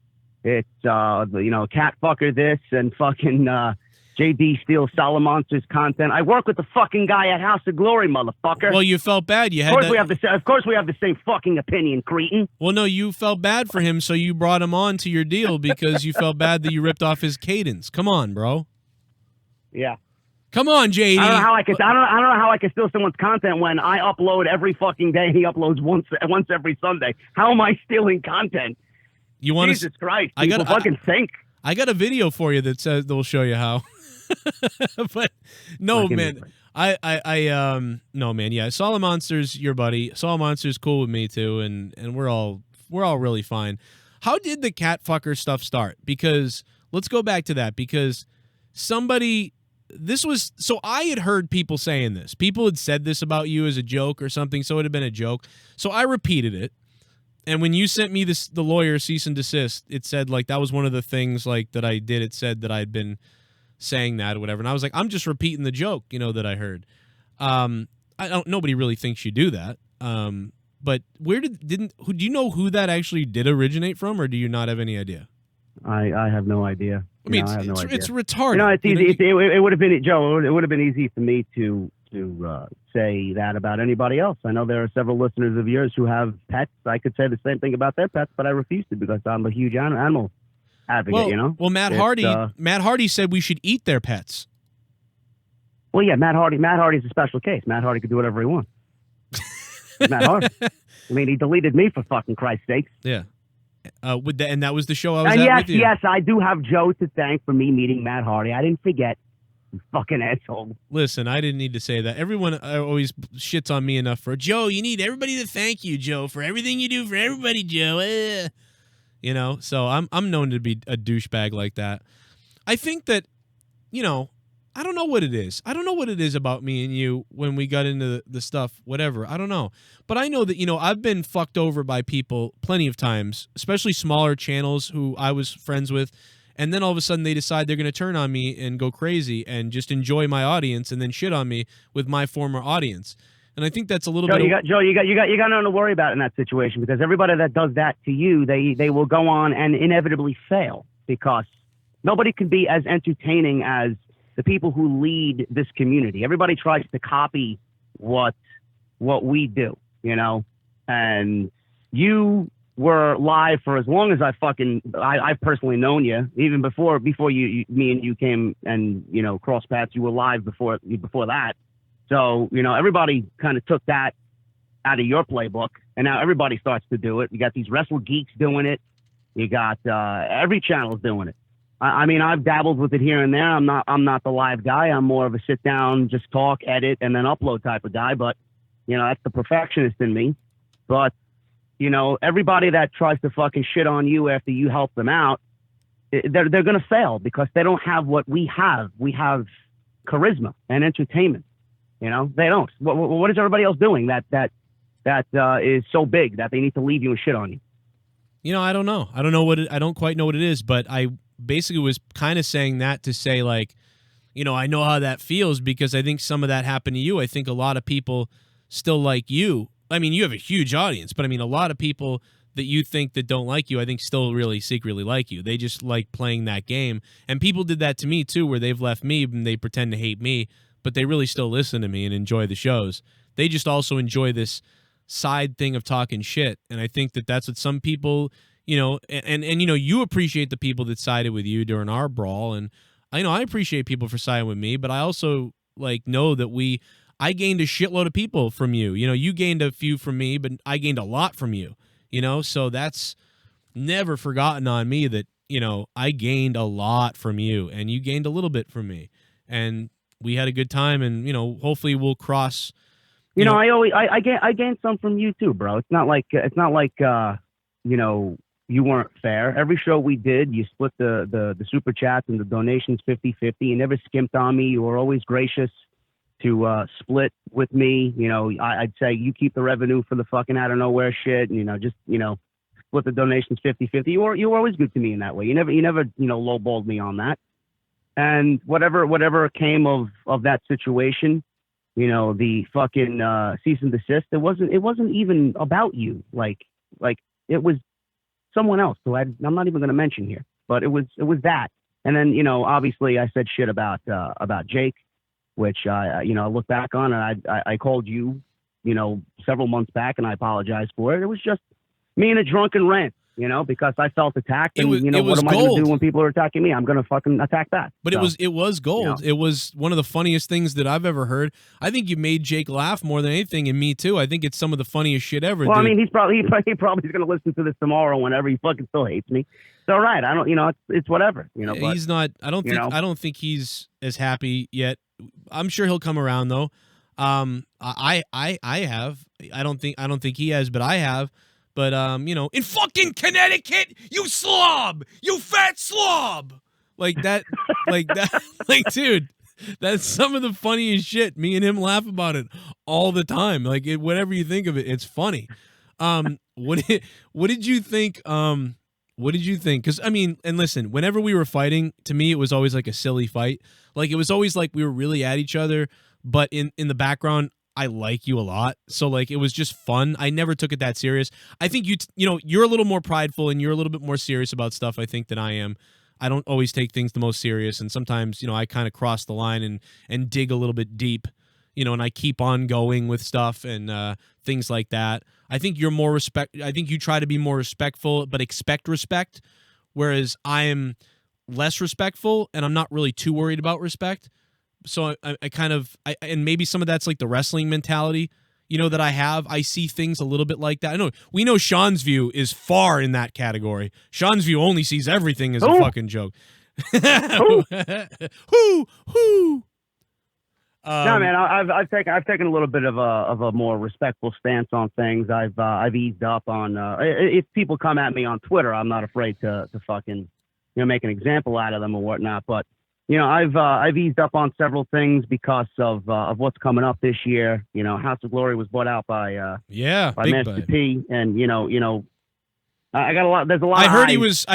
it's you know, cat fucker this and fucking JD steals Solomonster's content. I work with the fucking guy at House of Glory, motherfucker. Well, you felt bad. You had of course we have the same fucking opinion, cretin. Well, no, you felt bad for him, so you brought him on to your deal because you felt bad that you ripped off his cadence. Come on, bro. Yeah. Come on, JD. I don't know how I can steal someone's content when I upload every fucking day. He uploads once every Sunday. How am I stealing content? You want Jesus Christ? People fucking think. I got a video for you that says they'll show you how. But no, man. No, man. Yeah, Solomonster's your buddy. Solomonster's cool with me too, and we're all really fine. How did the cat fucker stuff start? Because let's go back to that because somebody. So I had heard people saying this. People had said this about you as a joke or something, so it had been a joke. So I repeated it. And when you sent me the lawyer cease and desist, it said like that was one of the things like that I did. It said that I'd been saying that or whatever. And I was like, I'm just repeating the joke, you know, that I heard. Nobody really thinks you do that. But do you know who that actually did originate from, or do you not have any idea? I have no idea. I mean, it's retarded. You know, it's easy. It would have been, Joe. It would have been easy for me to say that about anybody else. I know there are several listeners of yours who have pets. I could say the same thing about their pets, but I refuse to because I'm a huge animal advocate. Well, you know. Well, Matt Hardy said we should eat their pets. Well, yeah, Matt Hardy's a special case. Matt Hardy could do whatever he wants. Matt Hardy. I mean, he deleted me for fucking Christ's sakes. Yeah. And that was the show I was and at yes, with you. yes, I do have Joe to thank for me meeting Matt Hardy. I didn't forget. You fucking asshole. Listen, I didn't need to say that. Everyone always shits on me enough for, Joe, you need everybody to thank you, Joe, for everything you do for everybody, Joe. You know, so I'm known to be a douchebag like that. I think that, you know, I don't know what it is. I don't know what it is about me and you when we got into the stuff, whatever. I don't know. But I know that, you know, I've been fucked over by people plenty of times, especially smaller channels who I was friends with. And then all of a sudden they decide they're going to turn on me and go crazy and just enjoy my audience and then shit on me with my former audience. And I think that's a little bit. Joe, you got nothing to worry about in that situation, because everybody that does that to you, they will go on and inevitably fail, because nobody can be as entertaining as the people who lead this community. Everybody tries to copy what we do, you know, and you were live for as long as I've personally known you. Even before me and you came and, you know, cross paths, you were live before that. So, you know, everybody kind of took that out of your playbook, and now everybody starts to do it. You got these wrestle geeks doing it. You got every channel's doing it. I mean, I've dabbled with it here and there. I'm not the live guy. I'm more of a sit down, just talk, edit, and then upload type of guy. But, you know, that's the perfectionist in me. But, you know, everybody that tries to fucking shit on you after you help them out, they're going to fail, because they don't have what we have. We have charisma and entertainment. You know, they don't. What is everybody else doing that is so big that they need to leave you and shit on you? You know, I don't know. I don't quite know what it is, but I basically was kind of saying that to say, like, you know, I know how that feels, because I think some of that happened to you. I think a lot of people still like you. I mean, you have a huge audience, but I mean, a lot of people that you think that don't like you, I think still really secretly like you. They just like playing that game. And people did that to me too, where they've left me and they pretend to hate me, but they really still listen to me and enjoy the shows. They just also enjoy this side thing of talking shit. And I think that that's what some people, you know, and you know, you appreciate the people that sided with you during our brawl. And I know I appreciate people for siding with me, but I also like know that I gained a shitload of people from you. You know, you gained a few from me, but I gained a lot from you, you know? So that's never forgotten on me that, you know, I gained a lot from you and you gained a little bit from me. And we had a good time, and, you know, hopefully we'll cross. You know, I gained some from you too, bro. It's not like, you know, you weren't fair. Every show we did, you split the super chats and the donations 50-50. You never skimped on me. You were always gracious to split with me. You know, I'd say you keep the revenue for the fucking out of nowhere shit, and, you know, just, you know, split the donations 50-50. You were always good to me in that way. You never, you know, lowballed me on that. And whatever came of that situation, you know, the fucking cease and desist, it wasn't even about you. Like it was someone else who I'm not even going to mention here, but it was that. And then, you know, obviously I said shit about Jake, which you know, I look back on, and I called you, you know, several months back, and I apologized for it. It was just me in a drunken rant, you know, because I felt attacked, and you know, what am I going to do when people are attacking me? I'm going to fucking attack back. But it was gold. You know? It was one of the funniest things that I've ever heard. I think you made Jake laugh more than anything, and me too. I think it's some of the funniest shit ever. Well, dude. I mean, he probably is going to listen to this tomorrow, whenever he fucking still hates me. It's all right. I don't, you know, it's whatever, you know. But, he's not. I don't think he's as happy yet. I'm sure he'll come around though. I have. I don't think he has, but I have. But, you know, in fucking Connecticut, you slob! You fat slob! Like that, like, dude, that's some of the funniest shit. Me and him laugh about it all the time. Like, whatever you think of it, it's funny. What did you think? What did you think? Because, I mean, and listen, whenever we were fighting, to me, it was always like a silly fight. Like, it was always like we were really at each other, but in the background, I like you a lot. So, like, it was just fun. I never took it that serious. I think you know, you're a little more prideful and you're a little bit more serious about stuff, I think, than I am. I don't always take things the most serious. And sometimes, you know, I kind of cross the line and dig a little bit deep, you know, and I keep on going with stuff and things like that. I think you're more I think you try to be more respectful, but expect respect. Whereas I am less respectful and I'm not really too worried about respect. So I kind of, and maybe some of that's like the wrestling mentality. that I see things a little bit like that. I know we know Sean's view is far in that category. Sean's view only sees everything as a fucking joke. Who? No, man, I've taken a little bit of a more respectful stance on things. I've eased up on if people come at me on Twitter, I'm not afraid to fucking make an example out of them or whatnot. But I've eased up on several things because of what's coming up this year. House of Glory was bought out by Master P, and I got a lot. There's a lot. I heard he was.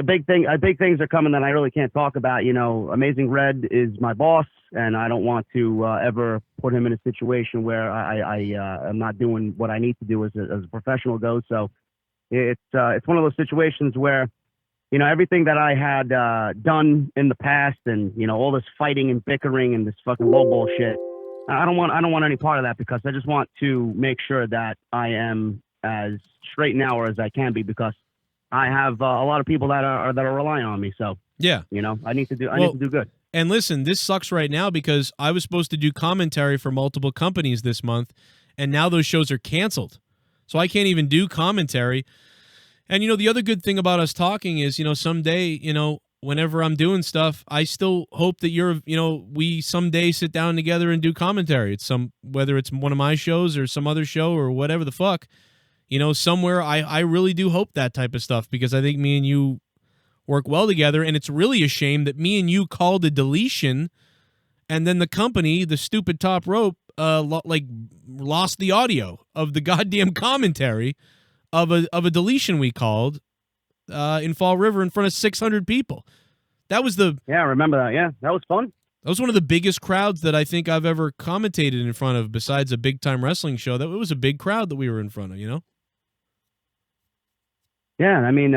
Big things are coming that I really can't talk about. Amazing Red is my boss, and I don't want to ever put him in a situation where I am not doing what I need to do as a professional goes. So it's one of those situations where everything that I had done in the past, and all this fighting and bickering and this fucking low bullshit. I don't want any part of that, because I just want to make sure that I am as straight now as I can be, because I have a lot of people that are relying on me. So yeah, I need to do good. And listen, this sucks right now because I was supposed to do commentary for multiple companies this month, and now those shows are canceled, so I can't even do commentary. And the other good thing about us talking is someday whenever I'm doing stuff, I still hope that we someday sit down together and do commentary. It's whether it's one of my shows or some other show or whatever the fuck. Somewhere I really do hope that type of stuff, because I think me and you work well together, and it's really a shame that me and you called a deletion, and then the company, the stupid Top Rope, lost the audio of the goddamn commentary of a deletion we called in Fall River in front of 600 people. That was I remember that. Yeah, that was fun. That was one of the biggest crowds that I think I've ever commentated in front of, besides a big-time wrestling show. It was a big crowd that we were in front of, Yeah, I mean,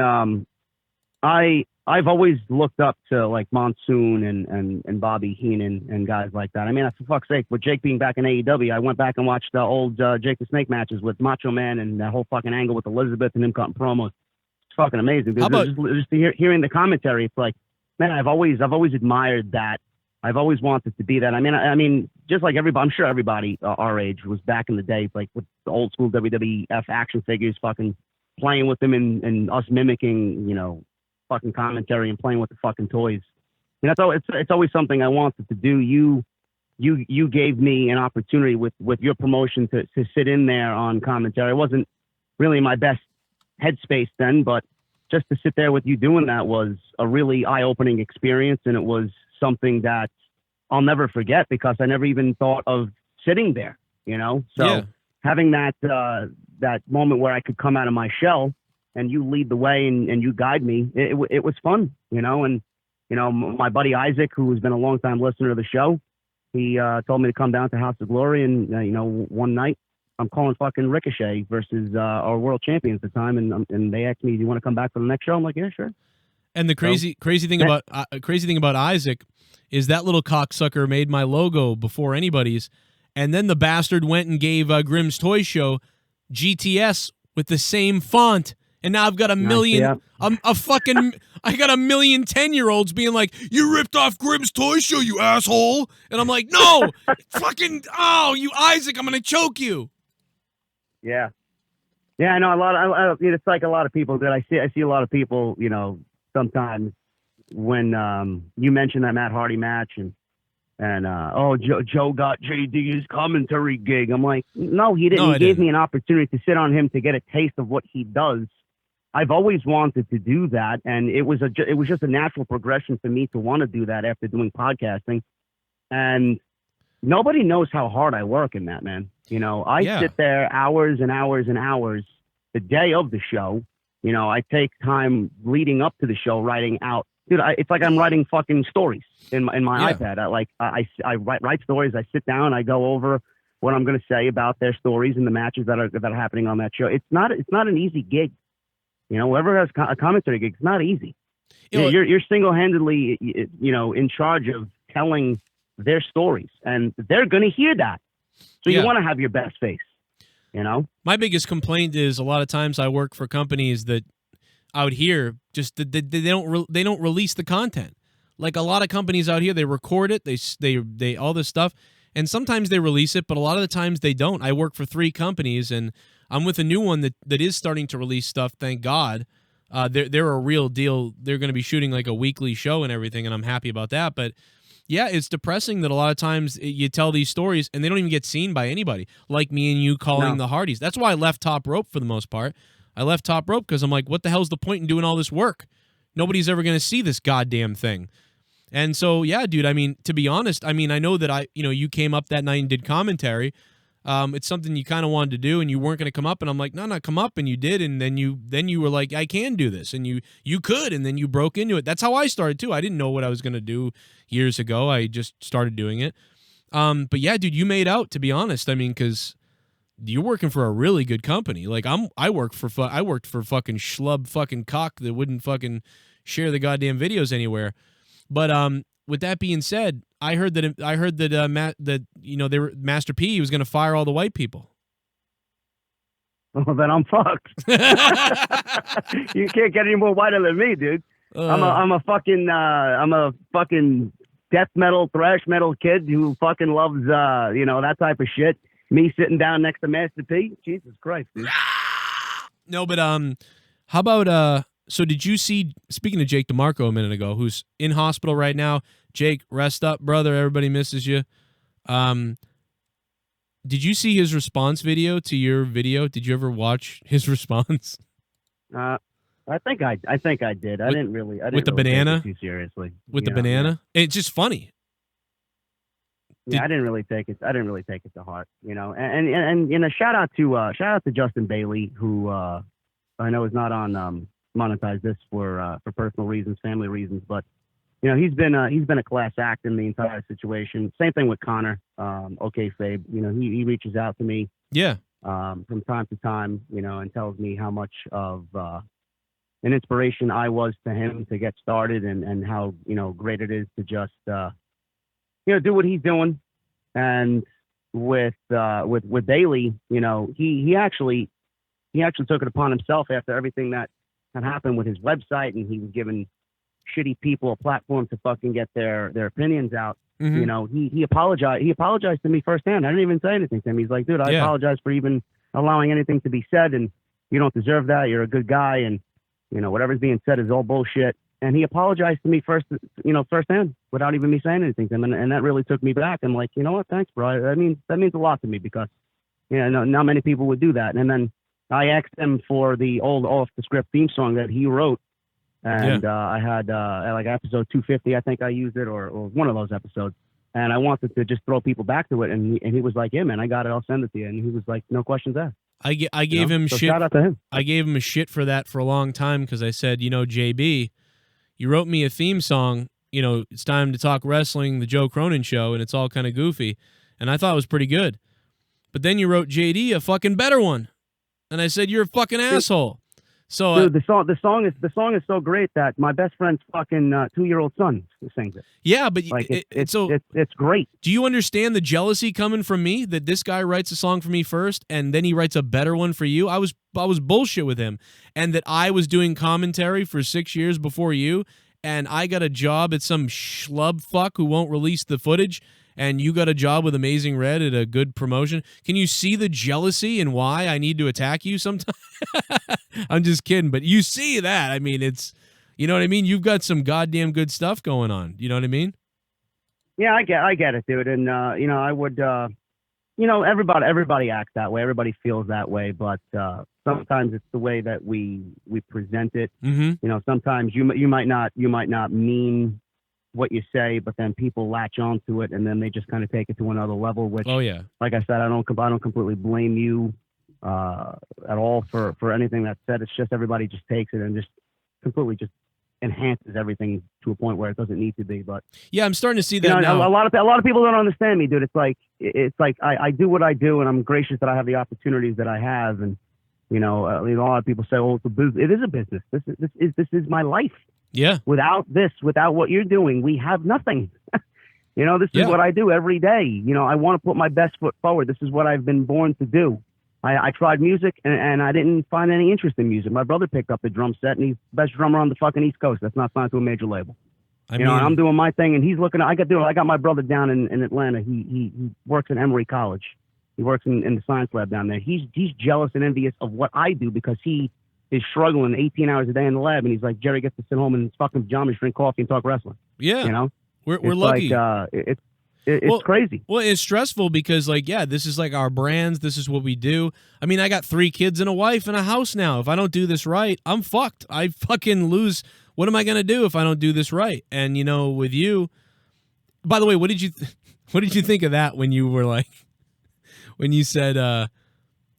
I've always looked up to like Monsoon and Bobby Heenan and guys like that. I mean, for fuck's sake, with Jake being back in AEW, I went back and watched the old Jake the Snake matches with Macho Man, and that whole fucking angle with Elizabeth and him cutting promos. It's fucking amazing. Just hearing the commentary, it's like, man, I've always admired that. I've always wanted to be that. I mean, just like everybody, I'm sure everybody our age was back in the day, like with the old school WWF action figures, fucking playing with them and us mimicking, fucking commentary and playing with the fucking toys. It's always something I wanted to do. You gave me an opportunity with your promotion to sit in there on commentary. It wasn't really my best headspace then, but just to sit there with you doing that was a really eye-opening experience, and it was something that I'll never forget, because I never even thought of sitting there, So having that moment where I could come out of my shell and you lead the way and you guide me, it was fun, and my buddy Isaac, who has been a long time listener to the show, he told me to come down to House of Glory, and one night I'm calling fucking Ricochet versus our world champion at the time, and they asked me, do you want to come back for the next show? I'm like, yeah, sure. And the crazy thing about Isaac is that little cocksucker made my logo before anybody's, and then the bastard went and gave Grimm's Toy Show GTS with the same font, and now I've got a million, I got a million 10-year-olds being like, "You ripped off Grimm's Toy Show, you asshole!" And I'm like, "No, you Isaac, I'm gonna choke you." Yeah, I know it's like a lot of people that I see a lot of people, sometimes when you mention that Matt Hardy match and Joe got JD's commentary gig. I'm like, no, he didn't. He gave me an opportunity to sit on him to get a taste of what he does. I've always wanted to do that, and it was just a natural progression for me to want to do that after doing podcasting. And nobody knows how hard I work in that, man. I sit there hours and hours and hours the day of the show. I take time leading up to the show writing out. Dude, it's like I'm writing fucking stories in my iPad. I write stories. I sit down. I go over what I'm going to say about their stories and the matches that are happening on that show. It's not an easy gig. Whoever has a commentary gig, it's not easy. You're single-handedly, in charge of telling their stories, and they're going to hear that. So you want to have your best face. My biggest complaint is a lot of times I work for companies that out here just they don't release the content. Like a lot of companies out here, they record it, they all this stuff, And sometimes they release it, but a lot of the times they don't. I work for 3 companies, and I'm with a new one that is starting to release stuff, thank God. They're a real deal. They're going to be shooting like a weekly show and everything, and I'm happy about that. But yeah, it's depressing that a lot of times you tell these stories and they don't even get seen by anybody, like me and you calling the Hardys. That's why I left Top Rope for the most part. I left Top Rope because I'm like, what the hell's the point in doing all this work? Nobody's ever going to see this goddamn thing. And so, yeah, dude, I mean, to be honest, I mean, I know that you came up that night and did commentary. It's something you kind of wanted to do, and you weren't going to come up, and I'm like, no, come up, and you did, and then you were like, I can do this, and you could, and then you broke into it. That's how I started too. I didn't know what I was going to do years ago. I just started doing it. But yeah, dude, you made out, to be honest. I mean, because you're working for a really good company. Like I worked for fucking schlub fucking cock that wouldn't fucking share the goddamn videos anywhere. But with that being said, I heard that Master P was going to fire all the white people. Well, then I'm fucked. You can't get any more whiter than me, dude. I'm a fucking death metal, thrash metal kid who fucking loves that type of shit. Me sitting down next to Master P, Jesus Christ, dude. No, but how about so did you see, speaking of Jake DeMarco a minute ago, who's in hospital right now? Jake, rest up, brother. Everybody misses you. Did you see his response video to your video? Did you ever watch his response? I think I did. I didn't really with the banana take it too seriously. With the banana, yeah. It's just funny. Yeah, I didn't really take it to heart, And shout out to Justin Bailey, who I know is not on monetize this for personal reasons, family reasons, but he's been a class act in the entire situation. Same thing with Connor. Okay, Fabe. He reaches out to me. Yeah. From time to time, and tells me how much of an inspiration I was to him to get started, and how great it is to just do what he's doing. And with Bailey, he actually took it upon himself after everything that had happened with his website, and he was giving shitty people a platform to fucking get their opinions out. Mm-hmm. He apologized to me firsthand. I didn't even say anything to him. He's like, dude, I apologize for even allowing anything to be said, and you don't deserve that. You're a good guy, and whatever's being said is all bullshit. And he apologized to me firsthand without even me saying anything to him, and that really took me back. I'm like, you know what? Thanks, bro. That means a lot to me, because not many people would do that. And then I asked him for the old off the script theme song that he wrote, and I had like episode 250, I think I used it, or one of those episodes. And I wanted to just throw people back to it, and he was like, yeah, man, I got it. I'll send it to you. And he was like, no questions asked. I gave him shit. Shout out to him. I gave him a shit for that for a long time, because I said, JB, you wrote me a theme song. It's time to talk wrestling, the Joe Cronin show, and it's all kind of goofy. And I thought it was pretty good. But then you wrote JD a fucking better one. And I said, you're a fucking asshole. So dude, the song is so great that my best friend's fucking 2-year-old son sings it. Yeah, but like it's great. Do you understand the jealousy coming from me that this guy writes a song for me first and then he writes a better one for you? I was bullshit with him, and that I was doing commentary for 6 years before you, and I got a job at some schlub fuck who won't release the footage, and you got a job with Amazing Red at a good promotion. Can you see the jealousy and why I need to attack you sometimes? I'm just kidding, but you see that. I mean, it's, you know what I mean? You've got some goddamn good stuff going on. You know what I mean? Yeah, I get it, dude. And, I would, everybody acts that way. Everybody feels that way, but sometimes it's the way that we present it. Mm-hmm. Sometimes you might not mean what you say, but then people latch onto it, and then they just kind of take it to another level, which, like I said, I don't completely blame you at all for anything that's said. It's just everybody just takes it and just completely just enhances everything to a point where it doesn't need to be. But yeah, I'm starting to see that now. A lot of people don't understand me, dude. It's like I do what I do, and I'm gracious that I have the opportunities that I have. And a lot of people say, "Oh, it is a business. This is my life." Yeah. Without what you're doing, we have nothing. This is what I do every day. I want to put my best foot forward. This is what I've been born to do. I tried music, and I didn't find any interest in music. My brother picked up the drum set, and he's the best drummer on the fucking East Coast. That's not signed to a major label. And I'm doing my thing, and he's looking. I got my brother down in Atlanta. He works at Emory College. He works in the science lab down there. He's jealous and envious of what I do because he is struggling 18 hours a day in the lab, and he's like, Jerry gets to sit home in his fucking pajamas, drink coffee, and talk wrestling. Yeah, we're it's lucky. Like, it's crazy. Well, it's stressful because, this is like our brands. This is what we do. I mean, I got 3 kids and a wife and a house now. If I don't do this right, I'm fucked. I fucking lose. What am I going to do if I don't do this right? And, with you, by the way, what did you think of that when you were when you said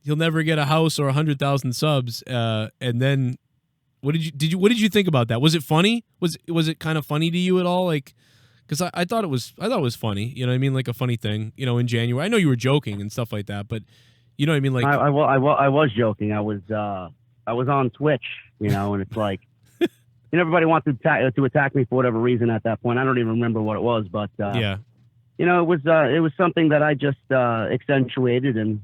you'll never get a house or 100,000 subs? And then what did you think about that? Was it funny? Was it kind of funny to you at all? Because I thought it was funny, you know what I mean? Like a funny thing, in January. I know you were joking and stuff like that, but you know what I mean? Like I was joking. I was on Twitch, and it's like, everybody wants to attack me for whatever reason at that point. I don't even remember what it was, but yeah, it was something that I just accentuated, and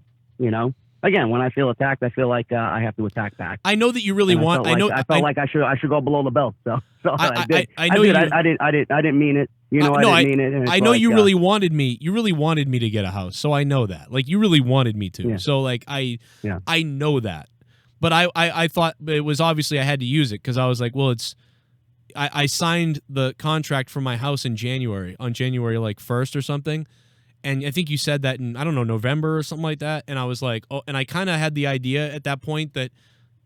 again, when I feel attacked, I feel like I have to attack back. I know that you really want. I felt like I should go below the belt. So I did. I know I didn't mean it. I didn't mean it. I know you really wanted me. You really wanted me to get a house. So I know that. You really wanted me to. Yeah. So I know that. But I thought it was obviously I had to use it because I was like, well, I signed the contract for my house on January 1st or something. And I think you said that in, I don't know, November or something like that. And I was like, oh, and I kind of had the idea at that point that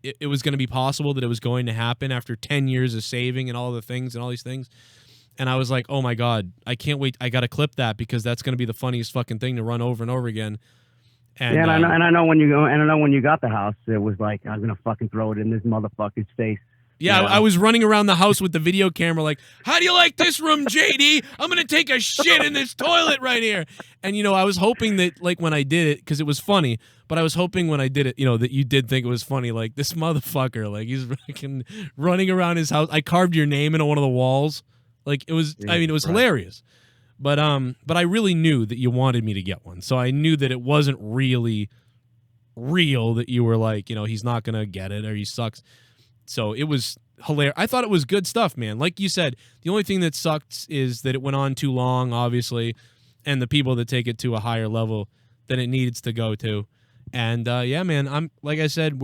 it was going to be possible, that it was going to happen after 10 years of saving and all the things and all these things. And I was like, oh my God, I can't wait. I got to clip that because that's going to be the funniest fucking thing to run over and over again. And, yeah, and I know when you got the house, it was like, I'm going to fucking throw it in this motherfucker's face. Yeah, I was running around the house with the video camera like, how do you like this room, JD? I'm going to take a shit in this toilet right here. And, I was hoping that, when I did it, because it was funny, but I was hoping when I did it, that you did think it was funny. Like, this motherfucker, he's fucking running around his house. I carved your name into one of the walls. It was, it was hilarious. But I really knew that you wanted me to get one. So I knew that it wasn't really real that you were like, he's not going to get it or he sucks. So it was hilarious. I thought it was good stuff, man. Like you said, the only thing that sucked is that it went on too long, obviously, and the people that take it to a higher level than it needs to go to. And yeah, man, I'm like I said,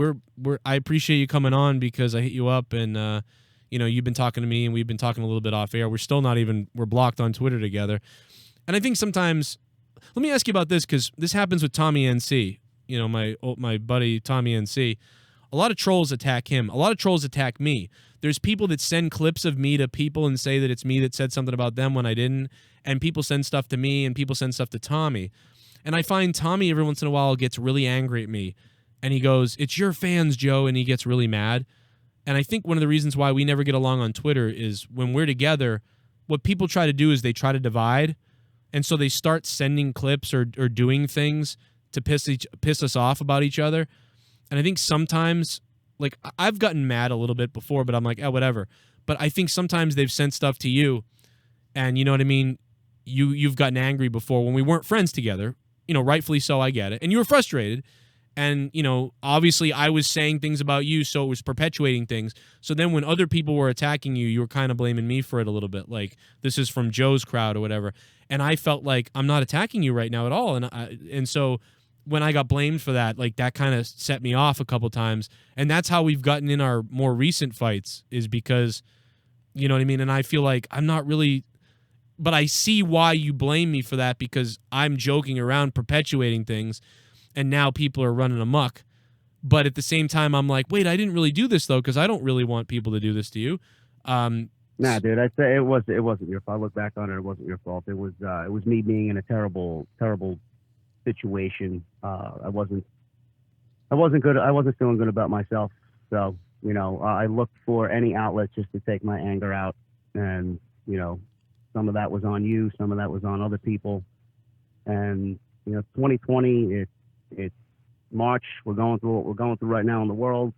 I appreciate you coming on because I hit you up and you've been talking to me and we've been talking a little bit off air. We're blocked on Twitter together. And I think sometimes, let me ask you about this because this happens with Tommy NC, my buddy Tommy NC. A lot of trolls attack him. A lot of trolls attack me. There's people that send clips of me to people and say that it's me that said something about them when I didn't. And people send stuff to me and people send stuff to Tommy. And I find Tommy every once in a while gets really angry at me. And he goes, it's your fans, Joe. And he gets really mad. And I think one of the reasons why we never get along on Twitter is when we're together, what people try to do is they try to divide. And so they start sending clips or doing things to piss us off about each other. And I think sometimes, I've gotten mad a little bit before, but I'm like, whatever. But I think sometimes they've sent stuff to you, and you know what I mean? You've gotten angry before when we weren't friends together. Rightfully so, I get it. And you were frustrated. And, obviously I was saying things about you, so it was perpetuating things. So then when other people were attacking you, you were kind of blaming me for it a little bit. Like, this is from Joe's crowd or whatever. And I felt like I'm not attacking you right now at all. And so when I got blamed for that, that kind of set me off a couple times. And that's how we've gotten in our more recent fights is because, you know what I mean? And I feel like I'm not really, but I see why you blame me for that because I'm joking around, perpetuating things, and now people are running amok. But at the same time, I'm like, wait, I didn't really do this though, because I don't really want people to do this to you. Nah, dude, I'd say it wasn't your fault. I look back on it, it wasn't your fault. It was me being in a terrible situation. I wasn't good. I wasn't feeling good about myself. So, I looked for any outlet just to take my anger out. And, some of that was on you. Some of that was on other people. And, 2020, it's March. We're going through what we're going through right now in the world.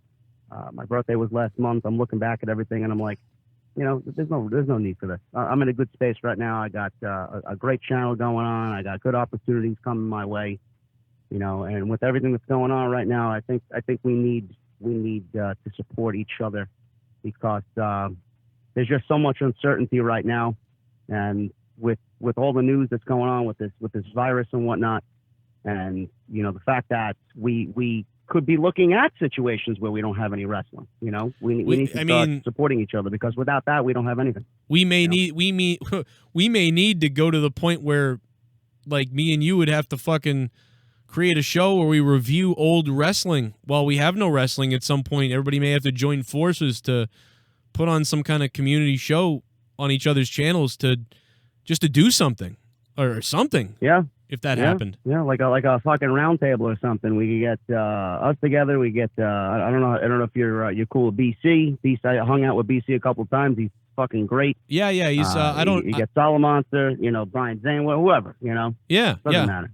My birthday was last month. I'm looking back at everything and I'm like, there's no need for this. I'm in a good space right now. I got a great channel going on. I got good opportunities coming my way, and with everything that's going on right now, I think we need to support each other because, there's just so much uncertainty right now, and with all the news that's going on with this virus and whatnot, and the fact that we could be looking at situations where we don't have any wrestling. We need to start supporting each other, because without that, we don't have anything. We may need to go to the point where, like, me and you would have to fucking create a show where we review old wrestling while we have no wrestling at some point. Everybody may have to join forces to put on some kind of community show on each other's channels to do something or something. Yeah. If that happened. Yeah, like a fucking round table or something. We could get us together. We get I don't know if you're cool with BC. I hung out with BC a couple of times. He's fucking great. Yeah, he's you get Solid Monster, Brian Zane, whoever, Yeah. Doesn't matter.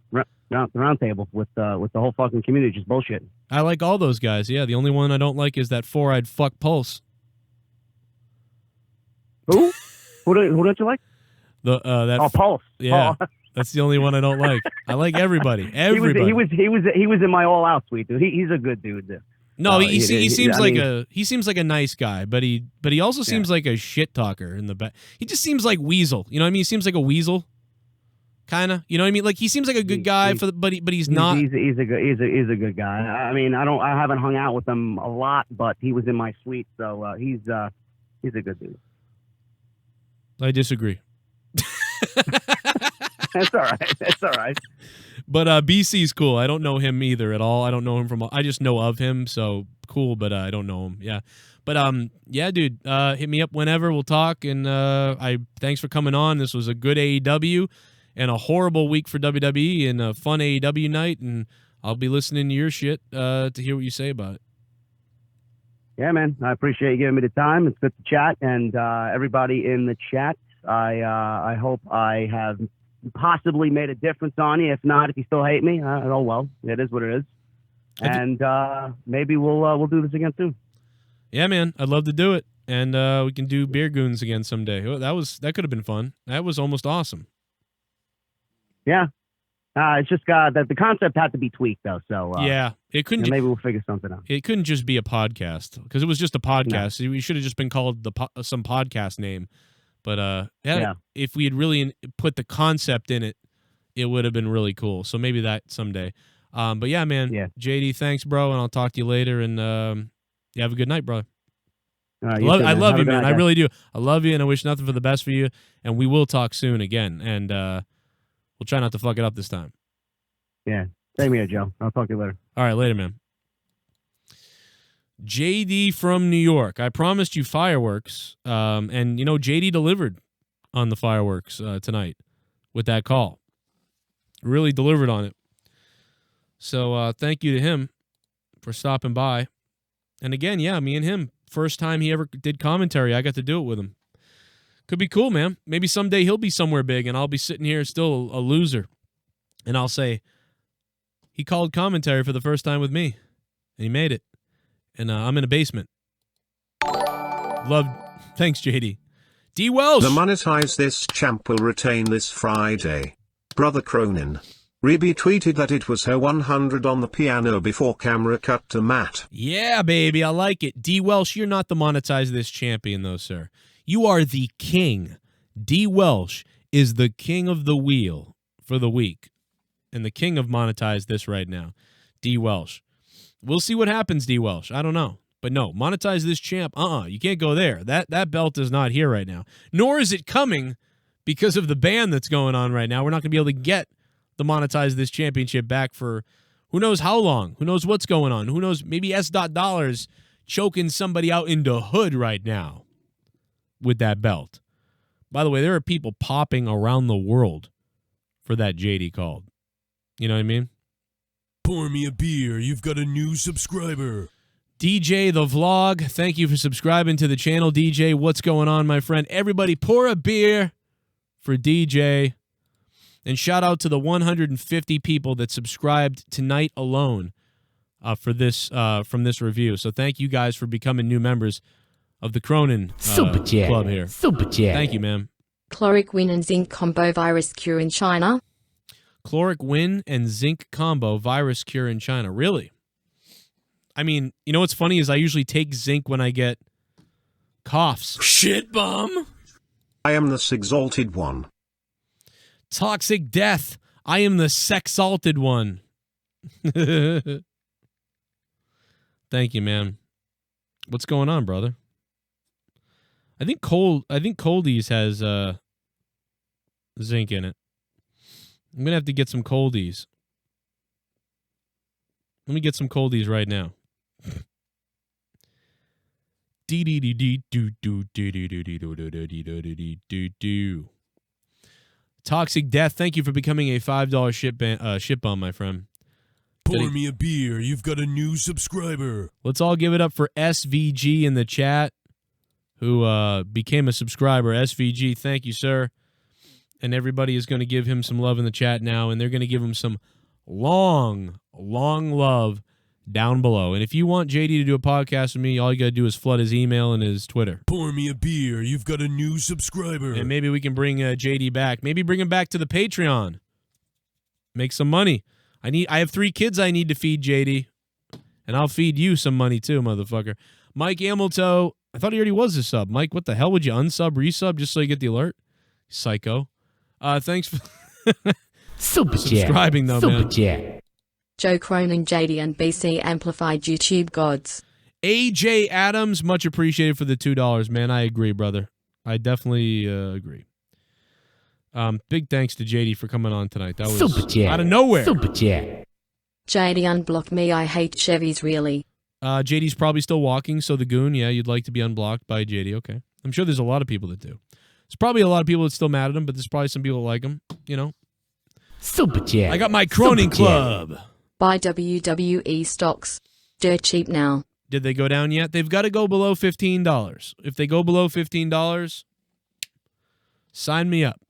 The round table with the whole fucking community just bullshit. I like all those guys. Yeah, the only one I don't like is that four-eyed fuck Pulse. Who? Who don't you like? Pulse. Yeah. That's the only one I don't like. I like everybody. Everybody. He was in my All Out suite, dude. He's a good dude. No, he seems like a nice guy, but he also seems like a shit talker in the back. He just seems like Weasel. You know what I mean? He seems like a weasel, kind of. You know what I mean? Like, he seems like a good guy but he's not. He's a good guy. I mean, I haven't hung out with him a lot, but he was in my suite, so he's a good dude. I disagree. That's all right. But BC's cool. I don't know him either at all. I don't know him I just know of him, so cool, but I don't know him. Yeah. But yeah, dude, hit me up whenever. We'll talk, and thanks for coming on. This was a good AEW and a horrible week for WWE and a fun AEW night, and I'll be listening to your shit to hear what you say about it. Yeah, man. I appreciate you giving me the time. It's good to chat, and everybody in the chat, I hope I have possibly made a difference on you. If not, if you still hate me, oh well, it is what it is. And maybe we'll do this again soon. Yeah, man, I'd love to do it, and we can do Beer Goons again someday. That could have been fun. That was almost awesome. Yeah, it's just that the concept had to be tweaked though. So yeah, it couldn't. Maybe we'll figure something out. It couldn't just be a podcast, because it was just a podcast. No. We should have just been called some podcast name. But if we had really put the concept in it, it would have been really cool. So maybe that someday. But yeah, man. Yeah. JD, thanks, bro, and I'll talk to you later. And you have a good night, bro. I love you, man. I really do. I love you, and I wish nothing for the best for you. And we will talk soon again. And we'll try not to fuck it up this time. Yeah. Same here, Joe. I'll talk to you later. All right, later, man. JD from New York. I promised you fireworks, and JD delivered on the fireworks tonight with that call. Really delivered on it. So thank you to him for stopping by. And again, yeah, me and him, first time he ever did commentary, I got to do it with him. Could be cool, man. Maybe someday he'll be somewhere big, and I'll be sitting here still a loser, and I'll say, he called commentary for the first time with me, and he made it. And I'm in a basement. Thanks, JD. D. Welsh. The Monetize This champ will retain this Friday. Brother Cronin. Reby tweeted that it was her 100 on the piano before camera cut to Matt. Yeah, baby, I like it. D. Welsh, you're not the Monetize This champion, though, sir. You are the king. D. Welsh is the king of the wheel for the week. And the king of Monetize This right now. D. Welsh. We'll see what happens, D. Welsh. I don't know. But no, Monetize This champ, you can't go there. That belt is not here right now. Nor is it coming because of the ban that's going on right now. We're not going to be able to get the Monetize This championship back for who knows how long. Who knows what's going on. Who knows, maybe S.Dollars choking somebody out into hood right now with that belt. By the way, there are people popping around the world for that JD called. You know what I mean? Pour me a beer. You've got a new subscriber. DJ the Vlog, thank you for subscribing to the channel. DJ, what's going on, my friend? Everybody pour a beer for DJ. And shout out to the 150 people that subscribed tonight alone for this from this review. So thank you guys for becoming new members of the Cronin Club here. Super chat. Thank you, ma'am. Chloric Win and Zinc Combo Virus Cure in China. Chloric Win and Zinc Combo Virus Cure in China. Really? I mean, you know what's funny is I usually take zinc when I get Coughs. Shit bum. I am the exalted one. Toxic Death. I am the sexalted one. Thank you, man. What's going on, brother? I think Coldies has zinc in it. I'm gonna have to get some Coldies. Let me get some Coldies right now. Toxic Death, thank you for becoming a $5 ship bum, my friend. Pour me a beer. You've got a new subscriber. Let's all give it up for SVG in the chat, who became a subscriber. SVG, thank you, sir. And everybody is going to give him some love in the chat now, and they're going to give him some long love down below. And if you want JD to do a podcast with me, all you got to do is flood his email and his Twitter. Pour me a beer. You've got a new subscriber. And maybe we can bring JD back. Maybe bring him back to the Patreon. Make some money. I have 3 kids I need to feed, JD. And I'll feed you some money too, motherfucker. Mike Amilto, I thought he already was a sub. Mike, what the hell? Would you unsub, resub just so you get the alert? Psycho. Thanks for subscribing, though, man. Chat. Joe Cronin, JD, and BC Amplified YouTube Gods. AJ Adams, much appreciated for the $2, man. I agree, brother. I definitely agree. Big thanks to JD for coming on tonight. That was out of nowhere. Super chat. JD, unblock me. I hate Chevys, really. JD's probably still walking, so the Goon, yeah, you'd like to be unblocked by JD. Okay. I'm sure there's a lot of people that do. There's probably a lot of people that still mad at him, but there's probably some people that like him, you know. Super chat. I got my Cronin Club. Buy WWE stocks. Dirt cheap now. Did they go down yet? They've got to go below $15. If they go below $15, sign me up.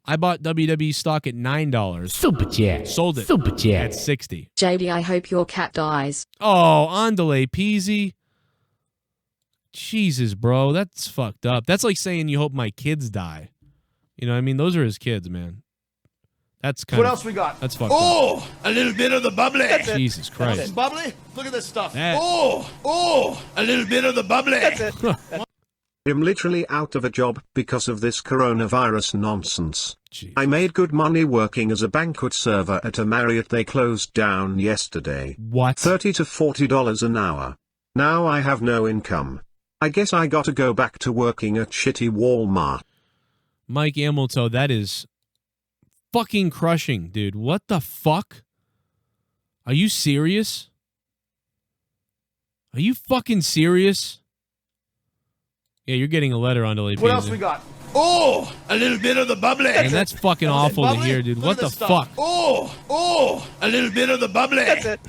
I bought WWE stock at $9. Super chat. Sold it. Super chat. At $60. JD, I hope your cat dies. Oh, Andale Peasy. Jesus, bro. That's fucked up. That's like saying you hope my kids die. You know what I mean? Those are his kids, man. That's kind What of... else we got? That's fucked up. Oh, a little bit of the bubbly. That's it. Jesus Christ. That's it. Bubbly? Look at this stuff. That. Oh, a little bit of the bubbly. That's it. I'm literally out of a job because of this coronavirus nonsense. I made good money working as a banquet server at a Marriott. They closed down yesterday. What? $30 to $40 an hour. Now I have no income. I guess I gotta go back to working at shitty Walmart. Mike Amilto, that is fucking crushing, dude. What the fuck? Are you serious? Are you fucking serious? Yeah, you're getting a letter on Delay. What else we got? Oh, a little bit of the bubbly. And that's fucking awful to hear, dude. What the fuck? Oh, a little bit of the bubbly. That's it.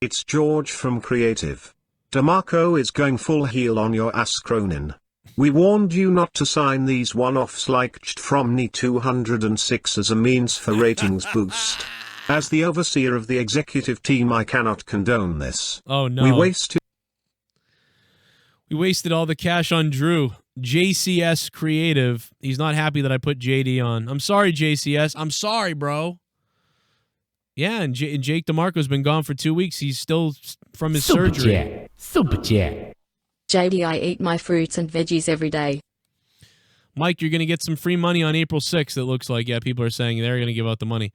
It's George from Creative. DeMarco is going full heel on your ass, Cronin. We warned you not to sign these one-offs like from Ni 206 as a means for ratings boost. As the overseer of the executive team, I cannot condone this. Oh, no. We wasted all the cash on Drew. JCS Creative. He's not happy that I put JD on. I'm sorry, JCS. I'm sorry, bro. Yeah, and Jake DeMarco's been gone for 2 weeks. He's still from his surgery. Chat. Super chat. JD, I eat my fruits and veggies every day. Mike, you're going to get some free money on April 6th, it looks like. Yeah, people are saying they're going to give out the money.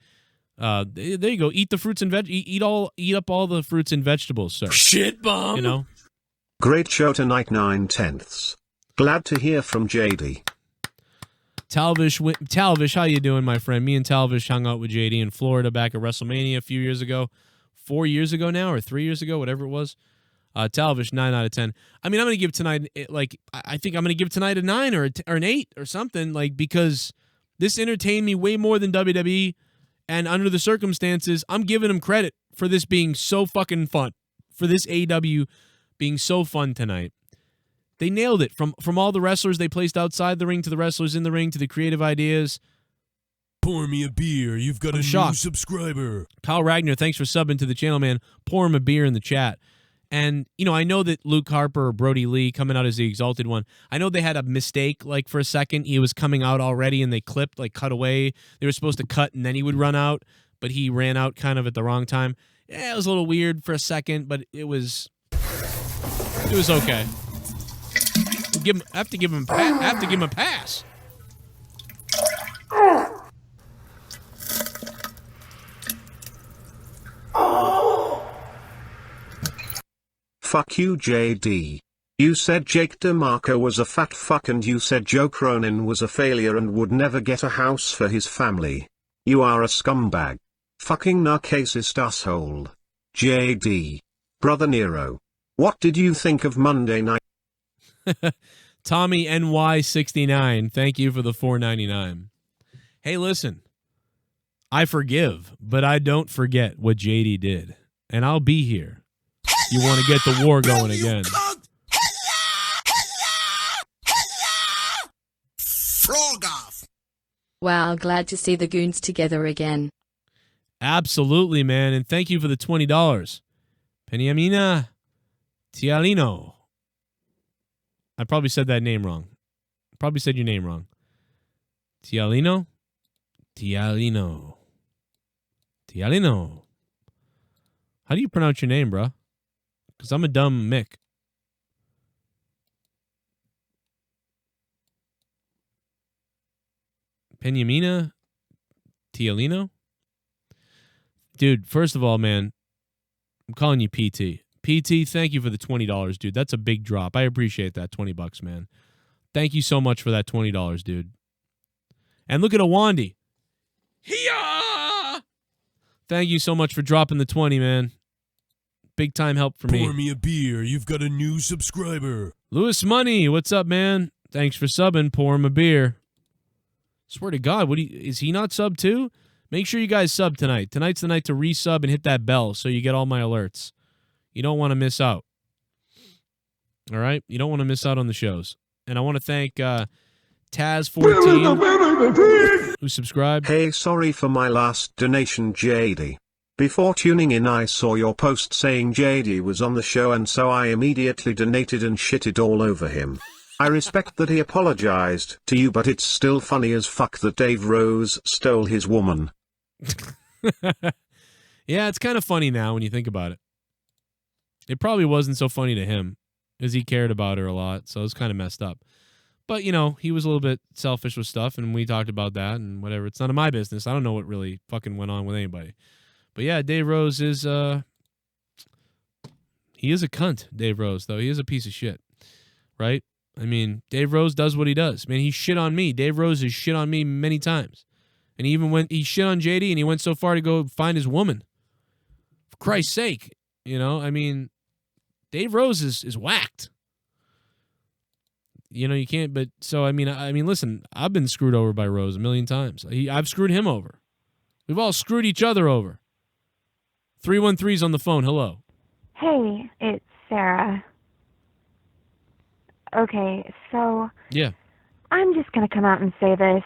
There you go. Eat the fruits and eat up all the fruits and vegetables, sir. Shit bomb. You know? Great show tonight, 9/10. Glad to hear from JD. Talvish, how you doing, my friend? Me and Talvish hung out with JD in Florida back at WrestleMania a few years ago. 4 years ago now, or 3 years ago, whatever it was. Talvish, 9 out of 10. I mean, I'm going to give tonight, I think I'm going to give tonight a 9 or an 8 or something, because this entertained me way more than WWE, and under the circumstances, I'm giving them credit for this being so fucking fun, for this AEW being so fun tonight. They nailed it. From all the wrestlers they placed outside the ring to the wrestlers in the ring to the creative ideas. Pour me a beer. You've got a new subscriber. Kyle Ragnar, thanks for subbing to the channel, man. Pour him a beer in the chat. And, I know that Luke Harper or Brodie Lee coming out as the Exalted One, I know they had a mistake, for a second. He was coming out already and they clipped, cut away. They were supposed to cut and then he would run out, but he ran out kind of at the wrong time. Yeah, it was a little weird for a second, but it was okay. have to give him a pass. Fuck you, JD. You said Jake DeMarco was a fat fuck and you said Joe Cronin was a failure and would never get a house for his family. You are a scumbag. Fucking narcissist asshole. JD. Brother Nero. What did you think of Monday night? Tommy NY69, thank you for the $4.99. Hey, listen. I forgive, but I don't forget what JD did. And I'll be here. You want to get the war going again. Frog off. Wow, glad to see the goons together again. Absolutely, man. And thank you for the $20. Peniamina Tialino. I probably said that name wrong. Probably said your name wrong. Tialino? Tialino. Tialino. How do you pronounce your name, bro? Because I'm a dumb Mick. Peniamina Tialino? Dude, first of all, man, I'm calling you PT. PT, thank you for the $20, dude. That's a big drop. I appreciate that, $20, man. Thank you so much for that $20, dude. And look at Awonddy. Hiya! Thank you so much for dropping the 20, man. Big time help for me. Pour me a beer. You've got a new subscriber. Lewis Money, what's up, man? Thanks for subbing. Pour him a beer. Swear to God, is he not sub too? Make sure you guys sub tonight. Tonight's the night to resub and hit that bell so you get all my alerts. You don't want to miss out. All right? You don't want to miss out on the shows. And I want to thank Taz14 who subscribed. Hey, sorry for my last donation, JD. Before tuning in, I saw your post saying JD was on the show, and so I immediately donated and shitted all over him. I respect that he apologized to you, but it's still funny as fuck that Dave Rose stole his woman. Yeah, it's kind of funny now when you think about it. It probably wasn't so funny to him because he cared about her a lot, so it was kind of messed up. But, you know, he was a little bit selfish with stuff, and we talked about that and whatever. It's none of my business. I don't know what really fucking went on with anybody. But, yeah, Dave Rose is, he is a cunt, Dave Rose, though. He is a piece of shit, right? I mean, Dave Rose does what he does. Man, he shit on me. Dave Rose has shit on me many times. And he even he shit on JD, and he went so far to go find his woman. For Christ's sake, you know, I mean, Dave Rose is whacked. You know, you can't, but, so, I mean, listen, I've been screwed over by Rose a million times. I've screwed him over. We've all screwed each other over. 313's on the phone. Hello. Hey, it's Sarah. Okay, so yeah, I'm just going to come out and say this.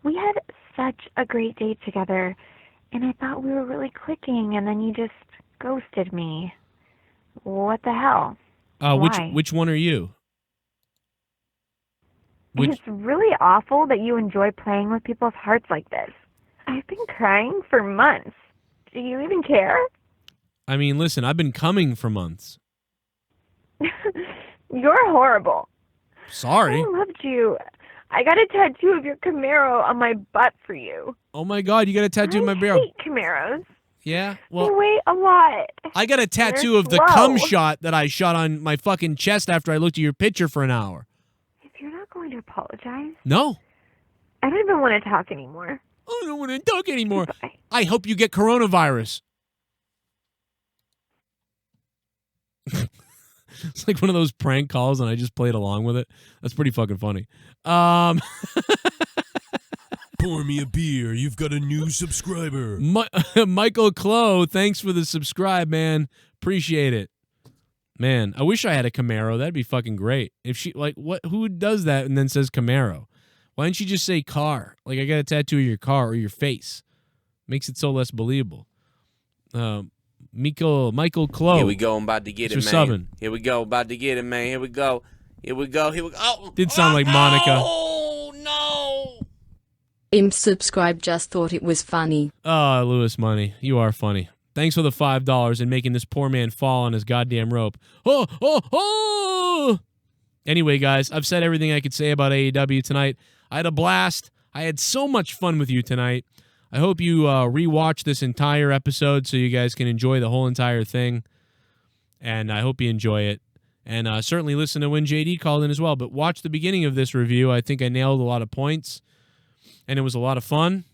We had such a great date together, and I thought we were really clicking, and then you just ghosted me. What the hell? Why? Which one are you? It's really awful that you enjoy playing with people's hearts like this. I've been crying for months. Do you even care? I mean, listen, I've been coming for months. You're horrible. Sorry. I loved you. I got a tattoo of your Camaro on my butt for you. Oh my God, you got a tattoo of my barrel. I hate Camaros. Yeah? They Well, weigh a lot. I got a tattoo They're of the slow. cum shot that I shot on my fucking chest after I looked at your picture for an hour. If you're not going to apologize, No. I don't even want to talk anymore. I don't want to talk anymore. I hope you get coronavirus. It's like one of those prank calls, and I just played along with it. That's pretty fucking funny. Pour me a beer. You've got a new subscriber. Michael Clow, thanks for the subscribe, man. Appreciate it. Man, I wish I had a Camaro. That'd be fucking great. If she, like, what? Who does that and then says Camaro? Why don't you just say car? Like, I got a tattoo of your car or your face. Makes it so less believable. Michael Clow. Here we go. I'm about to get it, man. Subbing. Here we go. About to get it, man. Here we go. Here we go. Here we go. Oh, did sound like Monica. Oh, no. Im subscribe, just thought it was funny. Oh, Lewis Money. You are funny. Thanks for the $5 and making this poor man fall on his goddamn rope. Oh, oh, oh! Anyway, guys, I've said everything I could say about AEW tonight. I had a blast. I had so much fun with you tonight. I hope you rewatch this entire episode so you guys can enjoy the whole entire thing. And I hope you enjoy it. And certainly listen to when JD called in as well. But watch the beginning of this review. I think I nailed a lot of points. And it was a lot of fun.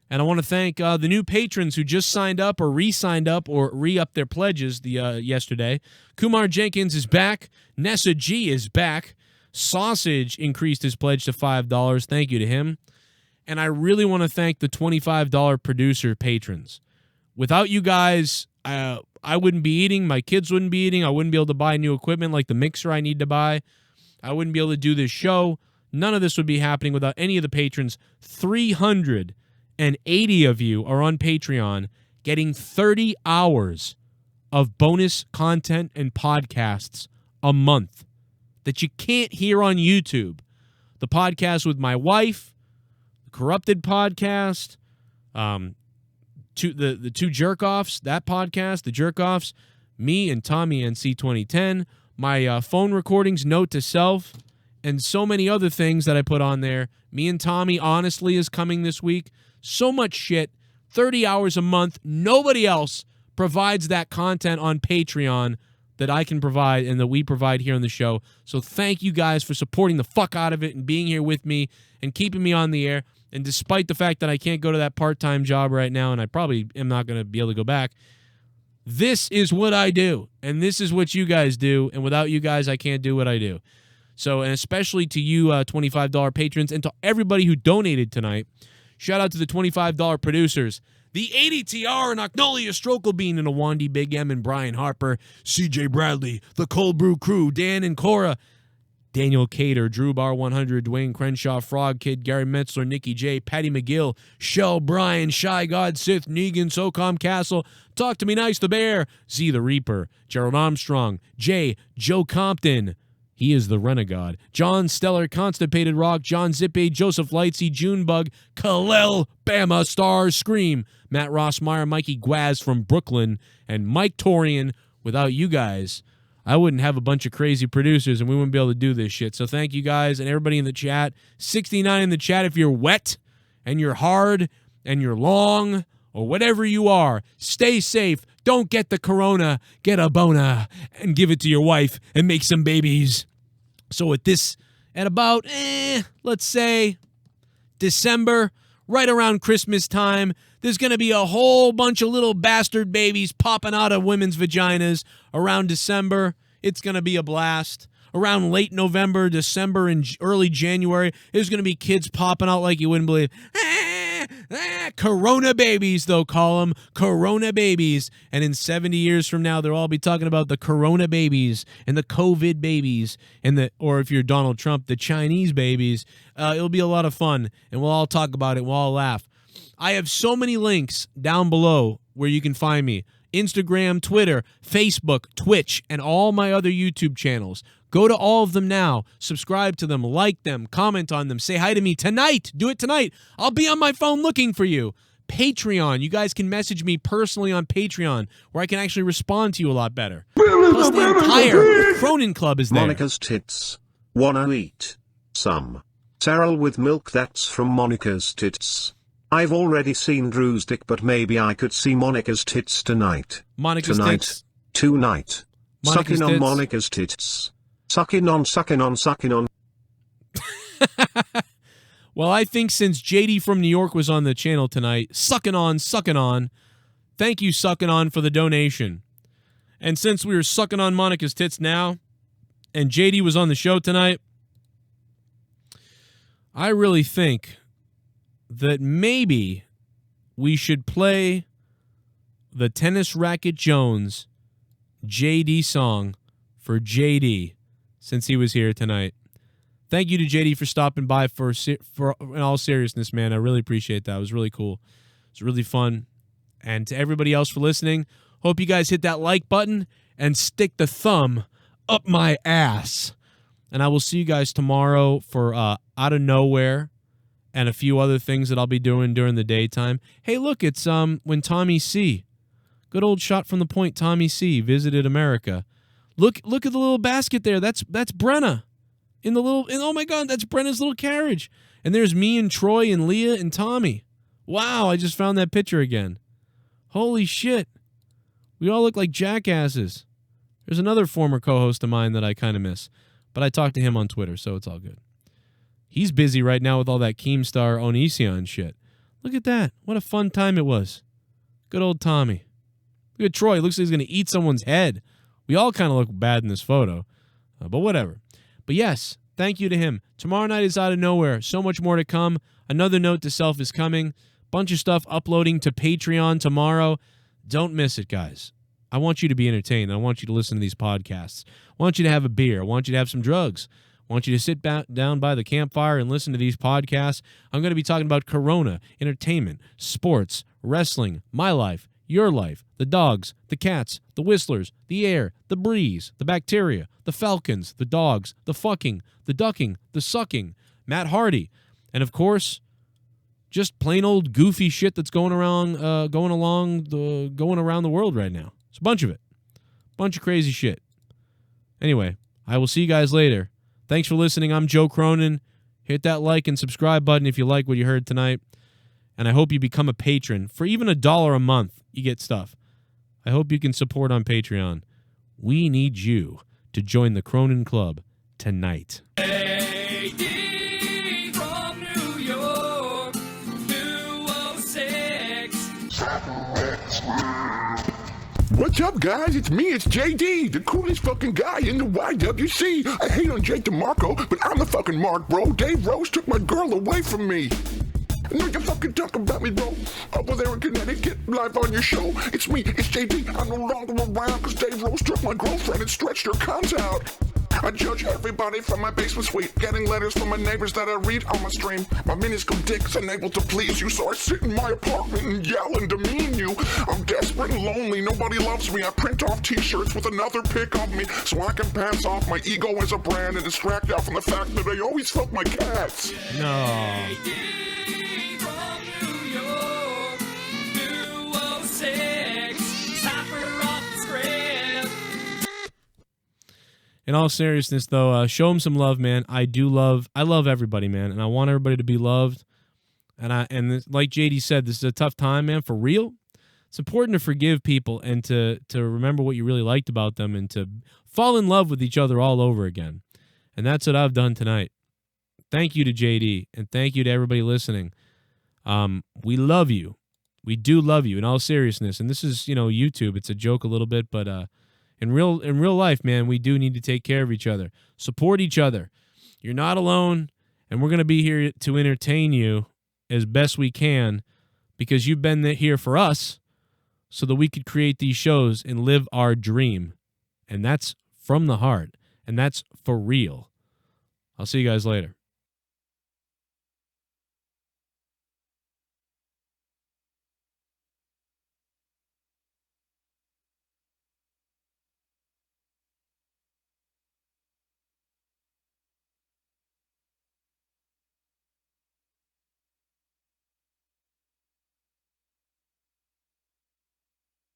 And I want to thank the new patrons who just signed up or re-signed up or re-upped their pledges yesterday. Kumar Jenkins is back. Nessa G is back. Sausage increased his pledge to $5. Thank you to him. And I really want to thank the $25 producer patrons. Without you guys, I wouldn't be eating. My kids wouldn't be eating. I wouldn't be able to buy new equipment like the mixer I need to buy. I wouldn't be able to do this show. None of this would be happening without any of the patrons. 380 of you are on Patreon getting 30 hours of bonus content and podcasts a month that you can't hear on YouTube. The podcast with my wife, the Corrupted podcast, the two jerk-offs, that podcast, the jerk-offs, me and Tommy NC 2010, my phone recordings, note to self, and so many other things that I put on there. Me and Tommy Honestly is coming this week. So much shit, 30 hours a month. Nobody else provides that content on Patreon that I can provide and that we provide here on the show. So thank you guys for supporting the fuck out of it and being here with me and keeping me on the air. And despite the fact that I can't go to that part-time job right now, and I probably am not going to be able to go back, this is what I do, and this is what you guys do, and without you guys, I can't do what I do. So, and especially to you $25 patrons and to everybody who donated tonight, shout out to the $25 producers, the ADTR and Arknolia Strokelbean and Awonddy Big M and Bryan Harper, CJ Bradley, the ColdBrewKrew, DanH&Cora, Daniel Cater, Drew Bar 100, Duane Crenshaw, Frog Kid, Gary Metzler, NickY J, Patty McGill, Shell Bryan, Shy God, Sith Neegan, SoCom Kastle, Talk to Me Nice the Bear, Z the Reaper, Gerald Armstrong, Jay, Joe Compton, he is the Renegade, John Stellar, Constipated Rock, John Zippay, Joseph Lightsey, Junebug, Kalel, Bama, StarsScream, Matt Rossmeier, Mikey Gwaz from Brooklyn, and Mike Torian. Without you guys, I wouldn't have a bunch of crazy producers and we wouldn't be able to do this shit. So thank you guys and everybody in the chat. 69 in the chat if you're wet and you're hard and you're long or whatever you are. Stay safe. Don't get the corona. Get a bona and give it to your wife and make some babies. So at about, let's say December, right around Christmas time, there's going to be a whole bunch of little bastard babies popping out of women's vaginas around December. It's going to be a blast. Around late November, December, and early January, there's going to be kids popping out like you wouldn't believe. Corona babies, they'll call them. Corona babies. And in 70 years from now, they'll all be talking about the Corona babies and the COVID babies, and or if you're Donald Trump, the Chinese babies. It'll be a lot of fun, and we'll all talk about it. We'll all laugh. I have so many links down below where you can find me. Instagram, Twitter, Facebook, Twitch, and all my other YouTube channels. Go to all of them now. Subscribe to them, like them, comment on them, say hi to me tonight. Do it tonight. I'll be on my phone looking for you. Patreon. You guys can message me personally on Patreon where I can actually respond to you a lot better. Plus the entire Cronin Club is there. Monica's tits. Wanna eat some cereal with milk? That's from Monica's tits. I've already seen Drew's dick, but maybe I could see Monica's tits tonight. Monica's tits. Tonight. Monica's Sucking on tits. Monica's tits. Sucking on, sucking on, sucking on. Well, I think since JD from New York was on the channel tonight, sucking on, thank you, sucking on, for the donation. And since we were sucking on Monica's tits now, and JD was on the show tonight, I really think that maybe we should play the Tennis Racket Jones JD song for JD since he was here tonight. Thank you to JD for stopping by for in all seriousness, man. I really appreciate that. It was really cool. It was really fun. And to everybody else for listening, hope you guys hit that like button and stick the thumb up my ass. And I will see you guys tomorrow for Out of Nowhere and a few other things that I'll be doing during the daytime. Hey, look, it's when Tommy C, good old shot from the point, Tommy C, visited America. Look at the little basket there. That's Brenna. Oh my God, that's Brenna's little carriage. And there's me and Troy and Leah and Tommy. Wow, I just found that picture again. Holy shit. We all look like jackasses. There's another former co-host of mine that I kind of miss, but I talked to him on Twitter, so it's all good. He's busy right now with all that Keemstar Onision shit. Look at that. What a fun time it was. Good old Tommy. Look at Troy. Looks like he's going to eat someone's head. We all kind of look bad in this photo, but whatever. But yes, thank you to him. Tomorrow night is Out of Nowhere. So much more to come. Another Note to Self is coming. Bunch of stuff uploading to Patreon tomorrow. Don't miss it, guys. I want you to be entertained. I want you to listen to these podcasts. I want you to have a beer. I want you to have some drugs. I want you to sit down by the campfire and listen to these podcasts. I'm going to be talking about Corona, entertainment, sports, wrestling, my life, your life, the dogs, the cats, the whistlers, the air, the breeze, the bacteria, the falcons, the dogs, the fucking, the ducking, the sucking, Matt Hardy, and of course, just plain old goofy shit that's going around the world right now. It's a bunch of it. Bunch of crazy shit. Anyway, I will see you guys later. Thanks for listening. I'm Joe Cronin. Hit that like and subscribe button if you like what you heard tonight. And I hope you become a patron. For even $1 a month, you get stuff. I hope you can support on Patreon. We need you to join the Cronin Club tonight. From New York, 206. What's up, guys? It's me, it's JD, the coolest fucking guy in the YWC. I hate on Jake DeMarco, but I'm the fucking Mark, bro. Dave Rose took my girl away from me. No, you fucking talk about me, bro. Over there in Connecticut, live on your show. It's me, it's JD. I'm no longer around because Dave Rose took my girlfriend and stretched her cunt out. I judge everybody from my basement suite, getting letters from my neighbors that I read on my stream. My minuscule dick's unable to please you, so I sit in my apartment and yell and demean you. I'm desperate and lonely, nobody loves me. I print off t-shirts with another pic of me, so I can pass off my ego as a brand and distract out from the fact that I always fuck my cats. No. In all seriousness, though, show him some love, man. I love everybody, man, and I want everybody to be loved. And like JD said, this is a tough time, man, for real. It's important to forgive people and to remember what you really liked about them and to fall in love with each other all over again. And that's what I've done tonight. Thank you to JD, and thank you to everybody listening. We love you. We do love you in all seriousness. And this is, YouTube. It's a joke a little bit, but in real life, man, we do need to take care of each other. Support each other. You're not alone, and we're going to be here to entertain you as best we can because you've been here for us so that we could create these shows and live our dream. And that's from the heart, and that's for real. I'll see you guys later.